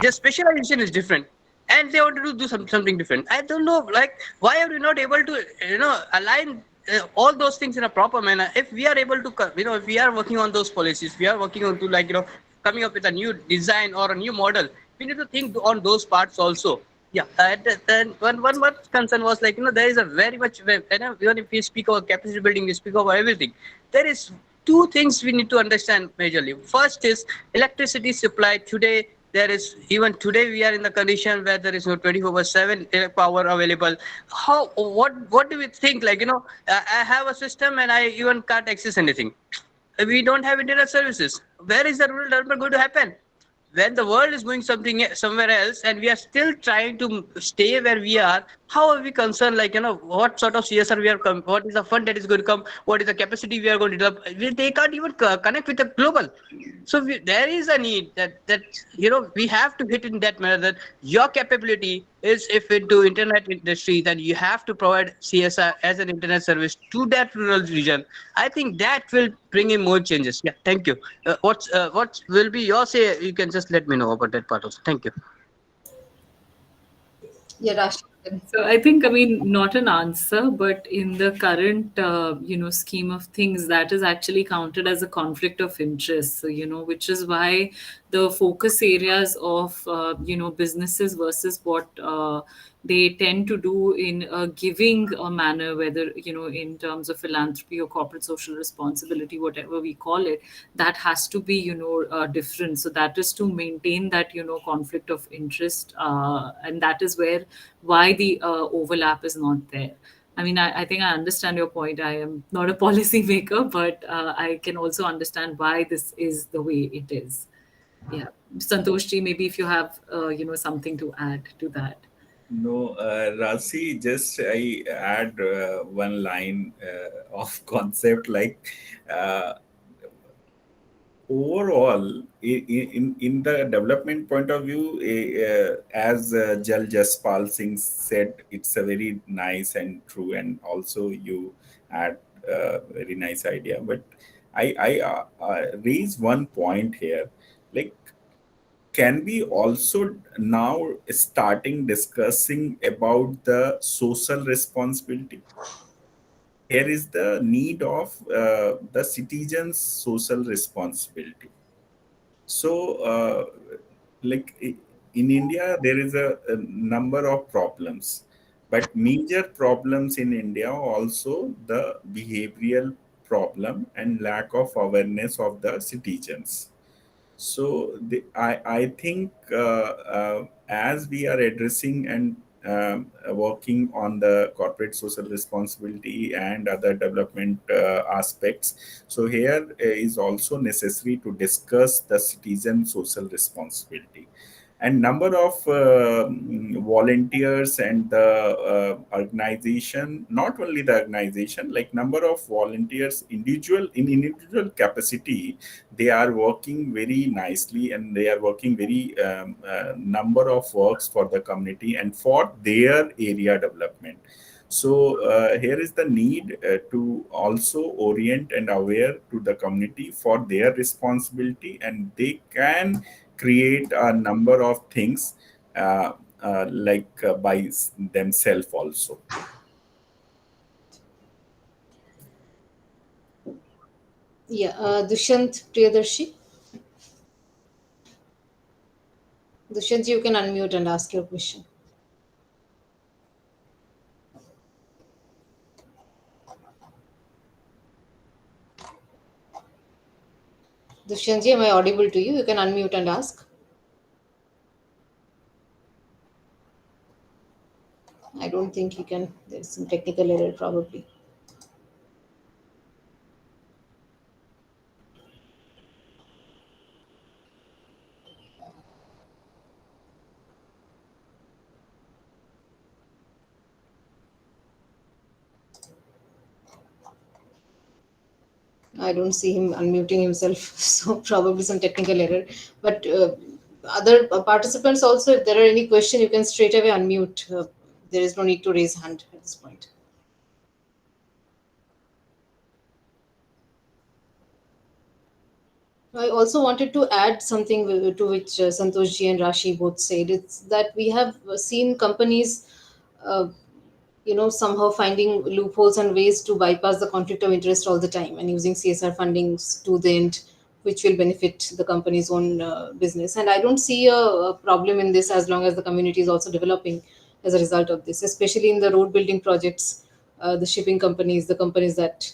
Their specialization is different and they want to do something different. I don't know, like, why are we not able to align all those things in a proper manner? If we are able to if we are working on those policies, we are working on to, like, coming up with a new design or a new model, we need to think on those parts also. Yeah, then one concern was like, there is a very much, even if we speak about capacity building, we speak about everything. There is two things we need to understand majorly. First is electricity supply. Today, there is, even today we are in the condition where there is no 24/7 power available. What do we think? Like, I have a system and I even can't access anything. We don't have internet services. Where is the rural development going to happen? When the world is going somewhere else and we are still trying to stay where we are, how are we concerned, like, what sort of CSR we are what is the fund that is going to come, what is the capacity we are going to develop? They can't even connect with the global. So there is a need that we have to hit in that manner, that your capability is, if into internet industry, then you have to provide CSR as an internet service to that rural region. I think that will bring in more changes. Yeah, thank you. What will be your say? You can just let me know about that part also. Thank you. Yeah, Rashi. So I think, I mean, not an answer, but in the current, scheme of things, that is actually counted as a conflict of interest. So, which is why the focus areas of, businesses versus what they tend to do in a giving manner, whether, in terms of philanthropy or corporate social responsibility, whatever we call it, that has to be, different. So that is to maintain that, conflict of interest. And that is why the overlap is not there. I mean, I think I understand your point. I am not a policy maker, but I can also understand why this is the way it is. Yeah. Santoshji, maybe if you have, something to add to that. No, Rasi, just I add one line of concept, like uh, overall, in the development point of view, as Jal Jaspal Singh said, it's a very nice and true, and also you had a very nice idea. But I raise one point here, like, can we also now starting discussing about the social responsibility? Here is the need of the citizens' social responsibility. So, like in India, there is a number of problems, but major problems in India are also the behavioral problem and lack of awareness of the citizens. So I think as we are addressing and working on the corporate social responsibility and other development aspects, so here is also necessary to discuss the citizen social responsibility. And number of volunteers and the organization, not only the organization, like number of volunteers individual capacity, they are working very nicely and they are working very number of works for the community and for their area development. So here is the need to also orient and aware to the community for their responsibility, and they can create a number of things by themselves also. Yeah, Dushyant Priyadarshi. Dushyant, you can unmute and ask your question. Dushyant, am I audible to you? You can unmute and ask. I don't don't think he can. There's some technical error probably. I don't see him unmuting himself, so probably some technical error. But other participants also, if there are any question, you can straight away unmute. There is no need to raise hand at this point. I also wanted to add something to which Santosh ji and Rashi both said. It's that we have seen companies, uh, somehow finding loopholes and ways to bypass the conflict of interest all the time and using CSR fundings to the end, which will benefit the company's own business. And I don't see a problem in this as long as the community is also developing as a result of this, especially in the road building projects, the shipping companies, the companies that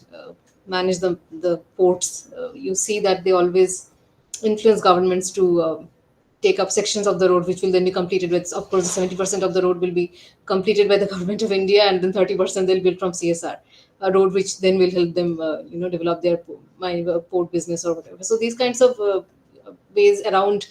manage the ports. You see that they always influence governments to take up sections of the road which will then be completed with, of course, 70% of the road will be completed by the government of India, and then 30% they'll build from CSR, a road which then will help them develop their port business or whatever. So these kinds of ways around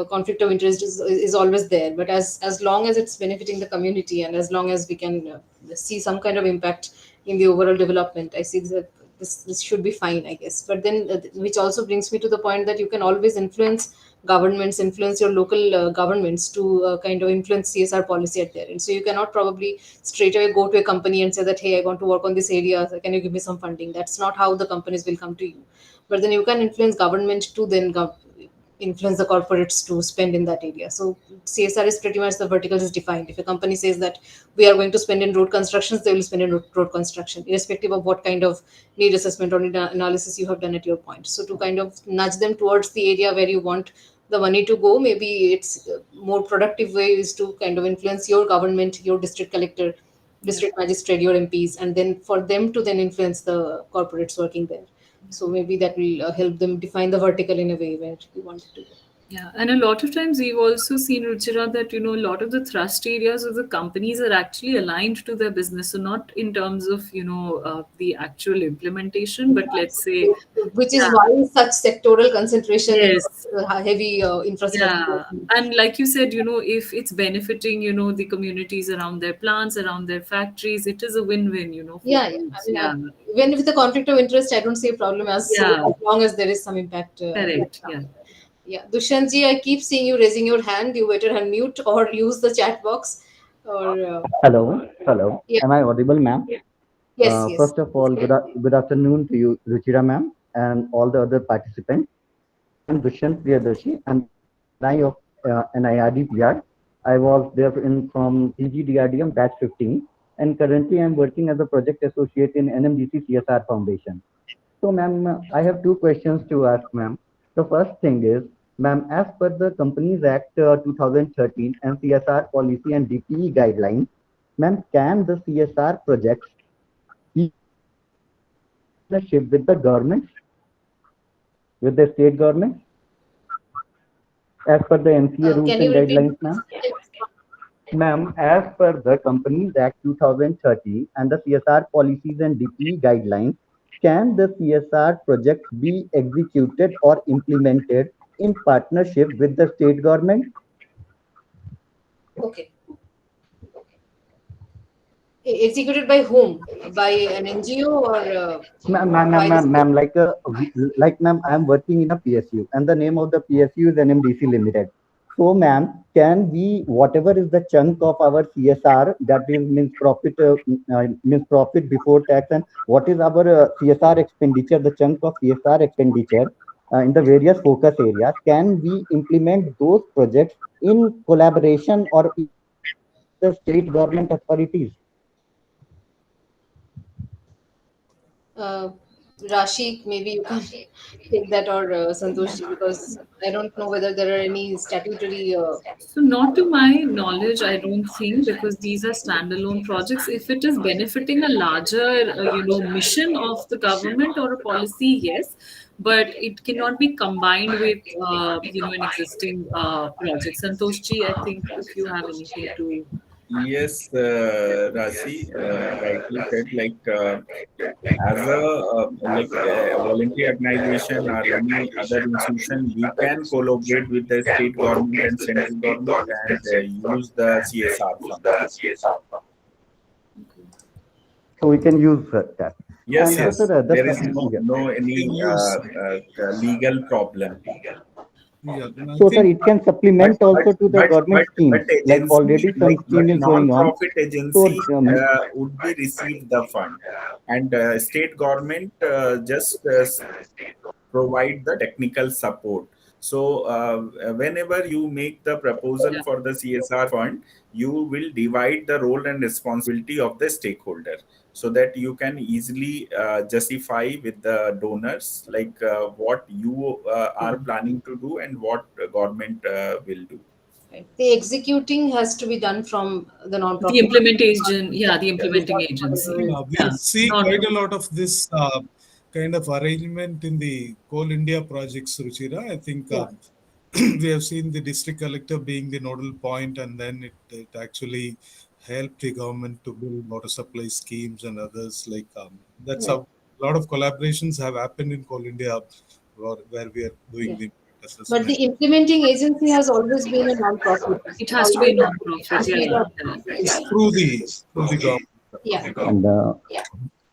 conflict of interest is always there, but as long as it's benefiting the community and as long as we can see some kind of impact in the overall development, I see that this should be fine, I guess. But then which also brings me to the point that you can always influence governments, influence your local governments to kind of influence CSR policy at their end. So you cannot probably straight away go to a company and say that, hey, I want to work on this area, so can you give me some funding? That's not how the companies will come to you. But then you can influence government to then influence the corporates to spend in that area. So CSR is pretty much, the verticals is defined. If a company says that we are going to spend in road constructions, they will spend in road construction, irrespective of what kind of need assessment or need analysis you have done at your point. So to kind of nudge them towards the area where you want the money to go, maybe it's more productive way is to kind of influence your government, your district collector, Yeah. district magistrate, your MPs, and then for them to then influence the corporates working there. So maybe that will help them define the vertical in a way where you want it to go. Yeah, and a lot of times we've also seen, Ruchira, that a lot of the thrust areas of the companies are actually aligned to their business. So not in terms of the actual implementation, but let's say, Which is yeah, why such sectoral concentration in yes, heavy infrastructure. yeah, and like you said, if it's benefiting, the communities around their plants, around their factories, it is a win-win, for Yeah, yeah. I both. mean, Yeah, even with the conflict of interest, I don't see a problem yeah, as long as there is some impact at the correct. ground. Yeah. Yeah, Dushanji, I keep seeing you raising your hand. You better unmute or use the chat box. Or Hello, hello. yeah, Am I audible, ma'am? yes, yes. First of all, good afternoon to you, Ruchira ma'am, and all the other participants. I'm Dushyant Priyadarshi. I'm the alumni of NIRD-PR. I was there from PGDRDM batch 15, and currently I'm working as a project associate in NMDC CSR Foundation. So, ma'am, I have two questions to ask, ma'am. The first thing is, ma'am, as per the Companies Act 2013 and CSR policy and DPE guidelines, ma'am, can the CSR projects be partnership with the government, with the state government, as per the NCA rules Can you and repeat? guidelines, ma'am? Ma'am, as per the Companies Act 2013 and the CSR policies and DPE guidelines, can the CSR projects be executed or implemented in partnership with the state government? Okay. Executed by whom? By an NGO or by the state? Ma'am, like, ma'am, I am working in a PSU, and the name of the PSU is NMDC Limited. So, ma'am, can we, whatever is the chunk of our CSR, that is means profit before tax, and what is our CSR expenditure, the chunk of CSR expenditure in the various focus areas, can we implement those projects in collaboration or the state government authorities? Uh, Rashi, maybe you can take that, or Santoshi, because I don't know whether there are any statutory. So, not to my knowledge, I don't think, because these are standalone projects. If it is benefiting a larger, mission of the government or a policy, yes, but it cannot be combined with, an existing project. Santoshji, I think if you have anything to. Yes, Rashi rightly said. As a voluntary organization or any other institution, we can collaborate with the state government and central government and use the CSR funds. So we can use that. Yes, And Yeah, yes. sir, There that's is yeah. no we can any use. legal problem. Yeah, and I So sir, think it can but supplement but also to the but government but schemes. but Like agency already some scheme but is going on. non-profit So agency would be receive the fund, and state government just provide the technical support. So whenever you make the proposal Yeah. for the CSR fund, you will divide the role and responsibility of the stakeholder, so that you can easily justify with the donors what you are planning to do and what government will do. Right. The executing has to be done from the The non-profit. implementation, yeah, the Yes. implementing agency. we Yeah. see Not quite a lot of this kind of arrangement in the Coal India projects, Ruchira. I think Yeah. we have seen the district collector being the nodal point, and then it actually helped the government to build water supply schemes and others. That's Right. how a lot of collaborations have happened in Coal India, where we are doing Yeah. the But the assessment. implementing agency has always been a non-profit. it It's has to be a always non-profit. has to be Yeah. Yeah. It's through the government. yeah.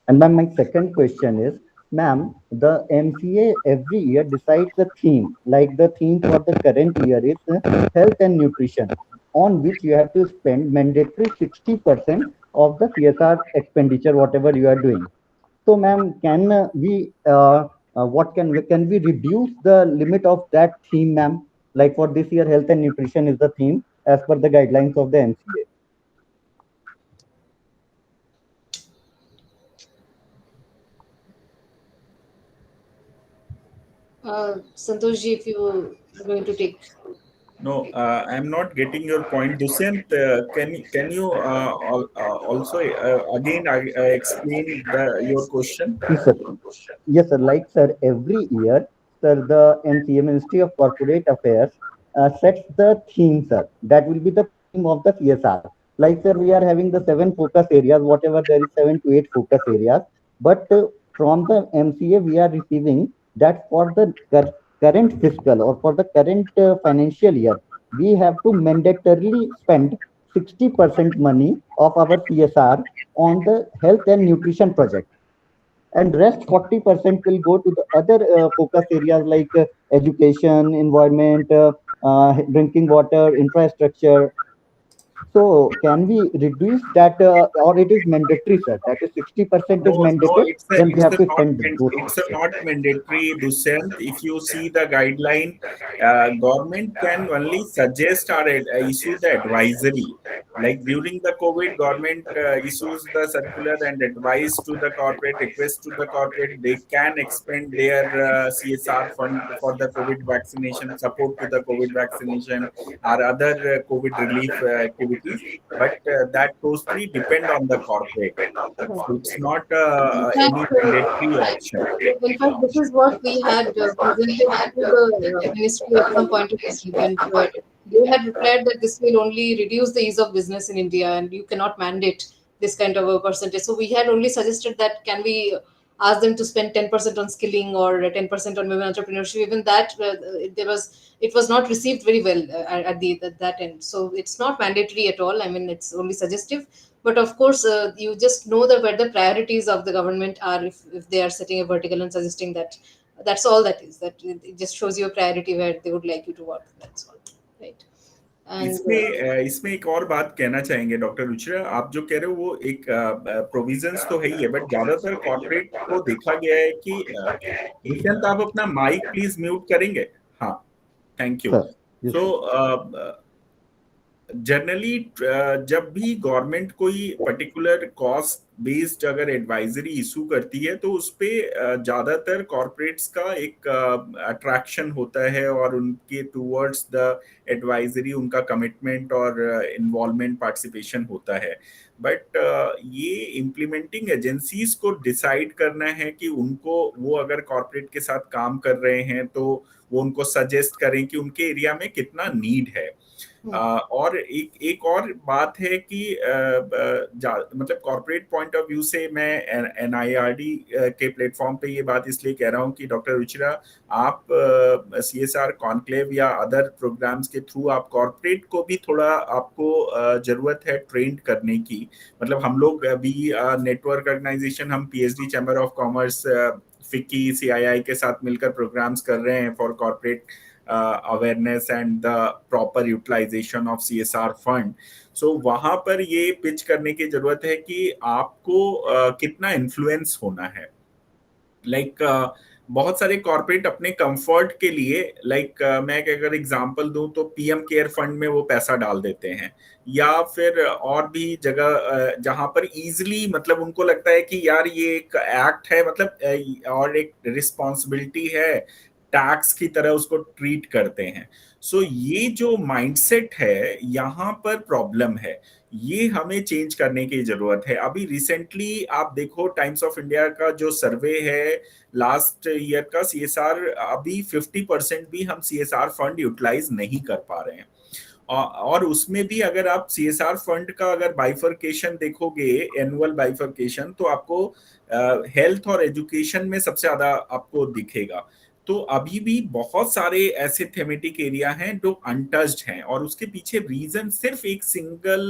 And then my second question is, ma'am, the MCA every year decides the theme. Like the theme for the current year is health and nutrition, on which you have to spend mandatory 60% of the CSR expenditure, whatever you are doing. So, ma'am, can what can we reduce the limit of that theme, ma'am? Like for this year, health and nutrition is the theme as per the guidelines of the MCA. Santoshji, if you are going to take. No, I'm not getting your point. Dushyant, can you also again explain your question? Yes, sir. Yes, sir. Like, sir, every year, sir, the MCA Ministry of Corporate Affairs sets the theme, sir. That will be the theme of the CSR. Like, sir, we are having the seven focus areas, whatever there is 7 to 8 focus areas. But from the MCA, we are receiving that for the current fiscal or for the current financial year, we have to mandatorily spend 60% money of our CSR on the health and nutrition project, and rest 40% will go to the other focus areas like education, environment, drinking water, infrastructure. So can we reduce that, or it is mandatory, sir? That is 60% is No, no, mandated, then we have to spend those it's a portion. not mandatory, Dushyant. If you see the guideline, government can only suggest or issue the advisory. Like during the COVID, government issues the circular and advice to the corporate, request to the corporate, they can expend their CSR fund for the COVID vaccination, support to the COVID vaccination or other COVID relief activities. But that totally depend on the corporate. So it's not In any fact, mandatory option. this is what we had presented to the ministry at some point of time, and they had replied that this will only reduce the ease of business in India, and you cannot mandate this kind of a percentage. So we had only suggested that can we ask them to spend 10% on skilling or 10% on women entrepreneurship. Even that it was not received very well at that end. So it's not mandatory at all. I mean, it's only suggestive. But of course, you just know that where the priorities of the government are, if they are setting a vertical and suggesting that. That's all that is. That it just shows you a priority where they would like you to work. That's all, right? And इसमें एक और बात कहना चाहेंगे doctor Ruchira, आप जो कह रहे हो वो एक प्रोविजंस तो है ही है, बट ज्यादातर कॉर्पोरेट को देखा गया है कि दुष्यंत आप अपना माइक प्लीज म्यूट करेंगे. हाँ, thank you. Sir, yes, so sir. Generally जब भी गवर्नमेंट कोई पर्टिकुलर कॉस्ट बेस्ड अगर एडवाइजरी इशू करती है तो उस पे ज्यादातर कॉर्पोरेट्स का एक अट्रैक्शन होता है और उनके टूवर्ड्स द एडवाइजरी उनका कमिटमेंट और इन्वॉल्वमेंट पार्टिसिपेशन होता है. बट ये इम्प्लीमेंटिंग एजेंसीज को डिसाइड करना है कि उनको वो अगर कॉर्पोरेट के साथ काम कर रहे हैं तो वो उनको सजेस्ट करें कि उनके एरिया में कितना नीड है। और एक और बात है कि मतलब कॉर्पोरेट पॉइंट ऑफ व्यू से मैं NIRD के प्लेटफॉर्म पे ये बात इसलिए कह रहा हूँ कि डॉक्टर रुचिरा, आप CSR कॉन्क्लेव या अदर प्रोग्राम्स के थ्रू आप कॉर्पोरेट को भी थोड़ा आपको जरूरत है ट्रेंड करने की। मतलब हम लोग अभी नेटवर्क ऑर्गेनाइजेशन, हम PhD chamber of commerce, FICCI, CII के साथ मिलकर प्रोग्राम्स कर रहे हैं for corporate awareness and the proper utilization of CSR fund. So वहां पर ये पिच करने की जरूरत है कि आपको कितना इन्फ्लुएंस होना है। लाइक बहुत सारे कॉर्पोरेट अपने कंफर्ट के लिए, मैं अगर एग्जांपल दूं तो PM केयर फंड में वो पैसा डाल देते हैं, या फिर और भी जगह जहां पर इजीली, मतलब उनको लगता है कि यार ये एक एक्ट है, मतलब और एक रिस्पॉन्सिबिलिटी है, टैक्स की तरह उसको ट्रीट करते हैं। सो ये जो माइंडसेट है, यहाँ पर प्रॉब्लम है, ये हमें चेंज करने की जरूरत है। अभी रिसेंटली आप देखो, टाइम्स ऑफ इंडिया का जो सर्वे है लास्ट ईयर का, CSR अभी 50% भी हम CSR फंड यूटिलाइज नहीं कर पा रहे हैं। और उसमें भी अगर आप CSR फंड का अगर बाइफर्केशन देखोगे, एनुअल बाइफर्केशन, तो आपको हेल्थ और एजुकेशन में सबसे ज्यादा आपको दिखेगा। तो अभी भी बहुत सारे ऐसे थेमेटिक एरिया हैं जो अनटच्ड हैं, और उसके पीछे रीजन सिर्फ एक सिंगल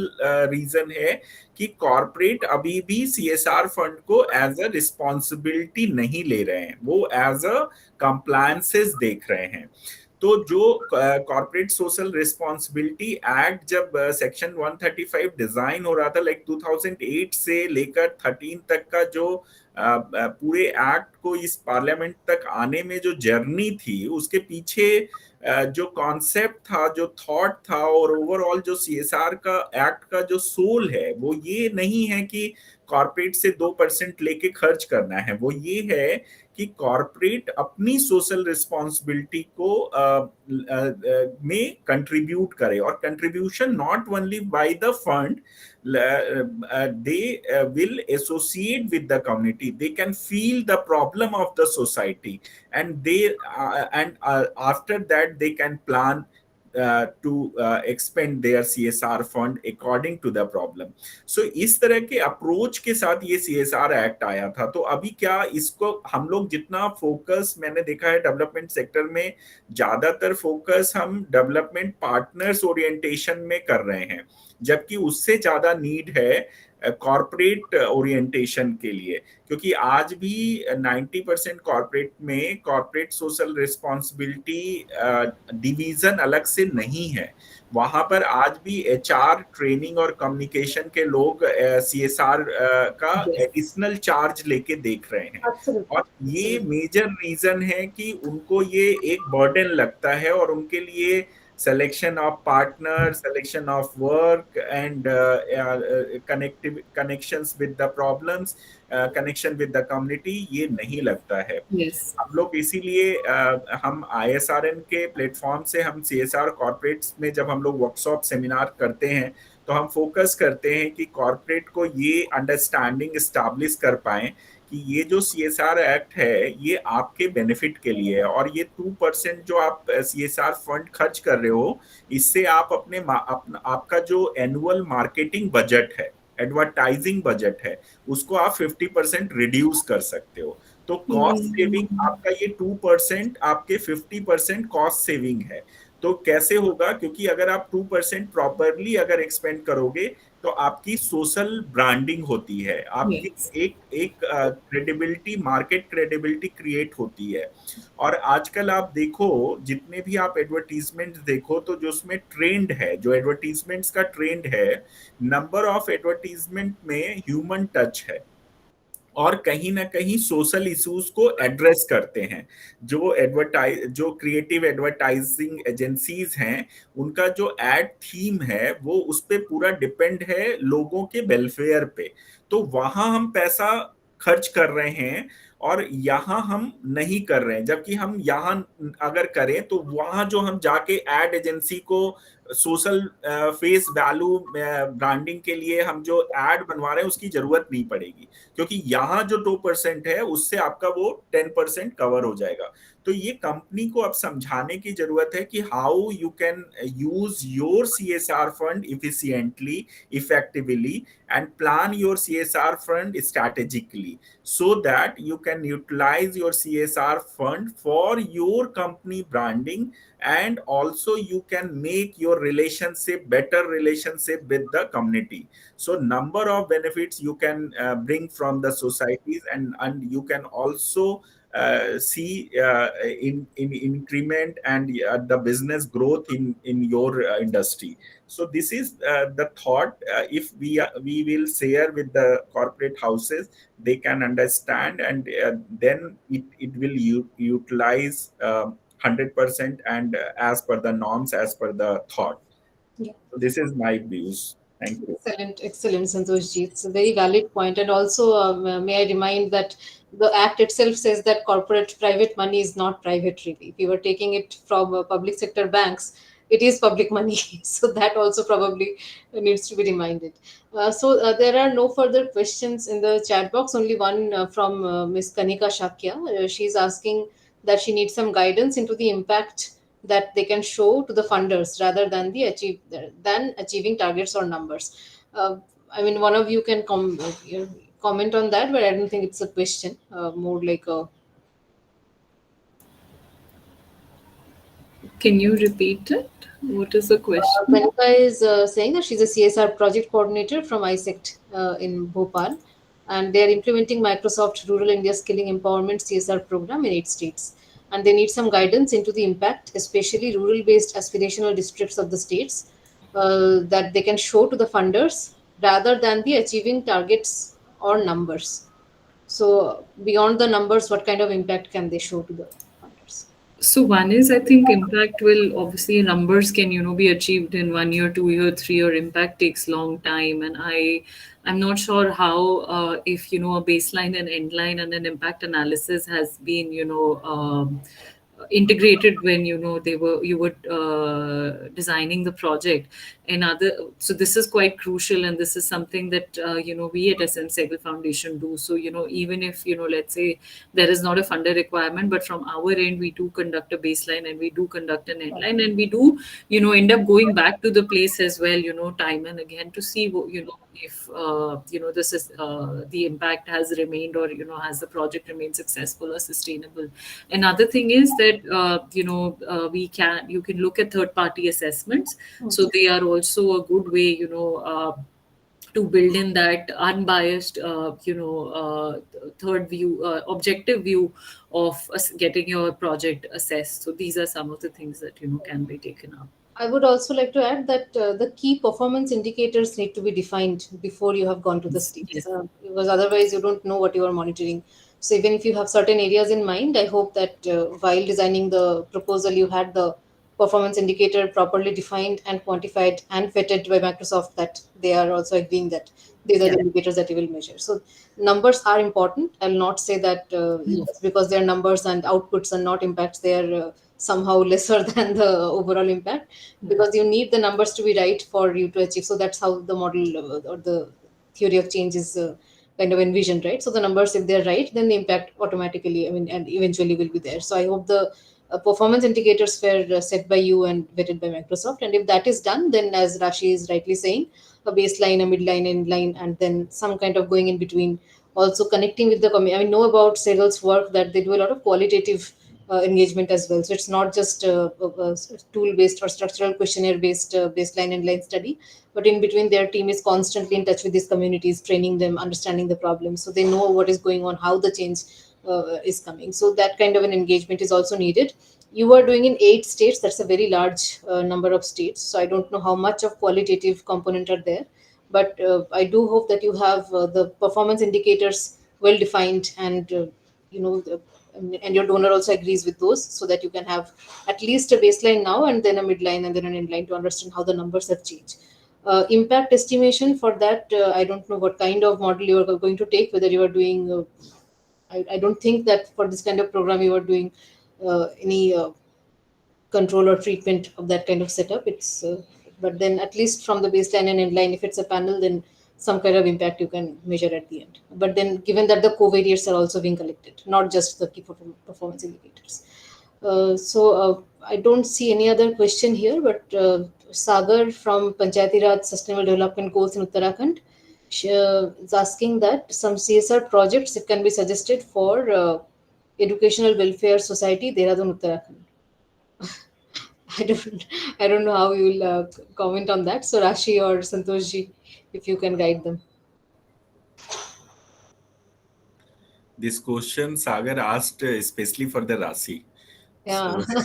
रीजन है कि कॉरपोरेट अभी भी CSR फंड को एज अ रिस्पॉन्सिबिलिटी नहीं ले रहे हैं, वो एज अ कंप्लायंसेस देख रहे हैं। तो जो कॉर्पोरेट सोशल रिस्पॉन्सिबिलिटी एक्ट जब सेक्शन 135 डिजाइन हो रहा था, लाइक 2008 से लेकर 13 तक का जो पूरे एक्ट को इस पार्लियामेंट तक आने में जो जर्नी थी, उसके पीछे जो कॉन्सेप्ट था, जो थॉट था, और ओवरऑल जो CSR का एक्ट का जो सोल है, वो ये नहीं है कि कॉर्पोरेट से 2% लेके खर्च करना है। वो ये है कि कॉर्पोरेट अपनी सोशल रिस्पॉन्सिबिलिटी को में कंट्रीब्यूट करे, और contribution not only by the fund, they will associate with the community, they can feel the problem of the society, and after that they can plan to expend their CSR fund according to the problem. So इस तरह के approach के साथ ये CSR act आया था। तो अभी क्या इसको हम लोग जितना फोकस, मैंने देखा है डेवलपमेंट सेक्टर में ज्यादातर फोकस हम डेवलपमेंट पार्टनर्स ओरिएंटेशन में कर रहे हैं, जबकि उससे ज्यादा नीड है कॉर्पोरेट ओरिएंटेशन के लिए, क्योंकि आज भी 90% कॉर्पोरेट में कॉर्पोरेट सोशल रिस्पॉन्सिबिलिटी डिवीजन अलग से नहीं है। वहां पर आज भी HR, ट्रेनिंग और कम्युनिकेशन के लोग CSR का एडिशनल चार्ज लेके देख रहे हैं। और ये मेजर रीजन है कि उनको ये एक बर्डन लगता है, और उनके लिए selection of partner, selection of work, and connections with the problems, connection with the community, ये नहीं लगता है। Yes. हम लोग इसीलिए हम ISRN के प्लेटफॉर्म से हम CSR कॉर्पोरेट्स में जब हम लोग वर्कशॉप सेमिनार करते हैं, तो हम फोकस करते हैं कि कॉर्पोरेट को ये अंडरस्टैंडिंग एस्टैब्लिश कर पाएं कि ये जो CSR एक्ट है ये आपके बेनिफिट के लिए है, और ये 2% जो आप CSR फंड खर्च कर रहे हो, इससे आप आपका जो एनुअल मार्केटिंग बजट है, एडवर्टाइजिंग बजट है, उसको आप 50% रिड्यूस कर सकते हो। तो कॉस्ट सेविंग आपका ये 2%, आपके 50% कॉस्ट सेविंग है। तो कैसे होगा? क्योंकि अगर आप 2% प्रॉपरली अगर एक्सपेंड करोगे, तो आपकी सोशल ब्रांडिंग होती है, आपकी एक क्रेडिबिलिटी, मार्केट क्रेडिबिलिटी क्रिएट होती है। और आजकल आप देखो, जितने भी आप एडवर्टीजमेंट देखो, तो जो उसमें ट्रेंड है, जो एडवर्टीजमेंट्स का ट्रेंड है, नंबर ऑफ एडवर्टीजमेंट में ह्यूमन टच है, और कहीं ना कहीं सोशल इश्यूज को एड्रेस करते हैं। जो क्रिएटिव एडवर्टाइजिंग एजेंसीज हैं, उनका जो एड थीम है वो उस पे पूरा डिपेंड है लोगों के वेलफेयर पे। तो वहां हम पैसा खर्च कर रहे हैं, और यहाँ हम नहीं कर रहे हैं, जबकि हम यहाँ अगर करें तो वहां जो हम जाके एड एजेंसी को सोशल फेस वैल्यू ब्रांडिंग के लिए हम जो एड बनवा रहे हैं उसकी जरूरत नहीं पड़ेगी, क्योंकि यहाँ जो 2% है उससे आपका वो 10% कवर हो जाएगा। तो ये कंपनी को अब समझाने की जरूरत है कि how you can use your CSR fund efficiently, effectively, and plan your CSR fund strategically, so that you can utilize your CSR fund for your company branding, and also you can make your relationship better relationship with the community. So number of benefits you can bring from the societies, and you can also see in increment and the business growth in your industry. So this is the thought. If we will share with the corporate houses, they can understand, and then it will utilize 100% and as per the norms, as per the thought. Yeah. So this is my views. Thank you. Excellent, excellent, Santosh ji. It's a very valid point. And also, may I remind that the Act itself says that corporate private money is not private, really. If you were taking it from public sector banks, it is public money. So that also probably needs to be reminded. There are no further questions in the chat box. Only one from Ms. Kanika Shakya. She's asking that she needs some guidance into the impact that they can show to the funders rather than than achieving targets or numbers. I mean, one of you can comment on that, but I don't think it's a question. More like a. Can you repeat it? What is the question? Kanika is saying that she's a CSR project coordinator from ISECT in Bhopal, and they are implementing Microsoft Rural India Skilling Empowerment CSR program in 8 states. And they need some guidance into the impact, especially rural-based aspirational districts of the states, that they can show to the funders rather than the achieving targets or numbers. So beyond the numbers, what kind of impact can they show to the funders? So one is, I think impact will obviously, numbers can be achieved in 1 year, 2 year, 3 year. Impact takes long time, and I'm not sure how if a baseline and end line and an impact analysis has been integrated when you were designing the project and other. So this is quite crucial, and this is something that we at SM Segal Foundation do. So even if let's say there is not a funder requirement, but from our end we do conduct a baseline and we do conduct an end line, and we do end up going back to the place as well time and again to see if this is the impact has remained, or has the project remained successful or sustainable. Another thing is that you can look at third party assessments. So they are also a good way to build in that unbiased third view, objective view of getting your project assessed. So these are some of the things that can be taken up. I would also like to add that the key performance indicators need to be defined before you have gone to the states, Yes. because otherwise you don't know what you are monitoring. So even if you have certain areas in mind, I hope that while designing the proposal, you had the performance indicator properly defined and quantified and vetted by Microsoft, that they are also agreeing that these are Yeah. the indicators that you will measure. So numbers are important. I'll not say that just because they are numbers and outputs and not impacts, they are somehow lesser than the overall impact, because you need the numbers to be right for you to achieve. So that's how the model or the theory of change is kind of envisioned, right? So the numbers, if they're right, then the impact automatically, I mean, and eventually will be there. So I hope the performance indicators were set by you and vetted by Microsoft. And if that is done, then as Rashi is rightly saying, a baseline, a midline, end line, and then some kind of going in between. Also connecting with the community. I mean, know about Segal's work that they do a lot of qualitative engagement as well. So it's not just a tool-based or structural questionnaire-based baseline and line study, but in between, their team is constantly in touch with these communities, training them, understanding the problems, so they know what is going on, how the change is coming. So that kind of an engagement is also needed. You are doing in 8 states. That's a very large number of states. So I don't know how much of qualitative component are there, but I do hope that you have the performance indicators well defined, and and your donor also agrees with those, so that you can have at least a baseline now and then a midline and then an end line to understand how the numbers have changed. Impact estimation, for that I don't know what kind of model you are going to take, whether you are doing I don't think that for this kind of program you are doing any control or treatment of that kind of setup. It's but then at least from the baseline and inline, if it's a panel, then some kind of impact you can measure at the end. But then, given that the covariates are also being collected, not just the key performance indicators. I don't see any other question here, but Sagar from Panchayati Raj Sustainable Development Goals in Uttarakhand is asking that some CSR projects it can be suggested for Educational Welfare Society, Dehradun, Uttarakhand. I don't, I don't know how you will comment on that. So Rashi or Santoshji, if you can guide them. This question Sagar asked especially for the Rasi. Yeah, So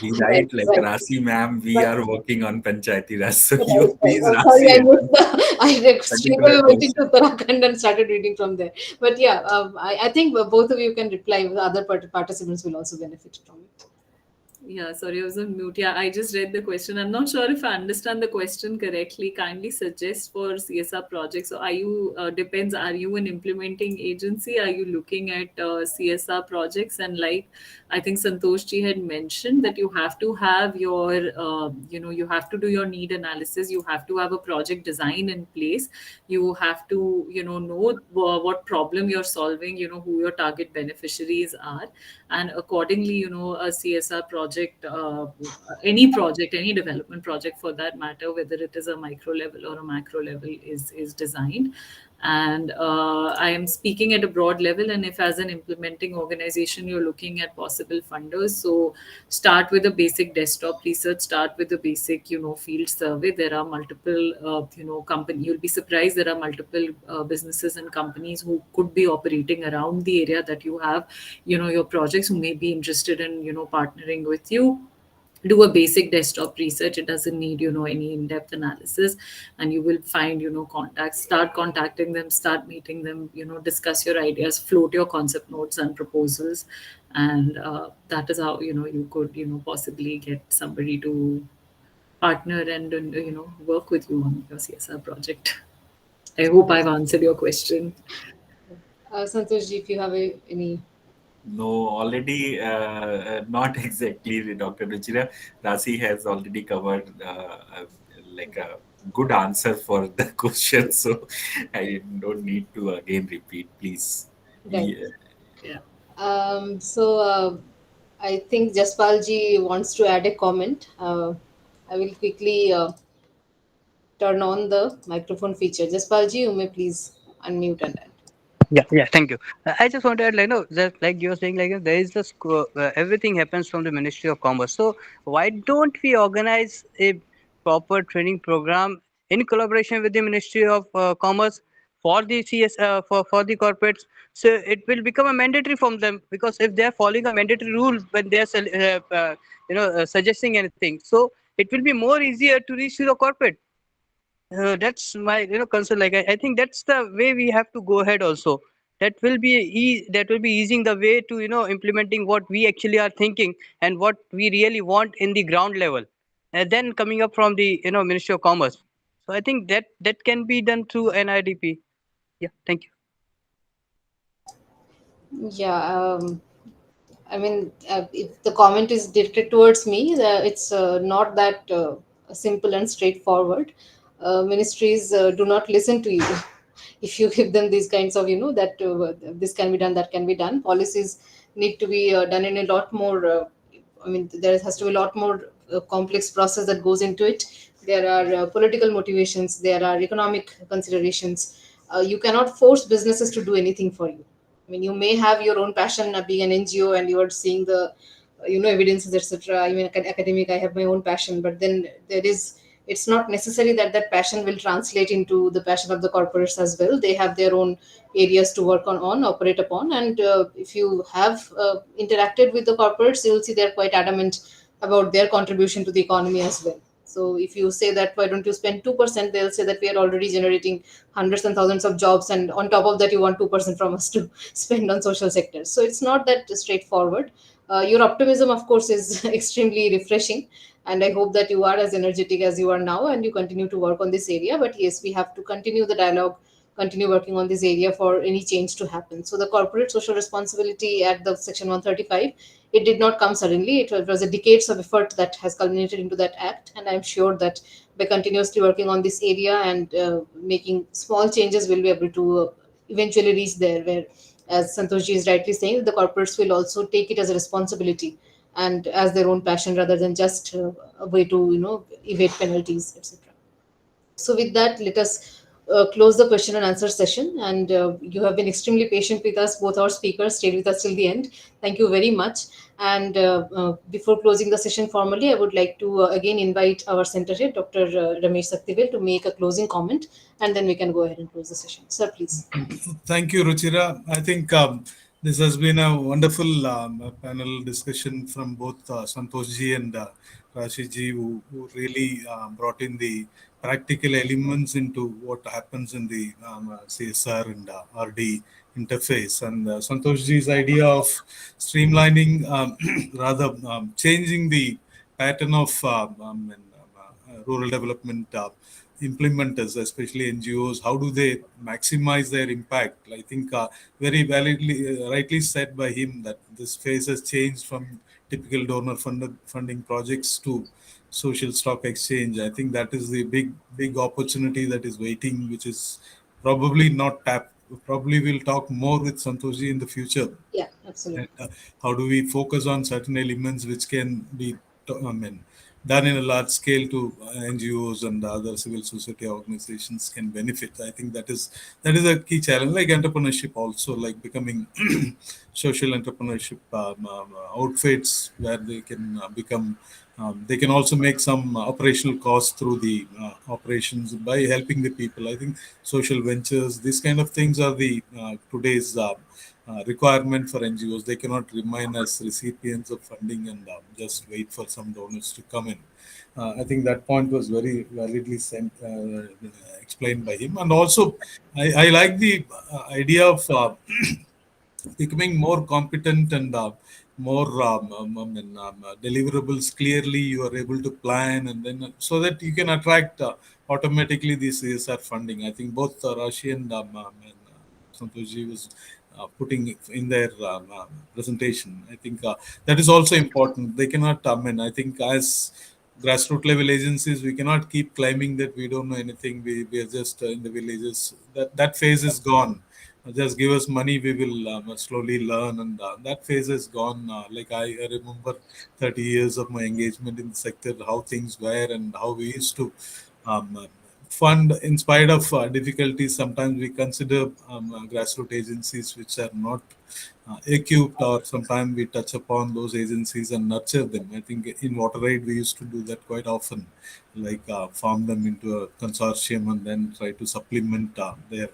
he right, write like right. Rasi ma'am, we But are working on Panchayati Raj. So right, you right. please Oh, sorry, I Rasi missed the. Straight particular away went into question. Uttarakhand and started reading from there. But yeah, I think both of you can reply. The other participants will also benefit from it. Yeah, sorry, I was on mute. Yeah, I just read the question. I'm not sure if I understand the question correctly. Kindly suggest for CSR projects. So, are you, depends, are you an implementing agency? Are you looking at CSR projects? And like I think Santosh ji had mentioned that you have to have your, you have to do your need analysis. You have to have a project design in place. You have to, know what problem you're solving, who your target beneficiaries are, and accordingly, a CSR project, any development project for that matter, whether it is a micro level or a macro level, is designed. And I am speaking at a broad level, and if as an implementing organization you're looking at possible funders, so start with a basic desktop research, start with a basic field survey. There are multiple company, you'll be surprised, there are multiple businesses and companies who could be operating around the area that you have your projects, who may be interested in partnering with you. Do a basic desktop research. It doesn't need any in-depth analysis, and you will find contacts. Start contacting them, start meeting them, discuss your ideas, float your concept notes and proposals, and that is how you could possibly get somebody to partner and work with you on your CSR project. I hope I've answered your question. Santoshji, if you have any. No, already not exactly, Dr. Ruchira. Rasi has already covered like a good answer for the question, so I don't need to again repeat, please. Right. Yeah. Yeah. I think Jaspalji wants to add a comment. I will quickly turn on the microphone feature. Jaspalji, you may please unmute and add. Yeah, yeah, thank you. I just want to add, like, no, just like you're saying, like, there is this, everything happens from the Ministry of Commerce. So why don't we organize a proper training program in collaboration with the Ministry of Commerce for the for the corporates? So it will become a mandatory from them, because if they are following a mandatory rule when they are suggesting anything, so it will be more easier to reach to the corporate. That's my concern. Like, I think that's the way we have to go ahead also. That will be that will be easing the way to implementing what we actually are thinking and what we really want in the ground level, and then coming up from the Ministry of Commerce. So I think that can be done through NIDP. Yeah, thank you. Yeah, I mean, if the comment is directed towards me, it's not that simple and straightforward. Ministries do not listen to you. If you give them these kinds of, that this can be done, that can be done, policies need to be done in a lot more. I mean, there has to be a lot more complex process that goes into it. There are political motivations, there are economic considerations. You cannot force businesses to do anything for you. I mean, you may have your own passion being an NGO and you are seeing the, evidences, etc. I mean, academic, I have my own passion, but then it's not necessary that that passion will translate into the passion of the corporates as well. They have their own areas to work on, operate upon, and if you have interacted with the corporates, you'll see they're quite adamant about their contribution to the economy as well. So if you say that why don't you spend 2%, they'll say that we are already generating hundreds and thousands of jobs, and on top of that you want 2% from us to spend on social sectors. So it's not that straightforward. Your optimism, of course, is extremely refreshing, and I hope that you are as energetic as you are now and you continue to work on this area. But yes, we have to continue the dialogue continue working on this area for any change to happen. So the corporate social responsibility at the Section 135, it did not come suddenly. It was a decades of effort that has culminated into that act, and I'm sure that by continuously working on this area and making small changes, we'll be able to eventually reach there where, as Santoshji is rightly saying, the corporates will also take it as a responsibility and as their own passion rather than just a way to evade penalties, etc. So with that, let us close the question and answer session. And you have been extremely patient with us. Both our speakers stayed with us till the end. Thank you very much. And before closing the session formally, I would like to again invite our center head, Dr. Ramesh Saktivel, to make a closing comment, and then we can go ahead and close the session. Sir, please. Thank you, Ruchira. I think this has been a wonderful panel discussion from both Santoshji and Rashiji, who really brought in the practical elements into what happens in the CSR and RD interface. And Santoshji's idea of streamlining, rather changing the pattern of rural development implementers, especially NGOs, how do they maximize their impact? I think very validly, rightly said by him that this phase has changed from typical donor funding projects to social stock exchange. I think that is the big opportunity that is waiting, which is probably not tapped. Probably we'll talk more with Santoshi in the future. Yeah, absolutely. And how do we focus on certain elements which can be, I mean, done in a large scale to NGOs and other civil society organizations can benefit. I think that is a key challenge. Like entrepreneurship, also like becoming social entrepreneurship outfits where they can become. They can also make some operational costs through the operations by helping the people. I think social ventures, these kind of things are the today's requirement for NGOs. They cannot remain as recipients of funding and just wait for some donors to come in. I think that point was very validly explained by him. And also, I like the idea of becoming more competent and more deliverables clearly. You are able to plan, and then so that you can attract automatically the CSR funding. I think both Rashi and Santoshji was putting in their presentation. I think that is also important. They cannot, I think as grassroots level agencies, we cannot keep claiming that we don't know anything. We are just in the villages. That phase is gone. Just give us money, we will slowly learn, and that phase is gone. Like I remember 30 years of my engagement in the sector, how things were and how we used to um, fund in spite of difficulties. Sometimes we consider grassroots agencies which are not equipped, or sometimes we touch upon those agencies and nurture them. I think in water aid we used to do that quite often, like form them into a consortium and then try to supplement their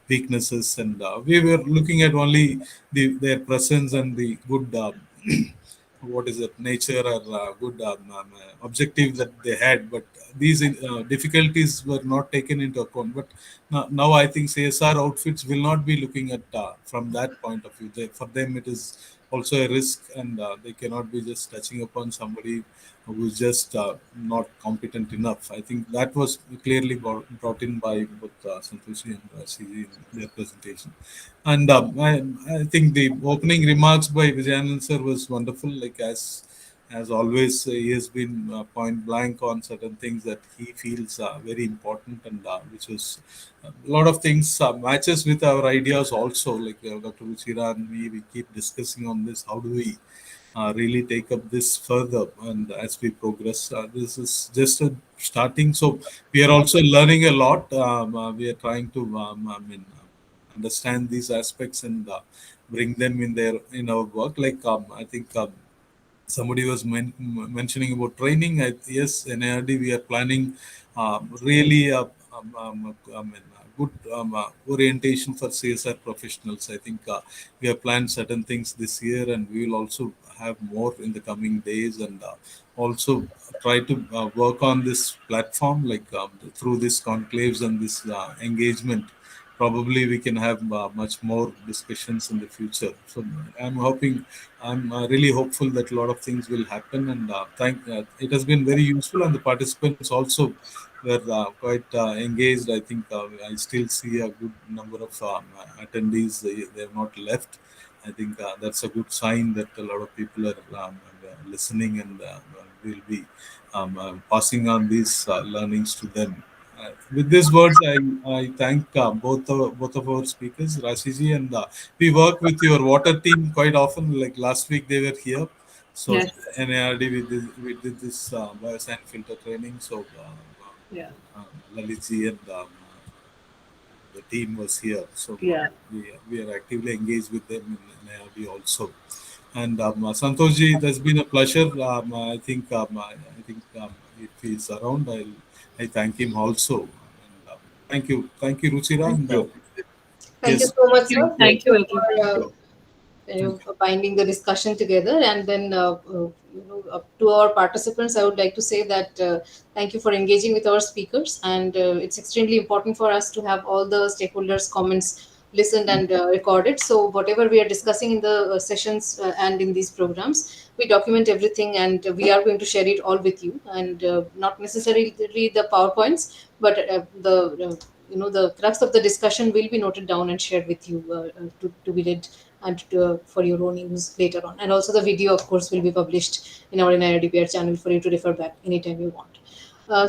weaknesses. And we were looking at only their presence and the good what is it, nature or good objective that they had, but these difficulties were not taken into account. But now I think CSR outfits will not be looking at from that point of view. For them it is also a risk, and they cannot be just touching upon somebody who is just not competent enough. I think that was clearly brought in by both Santoshi and CG in their presentation. And I think the opening remarks by Vijayanand sir was wonderful. Like as always, he has been point blank on certain things that he feels very important, and which was a lot of things matches with our ideas also. Like Dr. Ruchira and we keep discussing on this. How do we really take up this further? And as we progress, this is just a starting. So we are also learning a lot. We are trying to, understand these aspects and bring them in our work. Like I think somebody was mentioning about training. Yes, NIRD we are planning really good orientation for CSR professionals. I think we have planned certain things this year, and we will also have more in the coming days, and also try to work on this platform, like through this conclaves and this engagement. Probably we can have much more discussions in the future. So I'm really hopeful that a lot of things will happen, and it has been very useful, and the participants also were quite engaged. I think I still see a good number of attendees. They have not left. I think that's a good sign that a lot of people are listening, and will be passing on these learnings to them. With these words, I thank both of our speakers, Rashiji, and we work with your water team quite often. Like last week, they were here. So Yes. NIRD, we did this bioscience filter training. So Yeah. Lalitji and the team was here. So Yeah. we are actively engaged with them in NIRD also. And Santoshji, it has been a pleasure. I think if he's around, I thank him also. And, thank you, Ruchira. Thank And you. Thank you yes, so much, Thank sir. you. Thank Thank you you, for everyone. binding the discussion together. And then, to our participants, I would like to say that thank you for engaging with our speakers. And it's extremely important for us to have all the stakeholders' comments listened and recorded. So whatever we are discussing in the sessions and in these programs, we document everything, and we are going to share it all with you. And not necessarily the PowerPoints, but the crux of the discussion will be noted down and shared with you to be read and for your own use later on. And also the video, of course, will be published in our NIRD-PR channel for you to refer back anytime you want.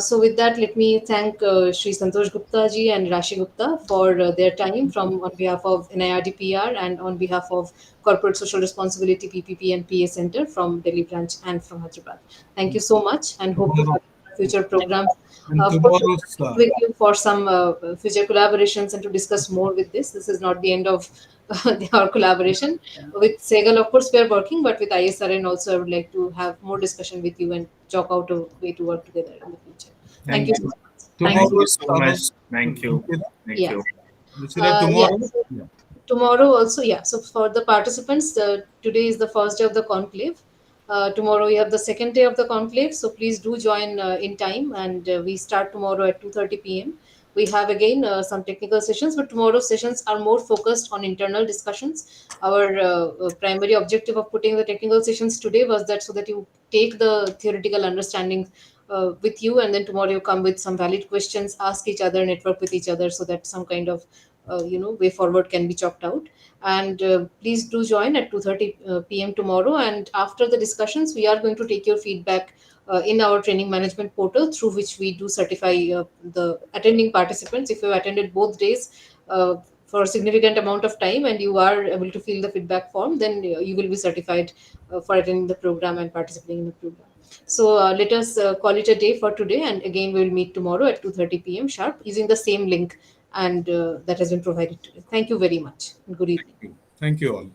So with that, let me thank Shri Santosh Gupta ji and Rashi Gupta for their time from on behalf of NIRD-PR and on behalf of Corporate Social Responsibility PPP and PA Center from Delhi branch and from Hyderabad. Thank you so much, and hope to tomorrow have future programs. and Of course, we'll tomorrow's connect with you for some future collaborations and to discuss more with this. This is not the end of our collaboration. Yeah. With Segal, of course, we are working, but with ISRN also, I would like to have more discussion with you and chalk out a way to work together in the future. Thank you Thank so you. much. Thank Thank you. you tomorrow's so much. Thank you. Thank Yeah. you. Ruchira, Yeah. tomorrow. So Yeah. tomorrow also, yeah. So for the participants, today is the first day of the conclave. Tomorrow we have the second day of the conclave. So please do join in time, and we start tomorrow at 2:30 p.m. We have again some technical sessions, but tomorrow's sessions are more focused on internal discussions. Our primary objective of putting the technical sessions today was that so that you take the theoretical understanding with you, and then tomorrow you come with some valid questions, ask each other, network with each other, so that some kind of way forward can be chalked out. And please do join at 2:30 p.m. tomorrow. And after the discussions, we are going to take your feedback in our training management portal, through which we do certify the attending participants. If you attended both days for a significant amount of time and you are able to fill the feedback form, then you will be certified for attending the program and participating in the program. So let us call it a day for today, and again we will meet tomorrow at 2:30 p.m. sharp using the same link and that has been provided today. Thank you very much. Good evening. Thank you all.